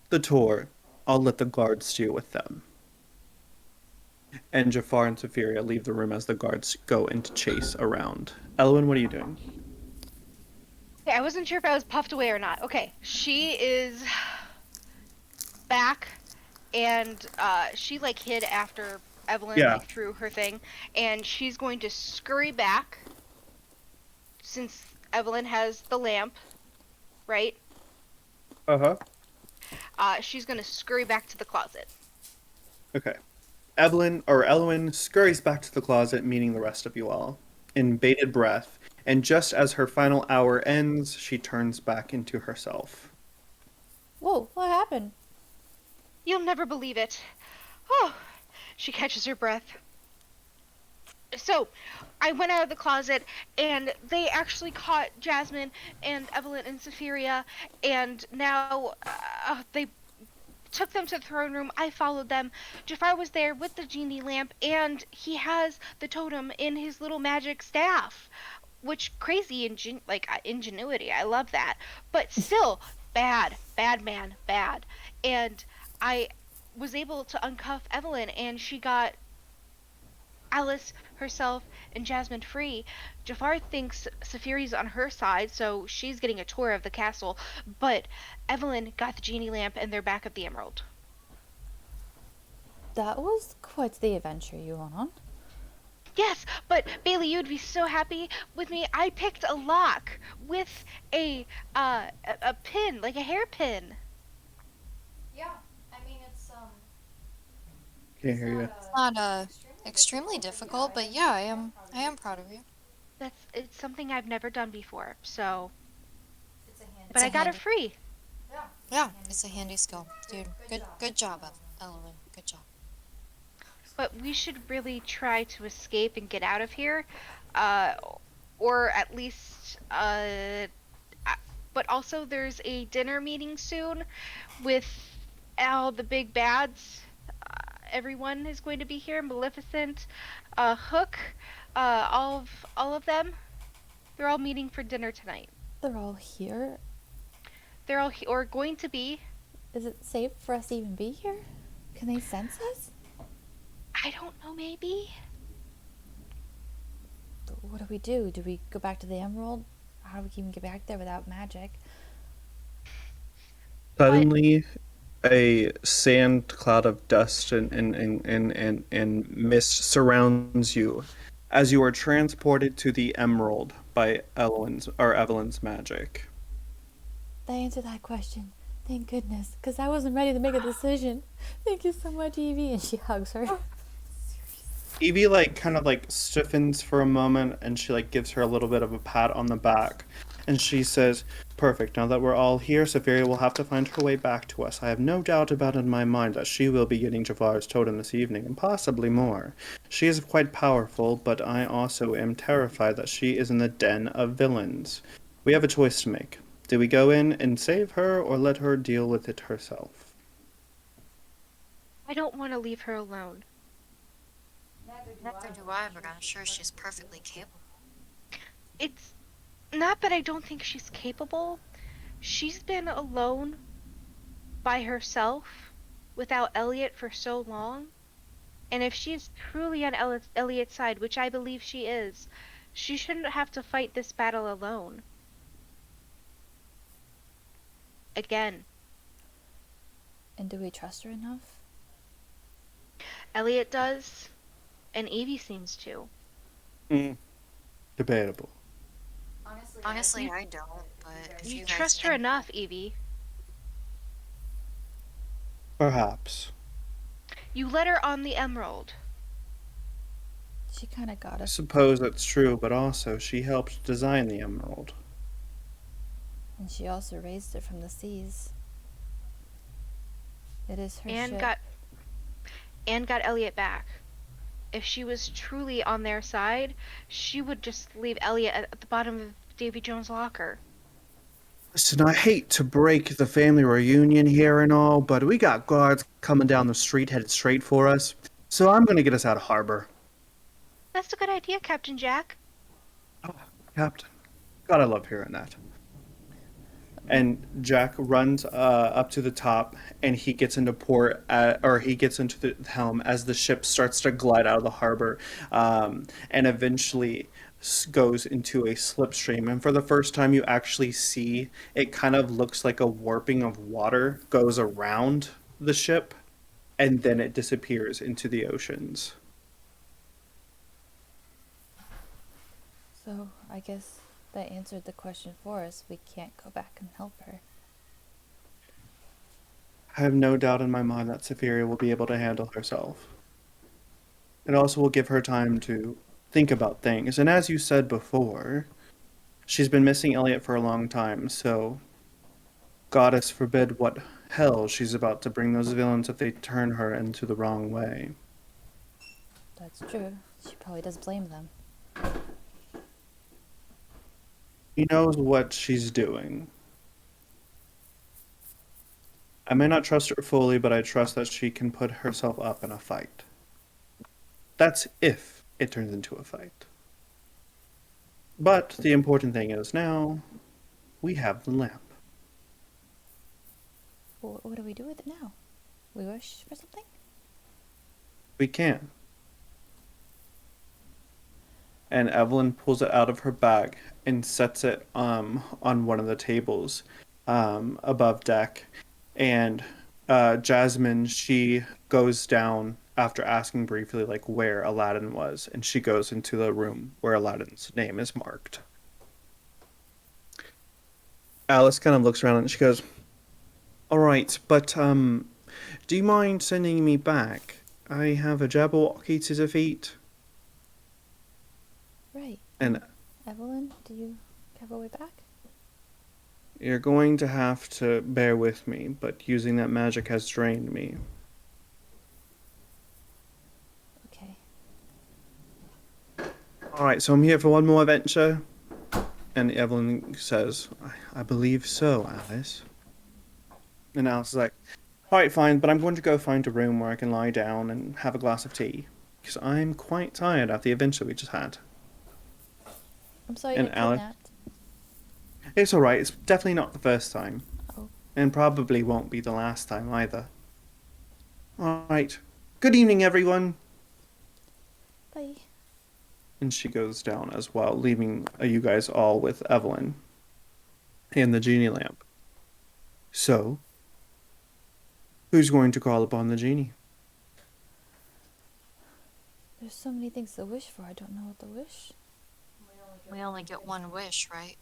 the tour, I'll let the guards deal with them. And Jafar and Sapphiria leave the room as the guards go into chase around. Elowen, what are you doing? Okay, I wasn't sure if I was puffed away or not. Okay, she is back, and she like hid after Evelyn Yeah. like threw her thing, and she's going to scurry back since Evelyn has the lamp, right? Uh-huh. She's gonna scurry back to the closet. Okay. Elowen scurries back to the closet, meeting the rest of you all, in bated breath, and just as her final hour ends, she turns back into herself. Whoa, what happened? You'll never believe it. Oh, she catches her breath. So, I went out of the closet, and they actually caught Jasmine and Evelyn and Sapphiria, and now they took them to the throne room. I followed them. Jafar was there with the genie lamp, and he has the totem in his little magic staff. Which crazy ingenuity. I love that. But still, bad man, bad. And I was able to uncuff Evelyn, and she got Alice, herself, and Jasmine free. Jafar thinks Saphiri's on her side, so she's getting a tour of the castle. But Evelyn got the genie lamp, and they're back at the Emerald. That was quite the adventure you went on. Yes, but Bailey, you'd be so happy with me. I picked a lock with a pin, like a hairpin. Yeah, I mean Can't hear you. It's not extremely difficult, but yeah, I am proud of you. It's something I've never done before. So, it's a hand. but I got it free. Yeah, it's a handy skill, dude. Good job, Elowen. Good job. But we should really try to escape and get out of here, or at least. But also, there's a dinner meeting soon with all the big bads. Everyone is going to be here. Maleficent, Hook, all of them. They're all meeting for dinner tonight. They're all here. They're all or going to be. Is it safe for us to even be here? Can they sense us? I don't know. Maybe. What do we do? Do we go back to the Emerald? How do we even get back there without magic? Suddenly, a sand cloud of dust and mist surrounds you as you are transported to the Emerald by Evelyn's magic. That answered that question. Thank goodness, because I wasn't ready to make a decision. Thank you so much, Evie. And she hugs her. Evie like kind of like stiffens for a moment and she like gives her a little bit of a pat on the back and she says, "Perfect. Now that we're all here, Sapphiria will have to find her way back to us. I have no doubt about it in my mind that she will be getting Jafar's totem this evening and possibly more. She is quite powerful, but I also am terrified that she is in the den of villains. We have a choice to make. Do we go in and save her or let her deal with it herself?" I don't want to leave her alone. Neither do I, but I'm sure she's perfectly capable. It's not that I don't think she's capable. She's been alone by herself without Eliot for so long. And if she is truly on Eliot's side, which I believe she is, she shouldn't have to fight this battle alone. Again, And do we trust her enough? Eliot does, and Evie seems to. Debatable. Honestly, I don't, but if You you guys trust her think enough, Evie. Perhaps. You let her on the Emerald. She kind of got I us. suppose that's true, but also she helped design the emerald. And she also raised it from the seas. It is her and ship. got Eliot back. If she was truly on their side, she would just leave Eliot at the bottom of Davy Jones' locker. Listen, I hate to break the family reunion here and all, but we got guards coming down the street headed straight for us, so I'm gonna get us out of harbor. That's a good idea, Captain Jack. Oh, Captain. God, I love hearing that. And Jack runs up to the top, and he gets into port, or he gets into the helm as the ship starts to glide out of the harbor, and eventually goes into a slipstream. And for the first time, you actually see it kind of looks like a warping of water goes around the ship, and then it disappears into the oceans. So I guess that answered the question for us. We can't go back and help her. I have no doubt in my mind that Sapphiria will be able to handle herself. It also will give her time to think about things. And as you said before, she's been missing Eliot for a long time, so goddess forbid what hell she's about to bring those villains if they turn her into the wrong way. That's true. She probably does blame them. She knows what she's doing. I may not trust her fully, but I trust that she can put herself up in a fight. That's if it turns into a fight. But the important thing is now, we have the lamp. Well, what do we do with it now? We wish for something? We can. And Evelyn pulls it out of her bag and sets it on one of the tables above deck. And Jasmine, she goes down after asking briefly like where Aladdin was, and she goes into the room where Aladdin's name is marked. Alice kind of looks around and she goes, "All right, but do you mind sending me back? I have a Jabberwocky to defeat." Right. And Evelyn, do you have a way back? you're going to have to bear with me, but using that magic has drained me. Okay. Alright, so I'm here for one more adventure. And Evelyn says, I believe so, Alice. And Alice is like, alright, fine, but I'm going to go find a room where I can lie down and have a glass of tea. Because I'm quite tired after the adventure we just had. I'm sorry And you're Alice- kidnapped. It's alright, it's definitely not the first time. Oh. And probably won't be the last time either. Alright. Good evening, everyone. Bye. And she goes down as well, leaving you guys all with Evelyn and the genie lamp. So, Who's going to call upon the genie? There's so many things to wish for. I don't know what to wish. We only get one wish, right?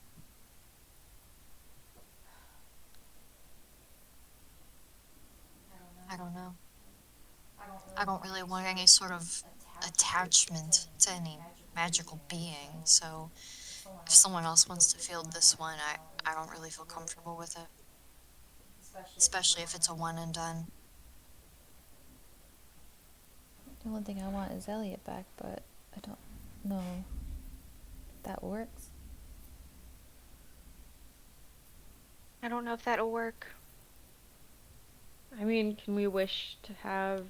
I don't know. I don't really want any sort of attachment to any magical being, so if someone else wants to field this one, I don't really feel comfortable with it. Especially if it's a one and done. The only thing I want is Eliot back, but I don't know if that works. I don't know if that'll work. I mean, can we wish to have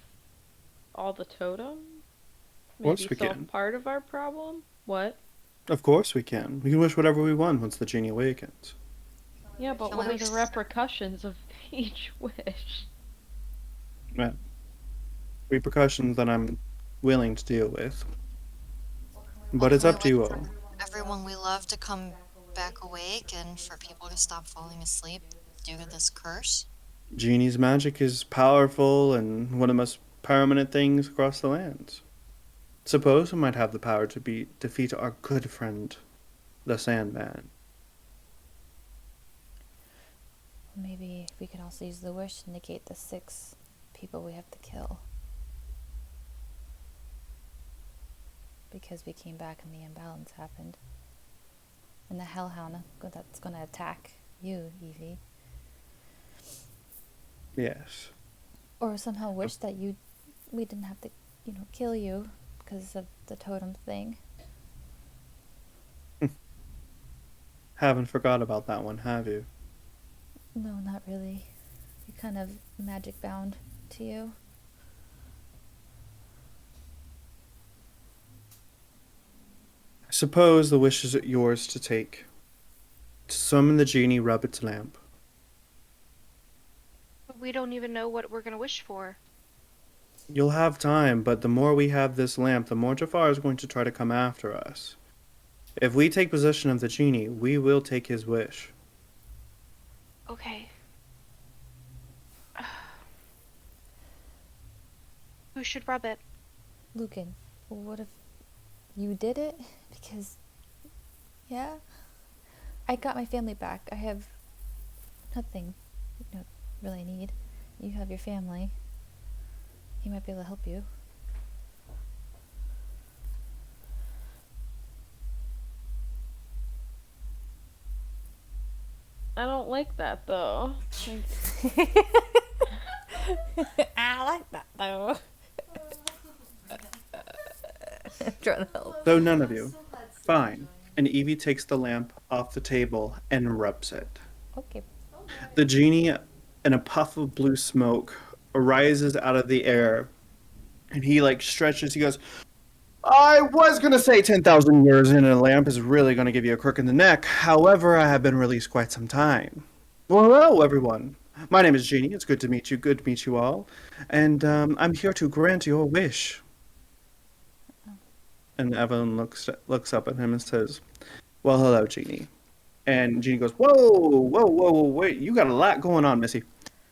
all the totems? Of course Maybe we solve can. part of our problem? What? Of course we can. We can wish whatever we want once the genie awakens. Yeah, but Can what we are the wish- repercussions of each wish? Yeah. Repercussions that I'm willing to deal with. But it's Can we up to you wish all. for everyone we love to come back awake and for people to stop falling asleep due to this curse? Genie's magic is powerful and one of the most permanent things across the lands. Suppose we might have the power to defeat our good friend, the Sandman. Maybe we can also use the wish to negate the 6 people we have to kill. Because we came back and the imbalance happened. And the hellhound that's going to attack you, Evie. Yes. Or somehow wish that we didn't have to, kill you because of the totem thing. Haven't forgot about that one, have you? No, not really. You're kind of magic bound to you. I suppose the wish is yours to take. To summon the genie, rub its lamp. We don't even know what we're gonna wish for. You'll have time, but the more we have this lamp, the more Jafar is going to try to come after us. If we take possession of the genie, we will take his wish. Okay. Who should rub it? Lucan, what if you did it? Because, yeah, I got my family back. I have nothing, really need. You have your family. He might be able to help you. I don't like that though. I like that though. I'm trying to help. So none of you. Fine. And Evie takes the lamp off the table and rubs it. Okay. The genie, in a puff of blue smoke, arises out of the air. And he, stretches. He goes, I was going to say 10,000 years in a lamp is really going to give you a crook in the neck. However, I have been released quite some time. Well, hello, everyone. My name is Genie. It's good to meet you. Good to meet you all. And I'm here to grant your wish. And Evelyn looks up at him and says, well, hello, Genie. And Genie goes, whoa, wait. You got a lot going on, Missy.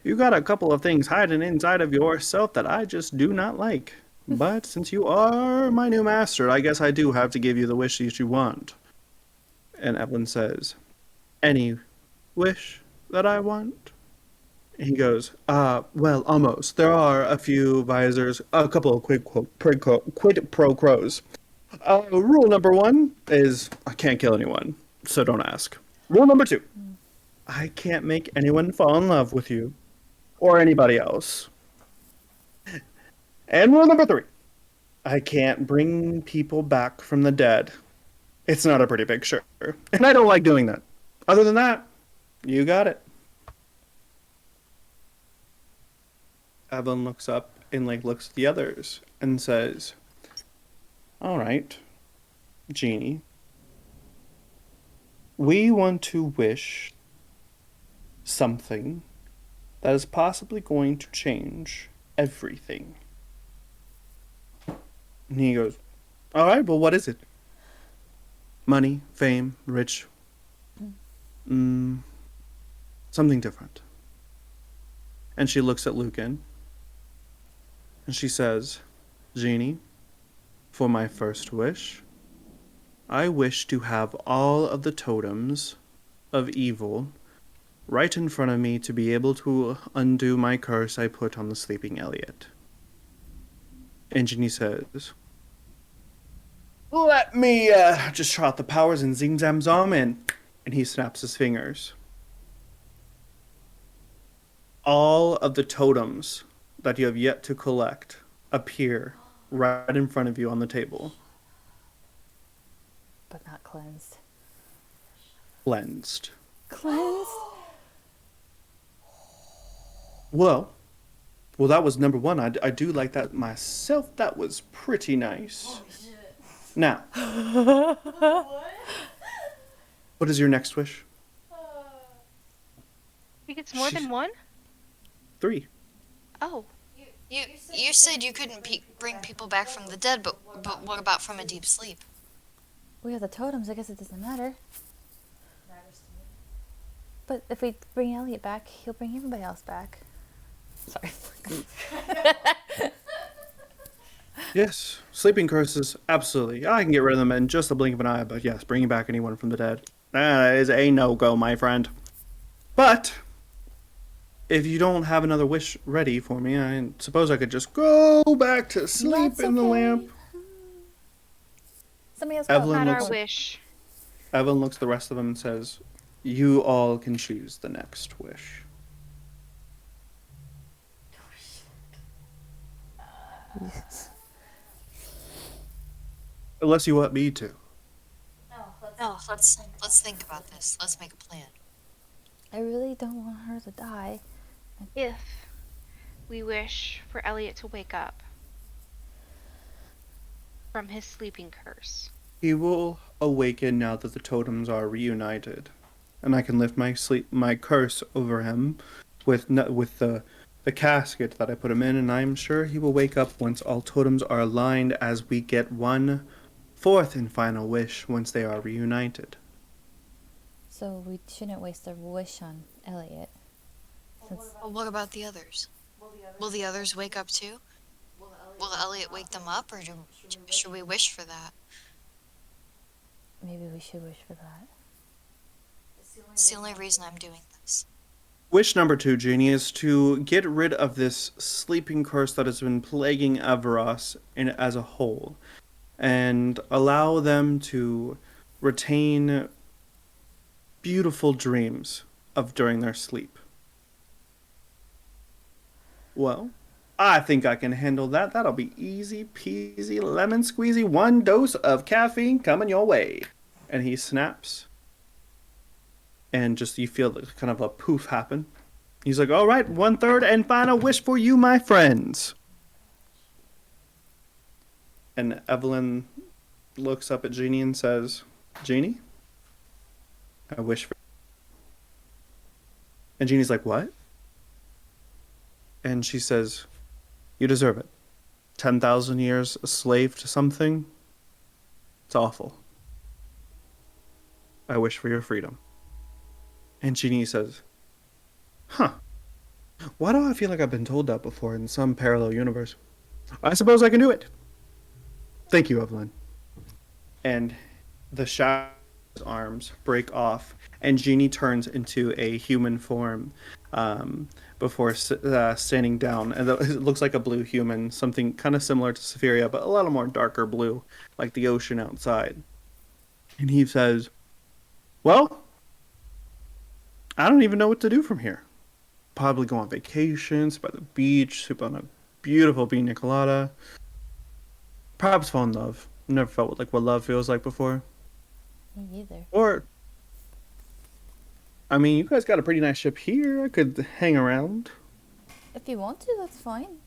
You got a couple of things hiding inside of yourself that I just do not like. But since you are my new master, I guess I do have to give you the wish that you want. And Evelyn says, any wish that I want? And he goes, well, almost. There are a few visors, a couple of quid pro quos. Rule number 1 is I can't kill anyone, so don't ask. Rule number 2, I can't make anyone fall in love with you or anybody else. And rule number 3, I can't bring people back from the dead. It's not a pretty picture, and I don't like doing that. Other than that, you got it. Evelyn looks up and looks at the others and says, all right, Genie, we want to wish something that is possibly going to change everything. And he goes, all right, well, what is it? Money, fame, rich, something different. And she looks at Lucan. And she says, Genie, for my first wish, I wish to have all of the totems of evil right in front of me to be able to undo my curse I put on the sleeping Eliot. And Genie says, let me just trot the powers and zing zam zom in. And he snaps his fingers. All of the totems that you have yet to collect appear right in front of you on the table. But not cleansed. Cleansed. Cleansed? Well, that was number one. I do like that myself. That was pretty nice. Now, what is your next wish? He gets more than one? 3. Oh. You said you couldn't bring people back from the dead, but what about from a deep sleep? We have the totems, I guess it doesn't matter. But if we bring Eliot back, he'll bring everybody else back. Sorry. Yes, sleeping curses, absolutely. I can get rid of them in just the blink of an eye, but yes, bringing back anyone from the dead. That is a no-go, my friend. But if you don't have another wish ready for me, I suppose I could just go back to sleep That's in the okay. lamp. Somebody else go. Evelyn Not our looks, wish. Evelyn looks at the rest of them and says, you all can choose the next wish. Unless you want me to. No, let's think about this. Let's make a plan. I really don't want her to die. If we wish for Eliot to wake up from his sleeping curse. He will awaken now that the totems are reunited, and I can lift my curse over him with the casket that I put him in, and I'm sure he will wake up once all totems are aligned as we get one fourth and final wish once they are reunited. So we shouldn't waste a wish on Eliot. Since Well, what about the others? Will the others wake up too? Will Eliot wake them up, or should we wish for that? maybe we should wish for that. It's the only reason I'm doing this. Wish number 2, Genie, is to get rid of this sleeping curse that has been plaguing Everas as a whole, and allow them to retain beautiful dreams of during their sleep. Well, I think I can handle that. That'll be easy peasy lemon squeezy. 1 dose of caffeine coming your way. And he snaps. And just you feel kind of a poof happen. He's like, all right, 1/3 and final wish for you, my friends. And Evelyn looks up at Genie and says, Genie, I wish for... And Genie's like, what? And she says, you deserve it. 10,000 years a slave to something? It's awful. I wish for your freedom. And Genie says, huh. Why do I feel like I've been told that before in some parallel universe? I suppose I can do it. Thank you, Evelyn. And the shadow's arms break off, and Genie turns into a human form before standing down. And it looks like a blue human, something kind of similar to Sapphiria, but a lot more darker blue, like the ocean outside. And he says, well, I don't even know what to do from here. Probably go on vacations by the beach, sip on a beautiful pina colada. Perhaps fall in love. Never felt like what love feels like before. Me either. Or, I mean, you guys got a pretty nice ship here. I could hang around. If you want to, that's fine.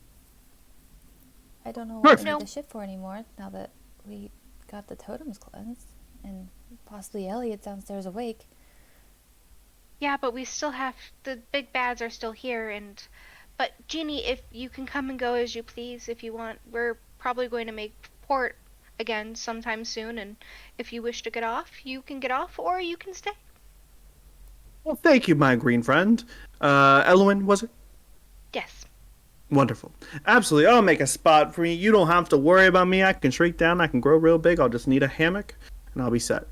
I don't know what we No. need the ship for anymore now that we got the totems cleansed. And possibly Eliot's downstairs awake. Yeah, but we still have the big bads are still here, but Genie, if you can come and go as you please if you want. We're probably going to make port again sometime soon, and if you wish to get off, you can get off or you can stay. Well, thank you, my green friend. Elowen, was it? Wonderful. Absolutely. I'll make a spot for me. You don't have to worry about me. I can shrink down. I can grow real big. I'll just need a hammock and I'll be set.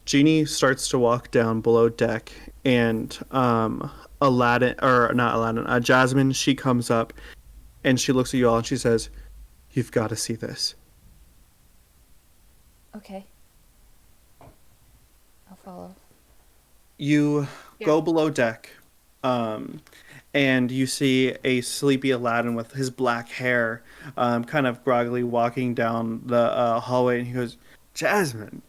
Genie starts to walk down below deck and Aladdin, or not Aladdin, Jasmine, she comes up and she looks at you all and she says, "You've got to see this." Okay. I'll follow. You go below deck, and you see a sleepy Aladdin with his black hair, kind of groggily walking down the hallway, and he goes, "Jasmine,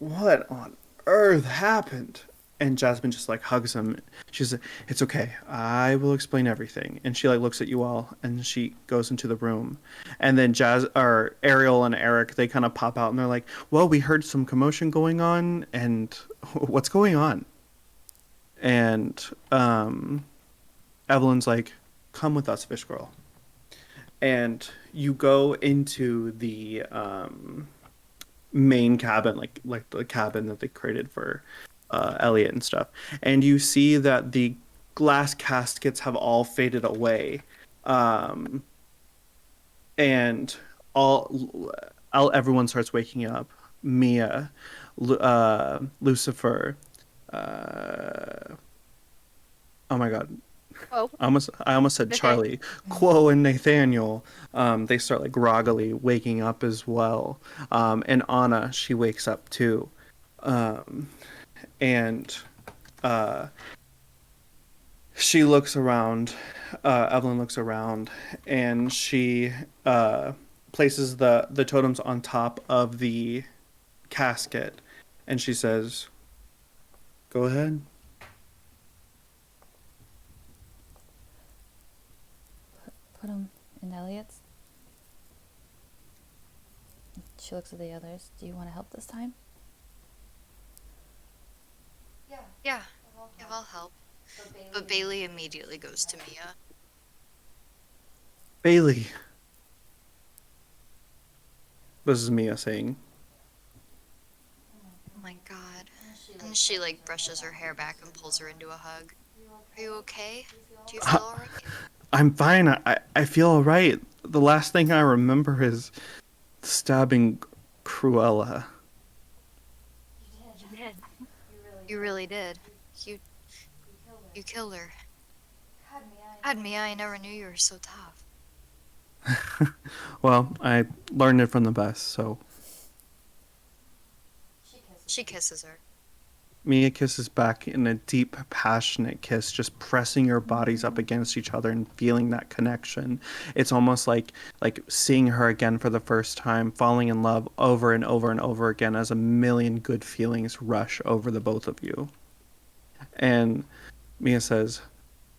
what on earth happened?" And Jasmine just like hugs him. She's like, "It's okay. I will explain everything." And she like looks at you all, and she goes into the room. And then Ariel and Eric, they kind of pop out, and they're like, "Well, we heard some commotion going on, and what's going on?" And Evelyn's like, "Come with us, fish girl." And you go into the main cabin, like the cabin that they created for Eliot and stuff. And you see that the glass caskets have all faded away. And everyone starts waking up. Mia, Lucifer, oh my god. Oh. I almost said Charlie. Quo and Nathaniel, they start like groggily waking up as well. And Anna, she wakes up too. And she looks around, Evelyn looks around, and she places the totems on top of the casket, and she says, "Go ahead." Put them in Eliot's. She looks at the others. Do you want to help this time? Yeah, I'll help. But Baili immediately goes to Mia. "Baili." This is Mia saying. Oh my god. And she like brushes her hair back and pulls her into a hug. Are you okay? Do you feel alright? "I'm fine. I feel alright. The last thing I remember is stabbing Cruella." You really did. You killed her. God, Mia, I never knew you were so tough. Well, I learned it from the best, so. She kisses her. Mia kisses back in a deep, passionate kiss, just pressing your bodies up against each other and feeling that connection. It's almost like seeing her again for the first time, falling in love over and over and over again as a million good feelings rush over the both of you. And Mia says,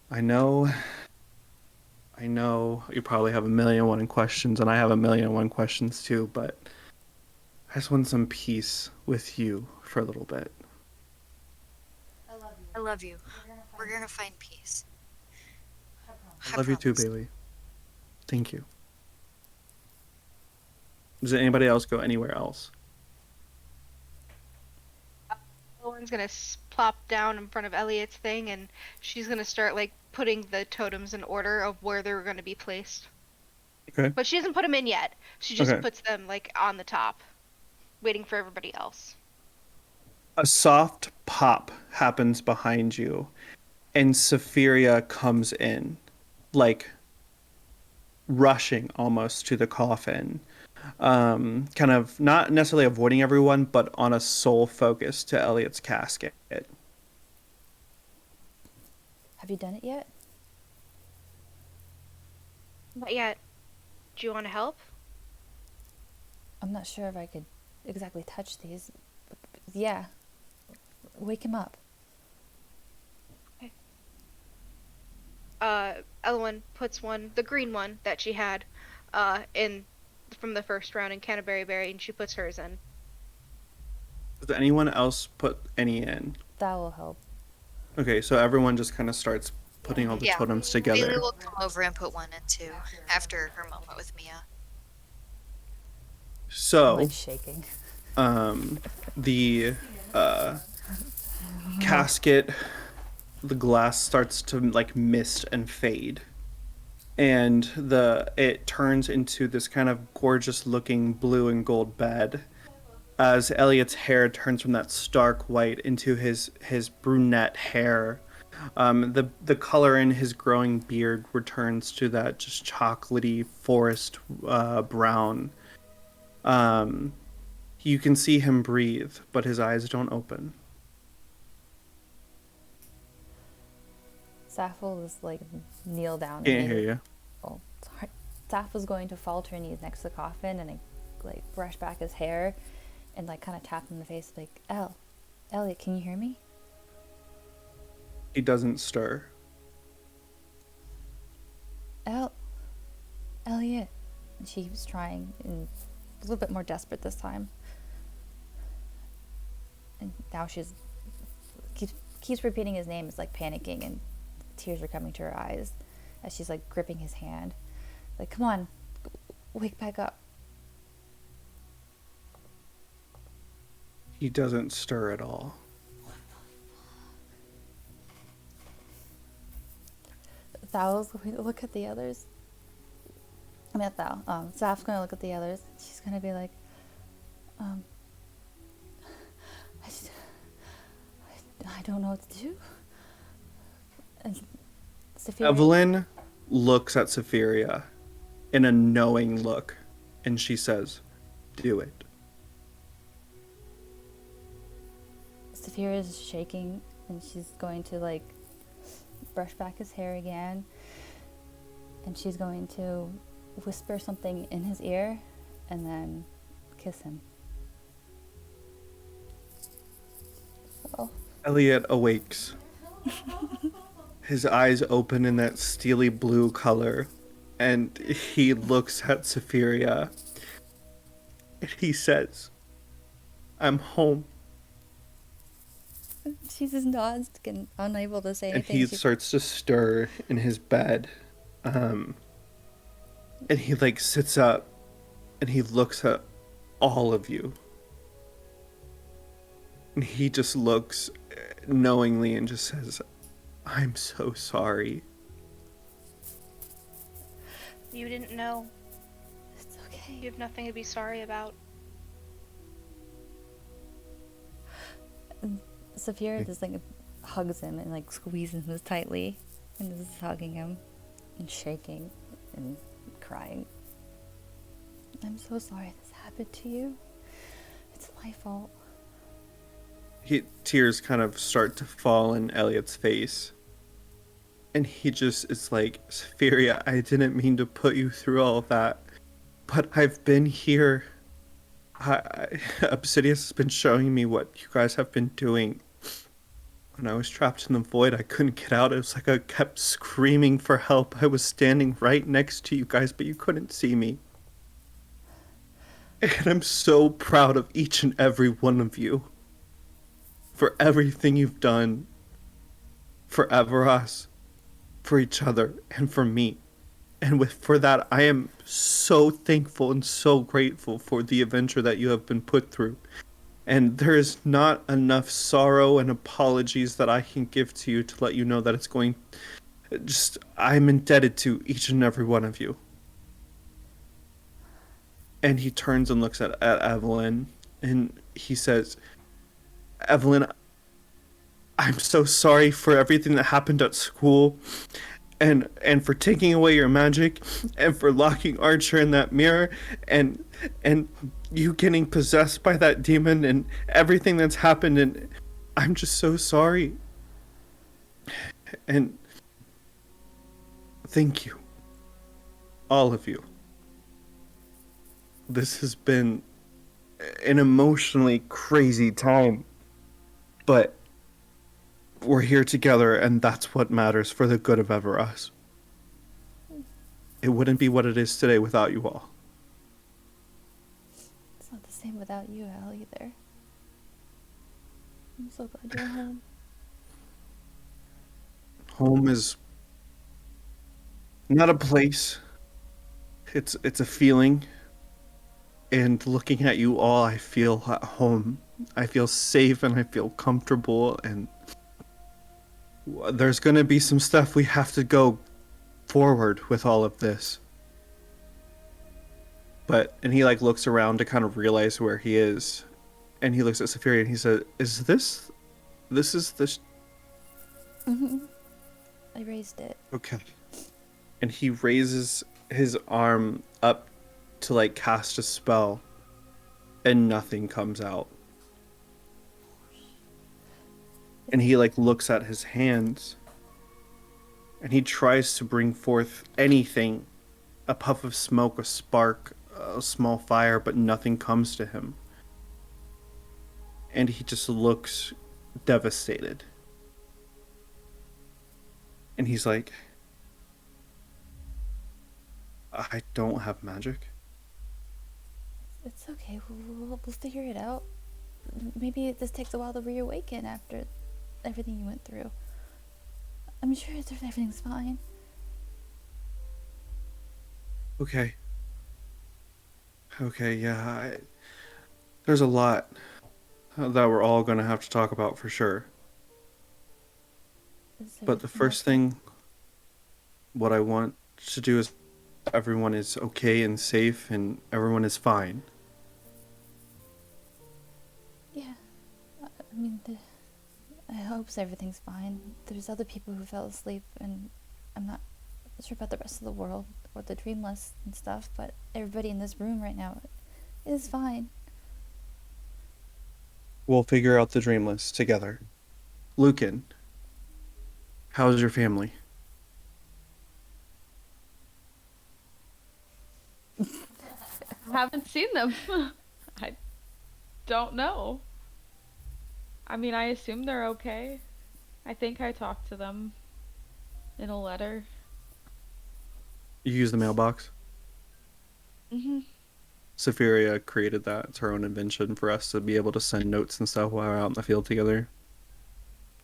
I know you probably have a million and one questions, and I have a million and one questions too, but I just want some peace with you for a little bit." I love you. We're gonna find peace. I love you too, Baili. Thank you. Does anybody else go anywhere else? Elowen's gonna plop down in front of Eliot's thing, and she's gonna start like putting the totems in order of where they're gonna be placed. Okay. But she doesn't put them in yet. She just Okay. puts them like on the top, waiting for everybody else. A soft pop happens behind you, and Sapphiria comes in, like rushing almost to the coffin. Kind of not necessarily avoiding everyone, but on a sole focus to Eliot's casket. Have you done it yet? Not yet. Do you want to help? I'm not sure if I could exactly touch these. Yeah. Wake him up. Elowen puts one, the green one that she had, in from the first round in Canterbury Berry, and she puts hers in. Does anyone else put any in? That will help. Okay, so everyone just kind of starts putting all the Yeah. totems Baili together. will come over and put one in too, after her moment with Mia. I'm So, like shaking. the casket, the glass starts to like mist and fade. and it turns into this kind of gorgeous looking blue and gold bed as Eliot's hair turns from that stark white into his brunette hair. The color in his growing beard returns to that just chocolatey forest brown. Um, you can see him breathe, but his eyes don't open. Sapph will just like kneel down. Can't and hear you. Oh, sorry. Sapph was going to fall to her knees next to the coffin and like brush back his hair and like kind of tap him in the face like, Eliot, can you hear me? He doesn't stir. Eliot. And she was trying and a little bit more desperate this time. And now she's keeps repeating his name, is like panicking and tears are coming to her eyes as she's like gripping his hand. Like, come on, wake back up. He doesn't stir at all. Thal's going to look at the others. I mean, not Thal. Sapp's going to look at the others. She's going to be like, I don't know what to do. And Sapphiria, Evelyn looks at Sapphiria in a knowing look, and she says, "Do it." Sapphiria is shaking, and she's going to like brush back his hair again, and she's going to whisper something in his ear, and then kiss him. So. Eliot awakes. His eyes open in that steely blue color, and he looks at Sapphiria, and he says, "I'm home." She just nods, unable to say And anything. he starts to stir in his bed. And he like sits up and he looks at all of you. And he just looks knowingly and just says, "I'm so sorry." You didn't know. It's okay. You have nothing to be sorry about. Sapphiria just like hugs him and like squeezes him tightly and is hugging him and shaking and crying. I'm so sorry this happened to you. It's my fault. Tears kind of start to fall in Eliot's face. And he just is like, "Sapphiria, I didn't mean to put you through all of that. But I've been here. Obsidious has been showing me what you guys have been doing. When I was trapped in the void, I couldn't get out. It was like I kept screaming for help. I was standing right next to you guys, but you couldn't see me. And I'm so proud of each and every one of you. For everything you've done. For Everas. For each other. And for me. And for that, I am so thankful and so grateful for the adventure that you have been put through. And there is not enough sorrow and apologies that I can give to you to let you know that it's going... I'm indebted to each and every one of you." And he turns and looks at Evelyn, and he says, "Evelyn, I'm so sorry for everything that happened at school. And for taking away your magic, and for locking Archer in that mirror, and you getting possessed by that demon, and everything that's happened, and I'm just so sorry. And thank you. All of you. This has been an emotionally crazy time, but we're here together, and that's what matters for the good of Everas. It wouldn't be what it is today without you all." It's not the same without you, Al, either. I'm so glad you're home. Home is not a place. It's a feeling. And looking at you all, I feel at home. I feel safe and I feel comfortable, and there's going to be some stuff we have to go forward with all of this. And he like looks around to kind of realize where he is, and he looks at Sapphiria and he said, "Is this is this I raised it. okay?" And he raises his arm up to like cast a spell, and nothing comes out. And he like looks at his hands, and he tries to bring forth anything, a puff of smoke, a spark, a small fire, but nothing comes to him. And he just looks devastated. And he's like, "I don't have magic." It's okay. We'll figure it out. Maybe this takes a while to reawaken after everything you went through. I'm sure everything's fine. Okay. Okay, yeah. There's a lot that we're all going to have to talk about for sure. But the first thing, what I want to do is everyone is okay and safe and everyone is fine. Yeah. I mean, I hope everything's fine. There's other people who fell asleep, and I'm not sure about the rest of the world or the dreamless and stuff, but everybody in this room right now is fine. We'll figure out the dreamless together. Lucan, how's your family? Haven't seen them. I don't know. I mean, I assume they're okay. I think I talked to them in a letter. You use the mailbox? Mhm. Sapphiria created that. It's her own invention for us to be able to send notes and stuff while we're out in the field together.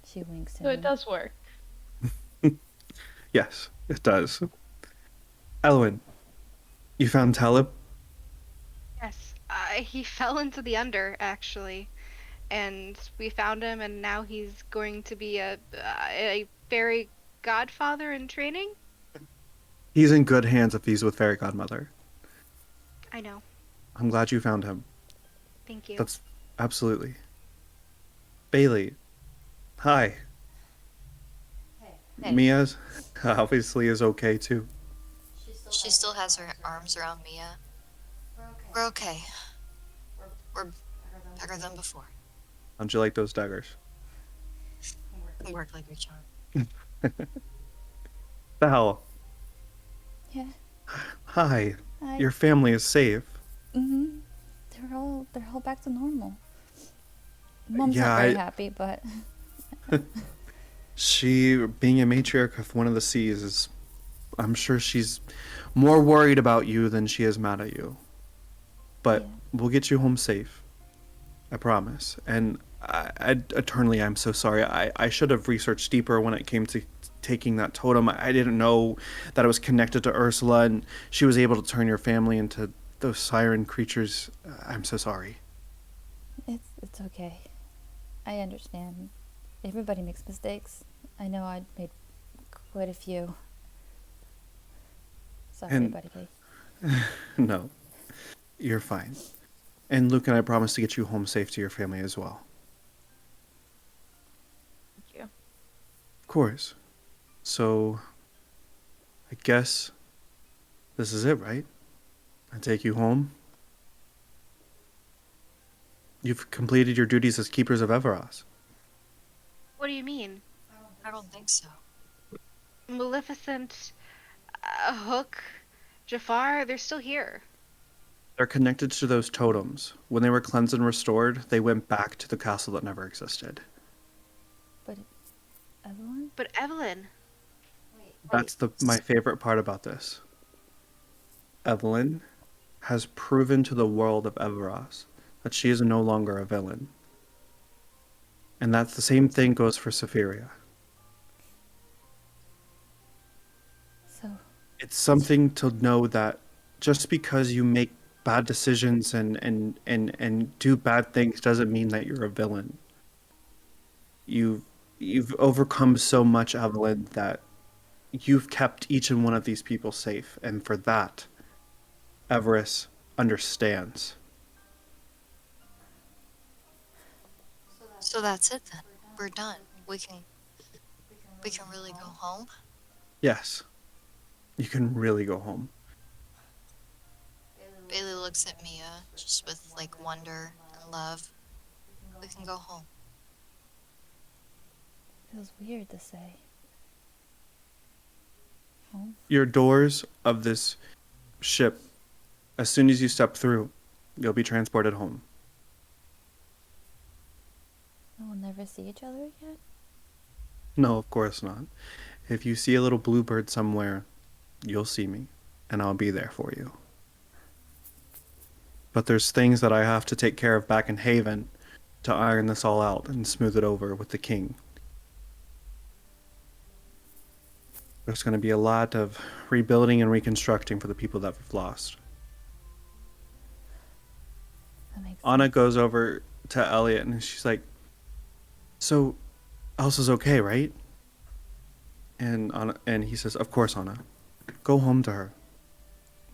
She winks at So it him. does work. Yes, it does. Elowen, you found Talib? Yes, he fell into the under, actually. And we found him, and now he's going to be a fairy godfather in training? He's in good hands if he's with Fairy Godmother. I know. I'm glad you found him. Thank you. That's absolutely. Baili, hi. Hey. Mia's obviously is okay too. She still has her arms around Mia. We're We're okay. okay. We're better than before. How'd you like those daggers? We work like a charm. Thal, Yeah. hi. Hi. Your family is safe. Mm-hmm. They're all back to normal. Mom's Yeah, not very I- happy, but She, being a matriarch of one of the seas, is. I'm sure she's more worried about you than she is mad at you. But Yeah. we'll get you home safe. I promise. And eternally, I'm so sorry. I should have researched deeper when it came to taking that totem. I didn't know that it was connected to Ursula and she was able to turn your family into those siren creatures. I'm so sorry. it's okay. I understand. Everybody makes mistakes. I know I made quite a few. Sorry, And- buddy. No, you're fine. And Luke and I promise to get you home safe to your family as well. Thank you. Of course. So, I guess this is it, right? I take you home. You've completed your duties as keepers of Everas. What do you mean? I don't think so. Maleficent, Hook, Jafar, they're still here. They're connected to those totems. When they were cleansed and restored, they went back to the castle that never existed. But Evelyn? But Evelyn, That's my favorite part about this. Evelyn has proven to the world of Everas that she is no longer a villain. And that's the same thing goes for Sapphiria. So It's something to know that just because you make bad decisions and do bad things doesn't mean that you're a villain. You've overcome so much, Evelyn, that you've kept each and one of these people safe, and for that, Everas understands. So that's it then. We're done. We can really go home. Yes, you can really go home. Bailey looks at Mia just with like wonder and love. We can go home. Feels weird to say. Home? Your doors of this ship, as soon as you step through, you'll be transported home. And we'll never see each other again? No, of course not. If you see a little bluebird somewhere, you'll see me, and I'll be there for you. But there's things that I have to take care of back in Haven to iron this all out and smooth it over with the king. There's going to be a lot of rebuilding and reconstructing for the people that we've lost. That makes Anna sense. goes over to Eliot and she's like, "So, Elsa's okay, right?" And he says, "Of course, Anna. Go home to her.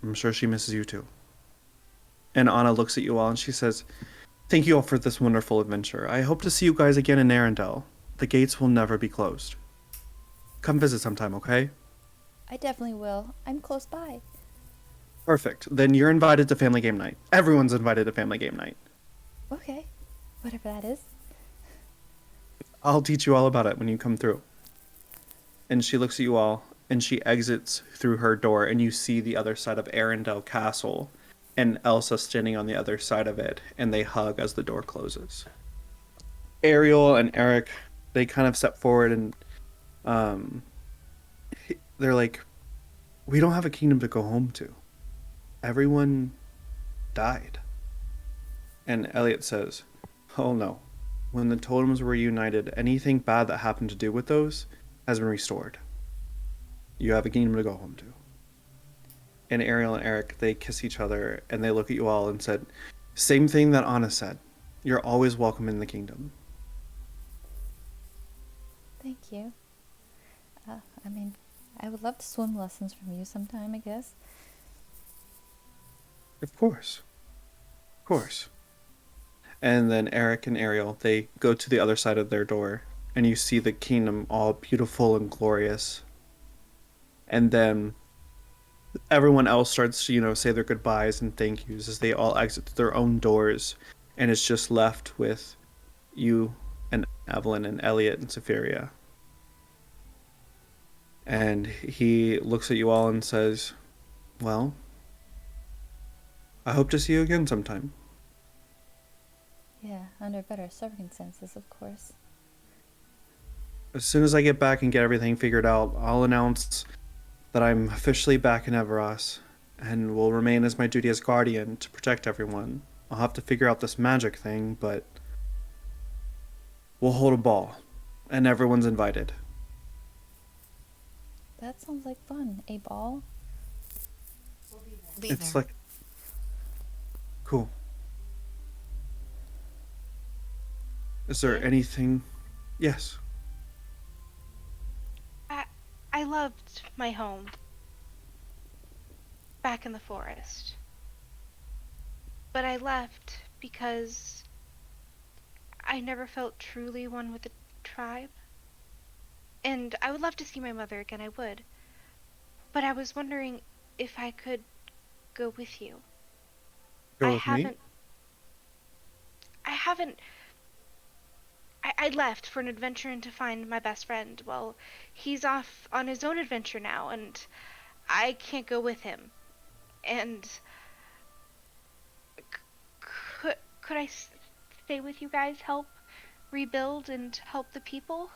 I'm sure she misses you too." And Anna looks at you all and she says, "Thank you all for this wonderful adventure. I hope to see you guys again in Arendelle. The gates will never be closed. Come visit sometime, okay?" I definitely will. I'm close by. Perfect. Then you're invited to family game night. Everyone's invited to family game night. Okay. Whatever that is. I'll teach you all about it when you come through. And she looks at you all and she exits through her door and you see the other side of Arendelle Castle and Elsa standing on the other side of it and they hug as the door closes. Ariel and Eric, they kind of step forward and they're like, "We don't have a kingdom to go home to. Everyone died." And Eliot says, "Oh no. When the totems were united, anything bad that happened to do with those has been restored. You have a kingdom to go home to." And Ariel and Eric, they kiss each other and they look at you all and said, "Same thing that Anna said. You're always welcome in the kingdom." Thank you. I mean, I would love to swim lessons from you sometime, I guess. Of course. Of course. And then Eric and Ariel, they go to the other side of their door, and you see the kingdom all beautiful and glorious. And then everyone else starts to, say their goodbyes and thank yous as they all exit to their own doors, and it's just left with you and Evelyn and Eliot and Sapphiria. And he looks at you all and says, "Well, I hope to see you again sometime." Yeah, under better circumstances, of course. As soon as I get back and get everything figured out, I'll announce that I'm officially back in Everas and will remain as my duty as guardian to protect everyone. I'll have to figure out this magic thing, but we'll hold a ball and everyone's invited. That sounds like fun. A ball? We'll be there. Be It's there. like cool. Is there anything? Yes. I loved my home. Back in the forest. But I left because I never felt truly one with the tribe. And I would love to see my mother again, I would. But I was wondering if I could go with you. Go I with me? haven't I left for an adventure and to find my best friend. Well, he's off on his own adventure now, and I can't go with him. And could I stay with you guys, help rebuild and help the people?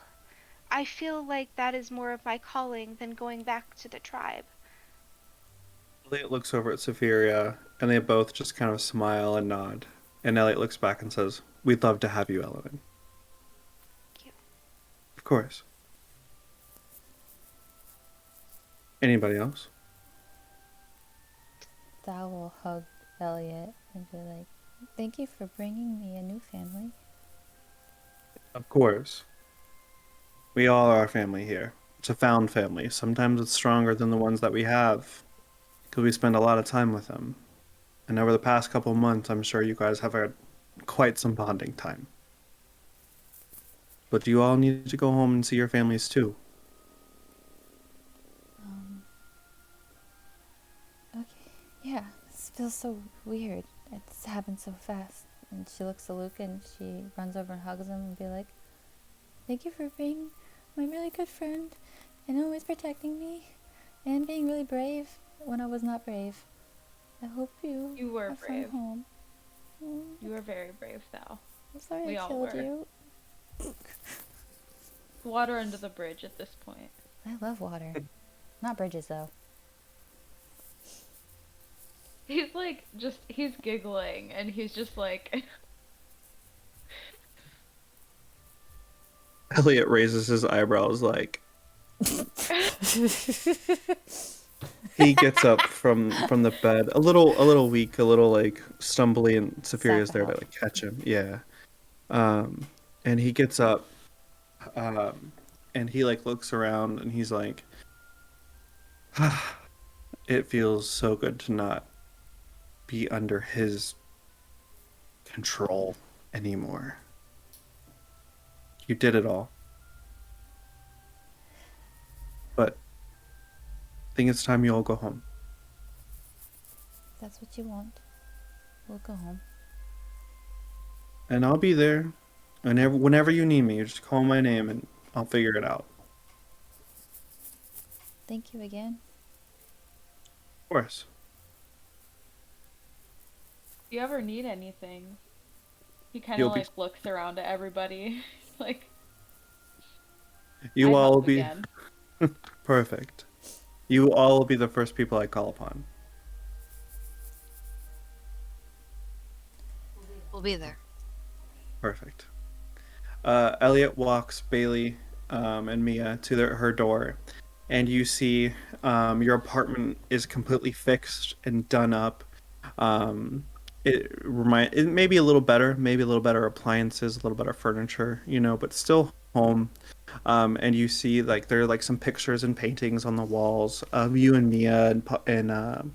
I feel like that is more of my calling than going back to the tribe. Elliot looks over at Sapphiria, and they both just kind of smile and nod. And Elliot looks back and says, "We'd love to have you, Elowen." Thank you. Of course. Anybody else? Thal will hug Eliot and be like, "Thank you for bringing me a new family." Of course. We all are family here. It's a found family. Sometimes it's stronger than the ones that we have because we spend a lot of time with them. And over the past couple months, I'm sure you guys have had quite some bonding time. But you all need to go home and see your families too. Um, okay. Yeah, this feels so weird. It's happened so fast. And she looks at Lucan, she runs over and hugs him and be like, thank you for being my really good friend and always protecting me and being really brave when I was not brave. I hope you were have brave. fun home. You were very brave, Thal. I'm sorry We I all killed were. you. Water under the bridge at this point. I love water. Not bridges, though. He's like, he's giggling, and he's just like, Eliot raises his eyebrows like he gets up from the bed, a little weak, a little like stumbly, and Sapphiria's there to like catch him. Yeah. And he gets up, and he like looks around, and he's like, it feels so good to not be under his control anymore. You did it all. But I think it's time you all go home. If that's what you want, we'll go home. And I'll be there whenever you need me. You just call my name and I'll figure it out. Thank you again. Of course. if you ever need anything, he kind You'll of be- like looks around at everybody, like, You "I'd all will help be again." perfect. You all will be the first people I call upon. We'll be there. Perfect. Eliot walks Baili and Mia to her door, and you see your apartment is completely fixed and done up. It may be a little better, maybe a little better appliances, a little better furniture, but still home. And you see like there are like some pictures and paintings on the walls of you and Mia and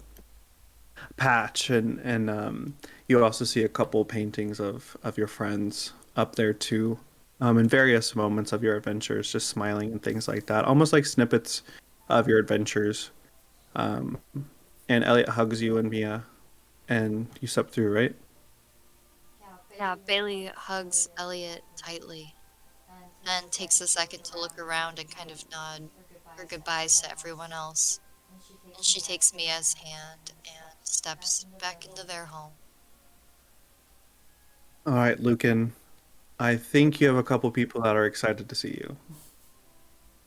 Patch, and you also see a couple paintings of your friends up there too, in various moments of your adventures, just smiling and things like that, almost like snippets of your adventures. And Eliot hugs you and Mia, and you step through, right? Yeah, Bailey hugs Eliot tightly and takes a second to look around and kind of nod her goodbyes to everyone else. And she takes Mia's hand and steps back into their home. All right, Lucan. I think you have a couple people that are excited to see you.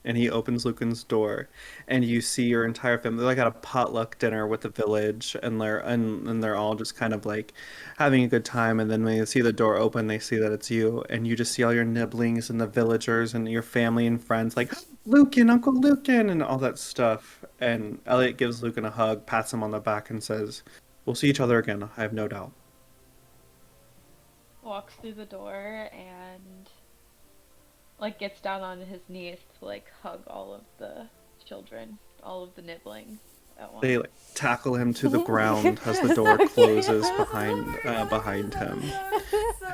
And he opens Lucan's door, and you see your entire family. They're like at a potluck dinner with the village, and they're all just kind of like having a good time. And then when they see the door open, they see that it's you, and you just see all your nibblings and the villagers and your family and friends like Lucan, Uncle Lucan, and all that stuff. And Eliot gives Lucan a hug, pats him on the back, and says, "We'll see each other again. I have no doubt." Walks through the door and like gets down on his knees to like hug all of the children, all of the nibblings at once. They like tackle him to the ground as the door closes behind him.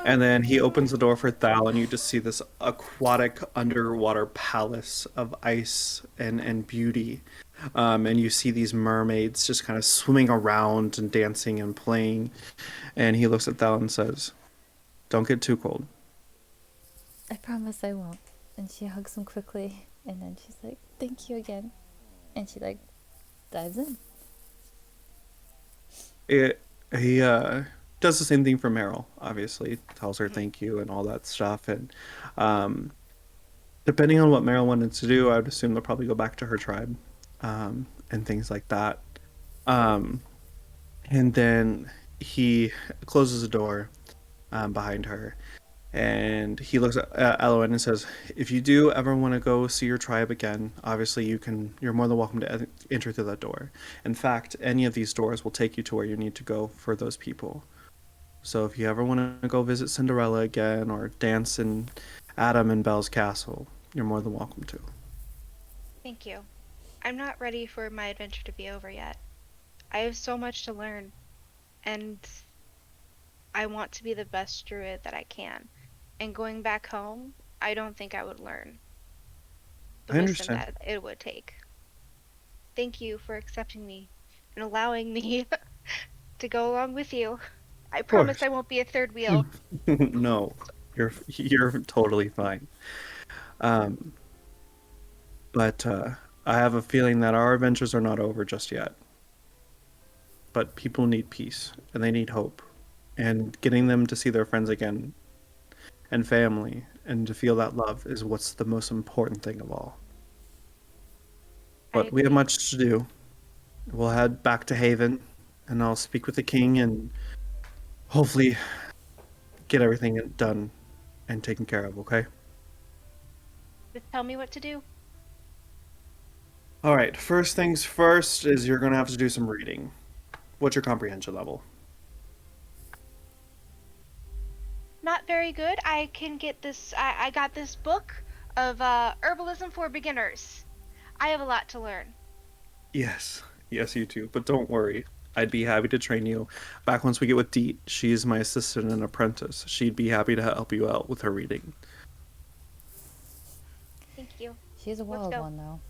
And then he opens the door for Thal, and you just see this aquatic underwater palace of ice and beauty. And you see these mermaids just kind of swimming around and dancing and playing. And he looks at Thal and says, "Don't get too cold." I promise I won't. And she hugs him quickly, and then she's like, thank you again. And she like dives in. He does the same thing for Meryl, obviously. Tells her thank you and all that stuff. And depending on what Meryl wanted to do, I would assume they'll probably go back to her tribe and things like that. And then he closes the door behind her. And he looks at Elowen and says, "If you do ever want to go see your tribe again, obviously you're more than welcome to enter through that door. In fact, any of these doors will take you to where you need to go for those people. So if you ever want to go visit Cinderella again or dance in Adam and Belle's castle, you're more than welcome to." Thank you. I'm not ready for my adventure to be over yet. I have so much to learn, and I want to be the best druid that I can. And going back home, I don't think I would learn the I wisdom understand. that it would take. Thank you for accepting me and allowing me to go along with you. I Of promise course. I won't be a third wheel. No, you're totally fine. Um, but I have a feeling that our adventures are not over just yet. But people need peace and they need hope. And getting them to see their friends again and family and to feel that love is what's the most important thing of all. I But we have agree. much to do. We'll head back to Haven and I'll speak with the king and hopefully get everything done and taken care of, okay? Just tell me what to do. All right, first things first is you're going to have to do some reading. What's your comprehension level? Not very good. I can get this. I got this book of herbalism for beginners. I have a lot to learn. Yes, yes, you too. But don't worry. I'd be happy to train you. Back once we get with Deet, she's my assistant and apprentice. She'd be happy to help you out with her reading. Thank you. She's a Let's wild go. one, though.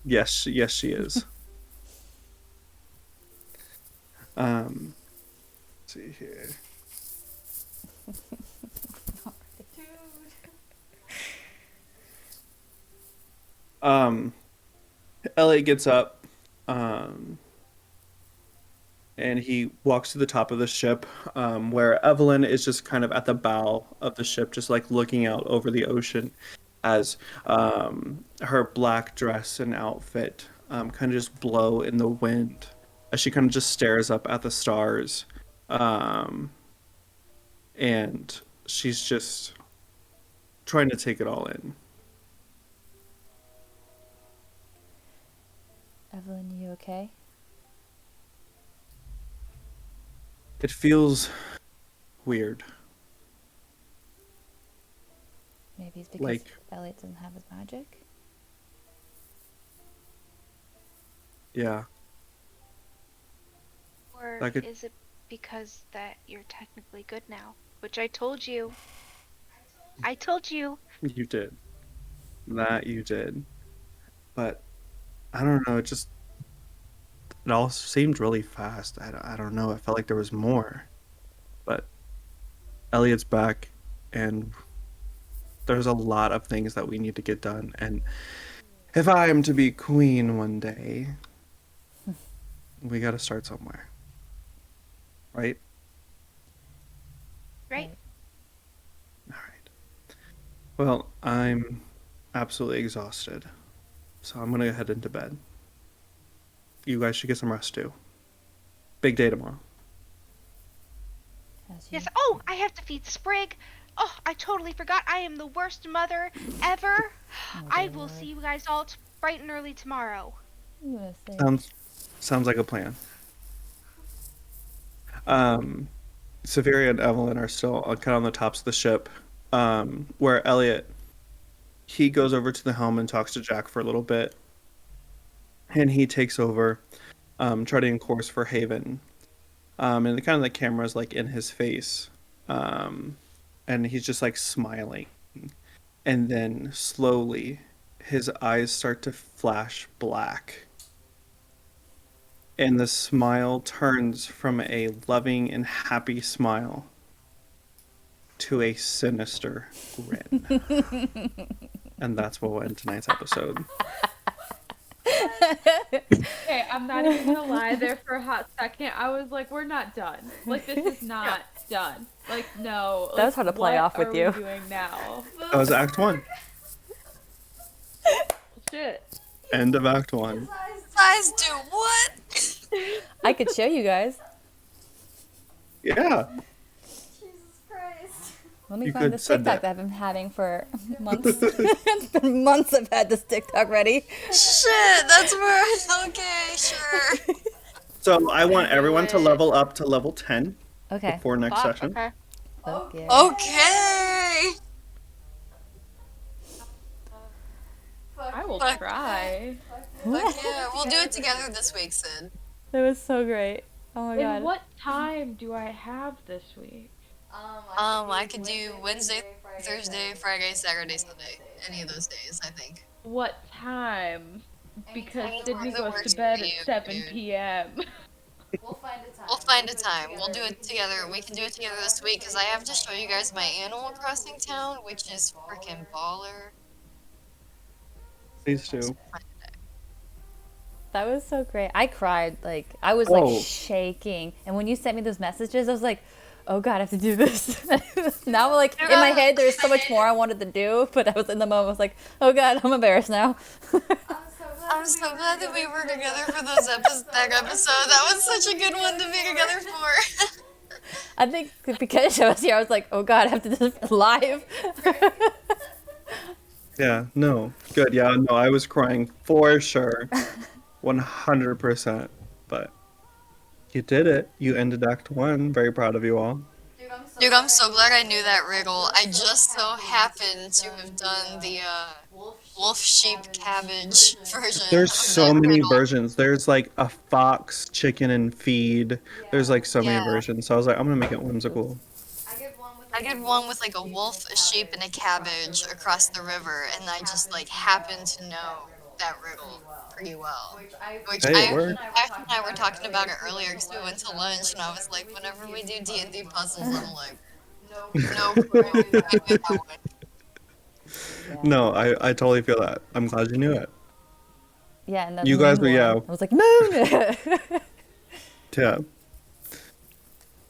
Yes, yes, she is. Let's see here. Um, Elliot gets up, and he walks to the top of the ship, where Evelyn is just kind of at the bow of the ship, just like looking out over the ocean as her black dress and outfit kind of just blow in the wind as she kind of just stares up at the stars. Um, and she's just trying to take it all in. Evelyn, you okay? It feels weird. Maybe it's because Like, Eliot doesn't have his magic? yeah, Or that could. is it because that you're technically good now? Which I told you. I told you. You did. That you did. But I don't know, it all seemed really fast. I don't know. I felt like there was more. But Elliot's back, and there's a lot of things that we need to get done. And if I am to be queen one day, we got to start somewhere. Right? Right? All right. Well, I'm absolutely exhausted. So I'm going to head into bed. You guys should get some rest too. Big day tomorrow. As you... Yes. Oh, I have to feed Sprig. Oh, I totally forgot. I am the worst mother ever. Oh, I dear will Lord. see you guys all bright and early tomorrow. I'm gonna say... Sounds like a plan. Um, Sapphiria and Evelyn are still kind of on the tops of the ship, where Eliot, he goes over to the helm and talks to Jack for a little bit, and he takes over, charting course for Haven. And kind of the camera's like in his face, and he's just like smiling, and then slowly his eyes start to flash black. And the smile turns from a loving and happy smile to a sinister grin. And that's what will end tonight's episode. Okay, I'm not even gonna lie. There for a hot second, I was like, "We're not done. Like, this is not done. Like, no." That Like, was how to play what off with are you. we doing now? That was Act 1. Shit. End of Act 1. Guys, do what? I could show you guys. Yeah. Jesus Christ. Let me You find could this said TikTok that. that I've been having for months. It's been months I've had this TikTok ready. Shit, that's where. Okay, sure. So I want everyone to level up to level 10 Okay. before next Fuck, session. okay. Okay. Okay. will Fuck try. Fuck yeah, we'll do it together this week, Sid. That was so great. Oh my god. And what time do I have this week? I could do Wednesday, Thursday, Friday, Saturday, Sunday. Any of those days, I think. What time? Because Any Sydney time that goes works to bed for you, at 7 dude. p.m. We'll find a time. We'll find a time. We'll do it together. We can do it together this week because I have to show you guys my Animal Crossing town, which is freaking baller. Please do. That was so great. I cried. Like, I was Oh. like shaking. And when you sent me those messages, I was like, oh god, I have to do this. Now, like, in my head, there's so much more I wanted to do. But I was in the moment, I was like, oh god, I'm embarrassed now. I'm so glad that we were together for that episode. That was such a good one to be together for. I think because I was here, I was like, oh god, I have to do this live. Yeah, no. Good, yeah, no, I was crying for sure. 100%. But you did it. You ended Act 1. Very proud of you all. Dude, I'm so glad I knew that riddle. I just so happened to have done the wolf, sheep, cabbage version. There's of so that many riddle. versions. There's like a fox, chicken, and feed. There's like so many Yeah. versions. So I was like, I'm gonna make it whimsical. I did one with like a wolf, a sheep, and a cabbage across the river, and I just like happened to know that riddle pretty well. Which Hey, it I worked. Ash and I were talking about it earlier because we went to lunch, and I was like, whenever we do D&D puzzles, I'm like, no clue. I knew that one. No, I totally feel that. I'm glad you knew it. Yeah, and then You the guys moon were- yeah. one. I was like, moon! Yeah.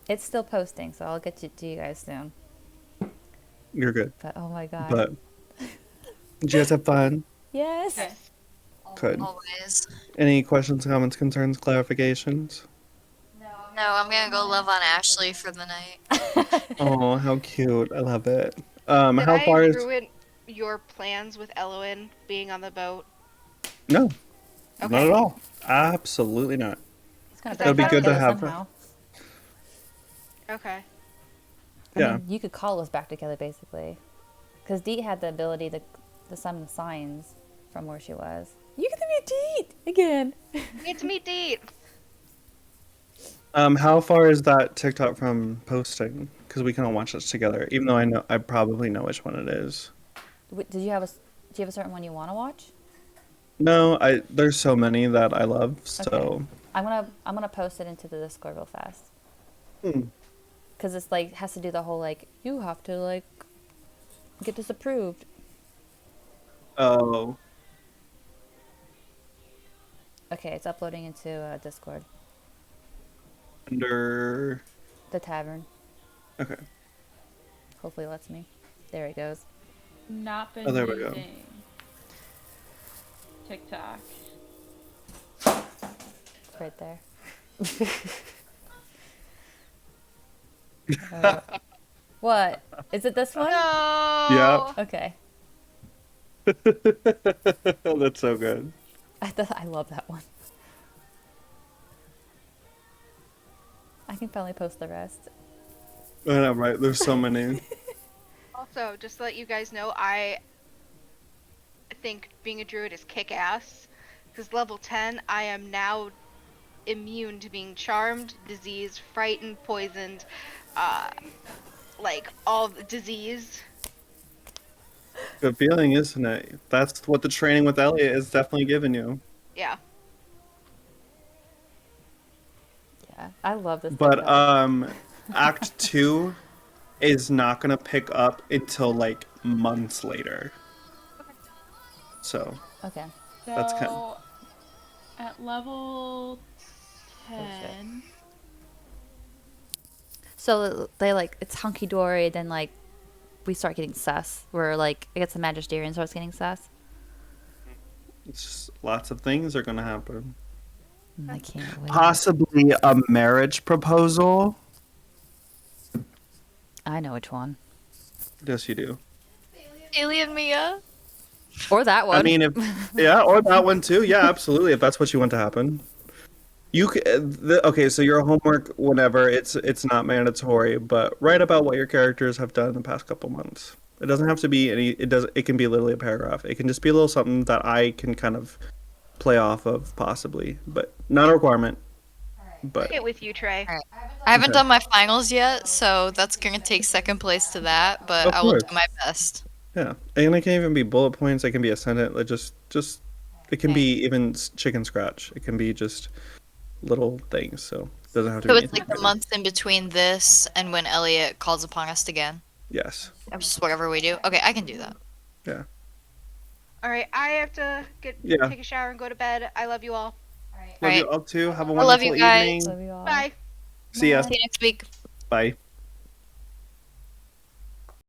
It's still posting, so I'll get it to you guys soon. You're good. But oh my god. But did you guys have fun? Yes. Okay. Good. Always. Any questions, comments, concerns, clarifications? No, I'm gonna go love on Ashley for the night. Oh, how cute. I love it. Did How far I is ruin your plans with Elowen being on the boat? No. Not Okay. at all. Absolutely not. It's gonna That'd bring be it good to together have- somehow. Okay. I Yeah. mean, you could call us back together, basically. Because Deet had the ability to summon signs from where she was. You get to meet Deet again. We get to meet Deet. How far is that TikTok from posting? Because we can all watch this together. Even though I probably know which one it is. Do you have a certain one you want to watch? No, there's so many that I love. So Okay. I'm gonna post it into the Discord real fast. Because it's like has to do the whole like you have to like get this approved. Oh, Okay, it's uploading into Discord. under The tavern. okay. Hopefully it lets me. There it goes. Not been Oh, there we go. using TikTok. It's right there. What? Is it this one? No. Okay. That's so good. I love that one. I can finally post the rest. I know, right? There's so many. Also, just to let you guys know, I think being a druid is kick-ass. Because level 10, I am now immune to being charmed, diseased, frightened, poisoned, like all the disease. Good feeling, isn't it? That's what the training with Eliot is definitely giving you. Yeah. Yeah, I love this. But TikTok. Act 2 is not gonna pick up until like months later. So Okay. So, That's kind at level 10, So they like it's hunky dory, then like we start getting sus. Where like it gets the magisterium starts getting sus. it's just, lots of things are gonna happen. I can't wait. Possibly a marriage proposal. I know which one. Yes, you do. Baili and Mia. Or that one. I mean, if yeah, or that one too. Yeah, absolutely. If that's what you want to happen, you okay. So your homework, whenever it's not mandatory, but write about what your characters have done in the past couple months. It doesn't have to be any. It can be literally a paragraph. It can just be a little something that I can kind of play off of, possibly, but not a requirement. But Get with you, Trey. All right. I haven't Okay. done my finals yet, so that's gonna take second place to that. But Of I will course. do my best. yeah, and it can even be bullet points. It can be a sentence. Like just it can Okay. be even chicken scratch. It can be just little things. So it doesn't have to So be it's like anything the big. months in between this and when Eliot calls upon us again. Yes. Or just whatever we do. Okay, I can do that. All right, I have to Yeah. take a shower and go to bed. I love you all. Love you Alright. all too. Have a I love you wonderful guys. evening. Love you all. Bye. See ya. See you next week. Bye.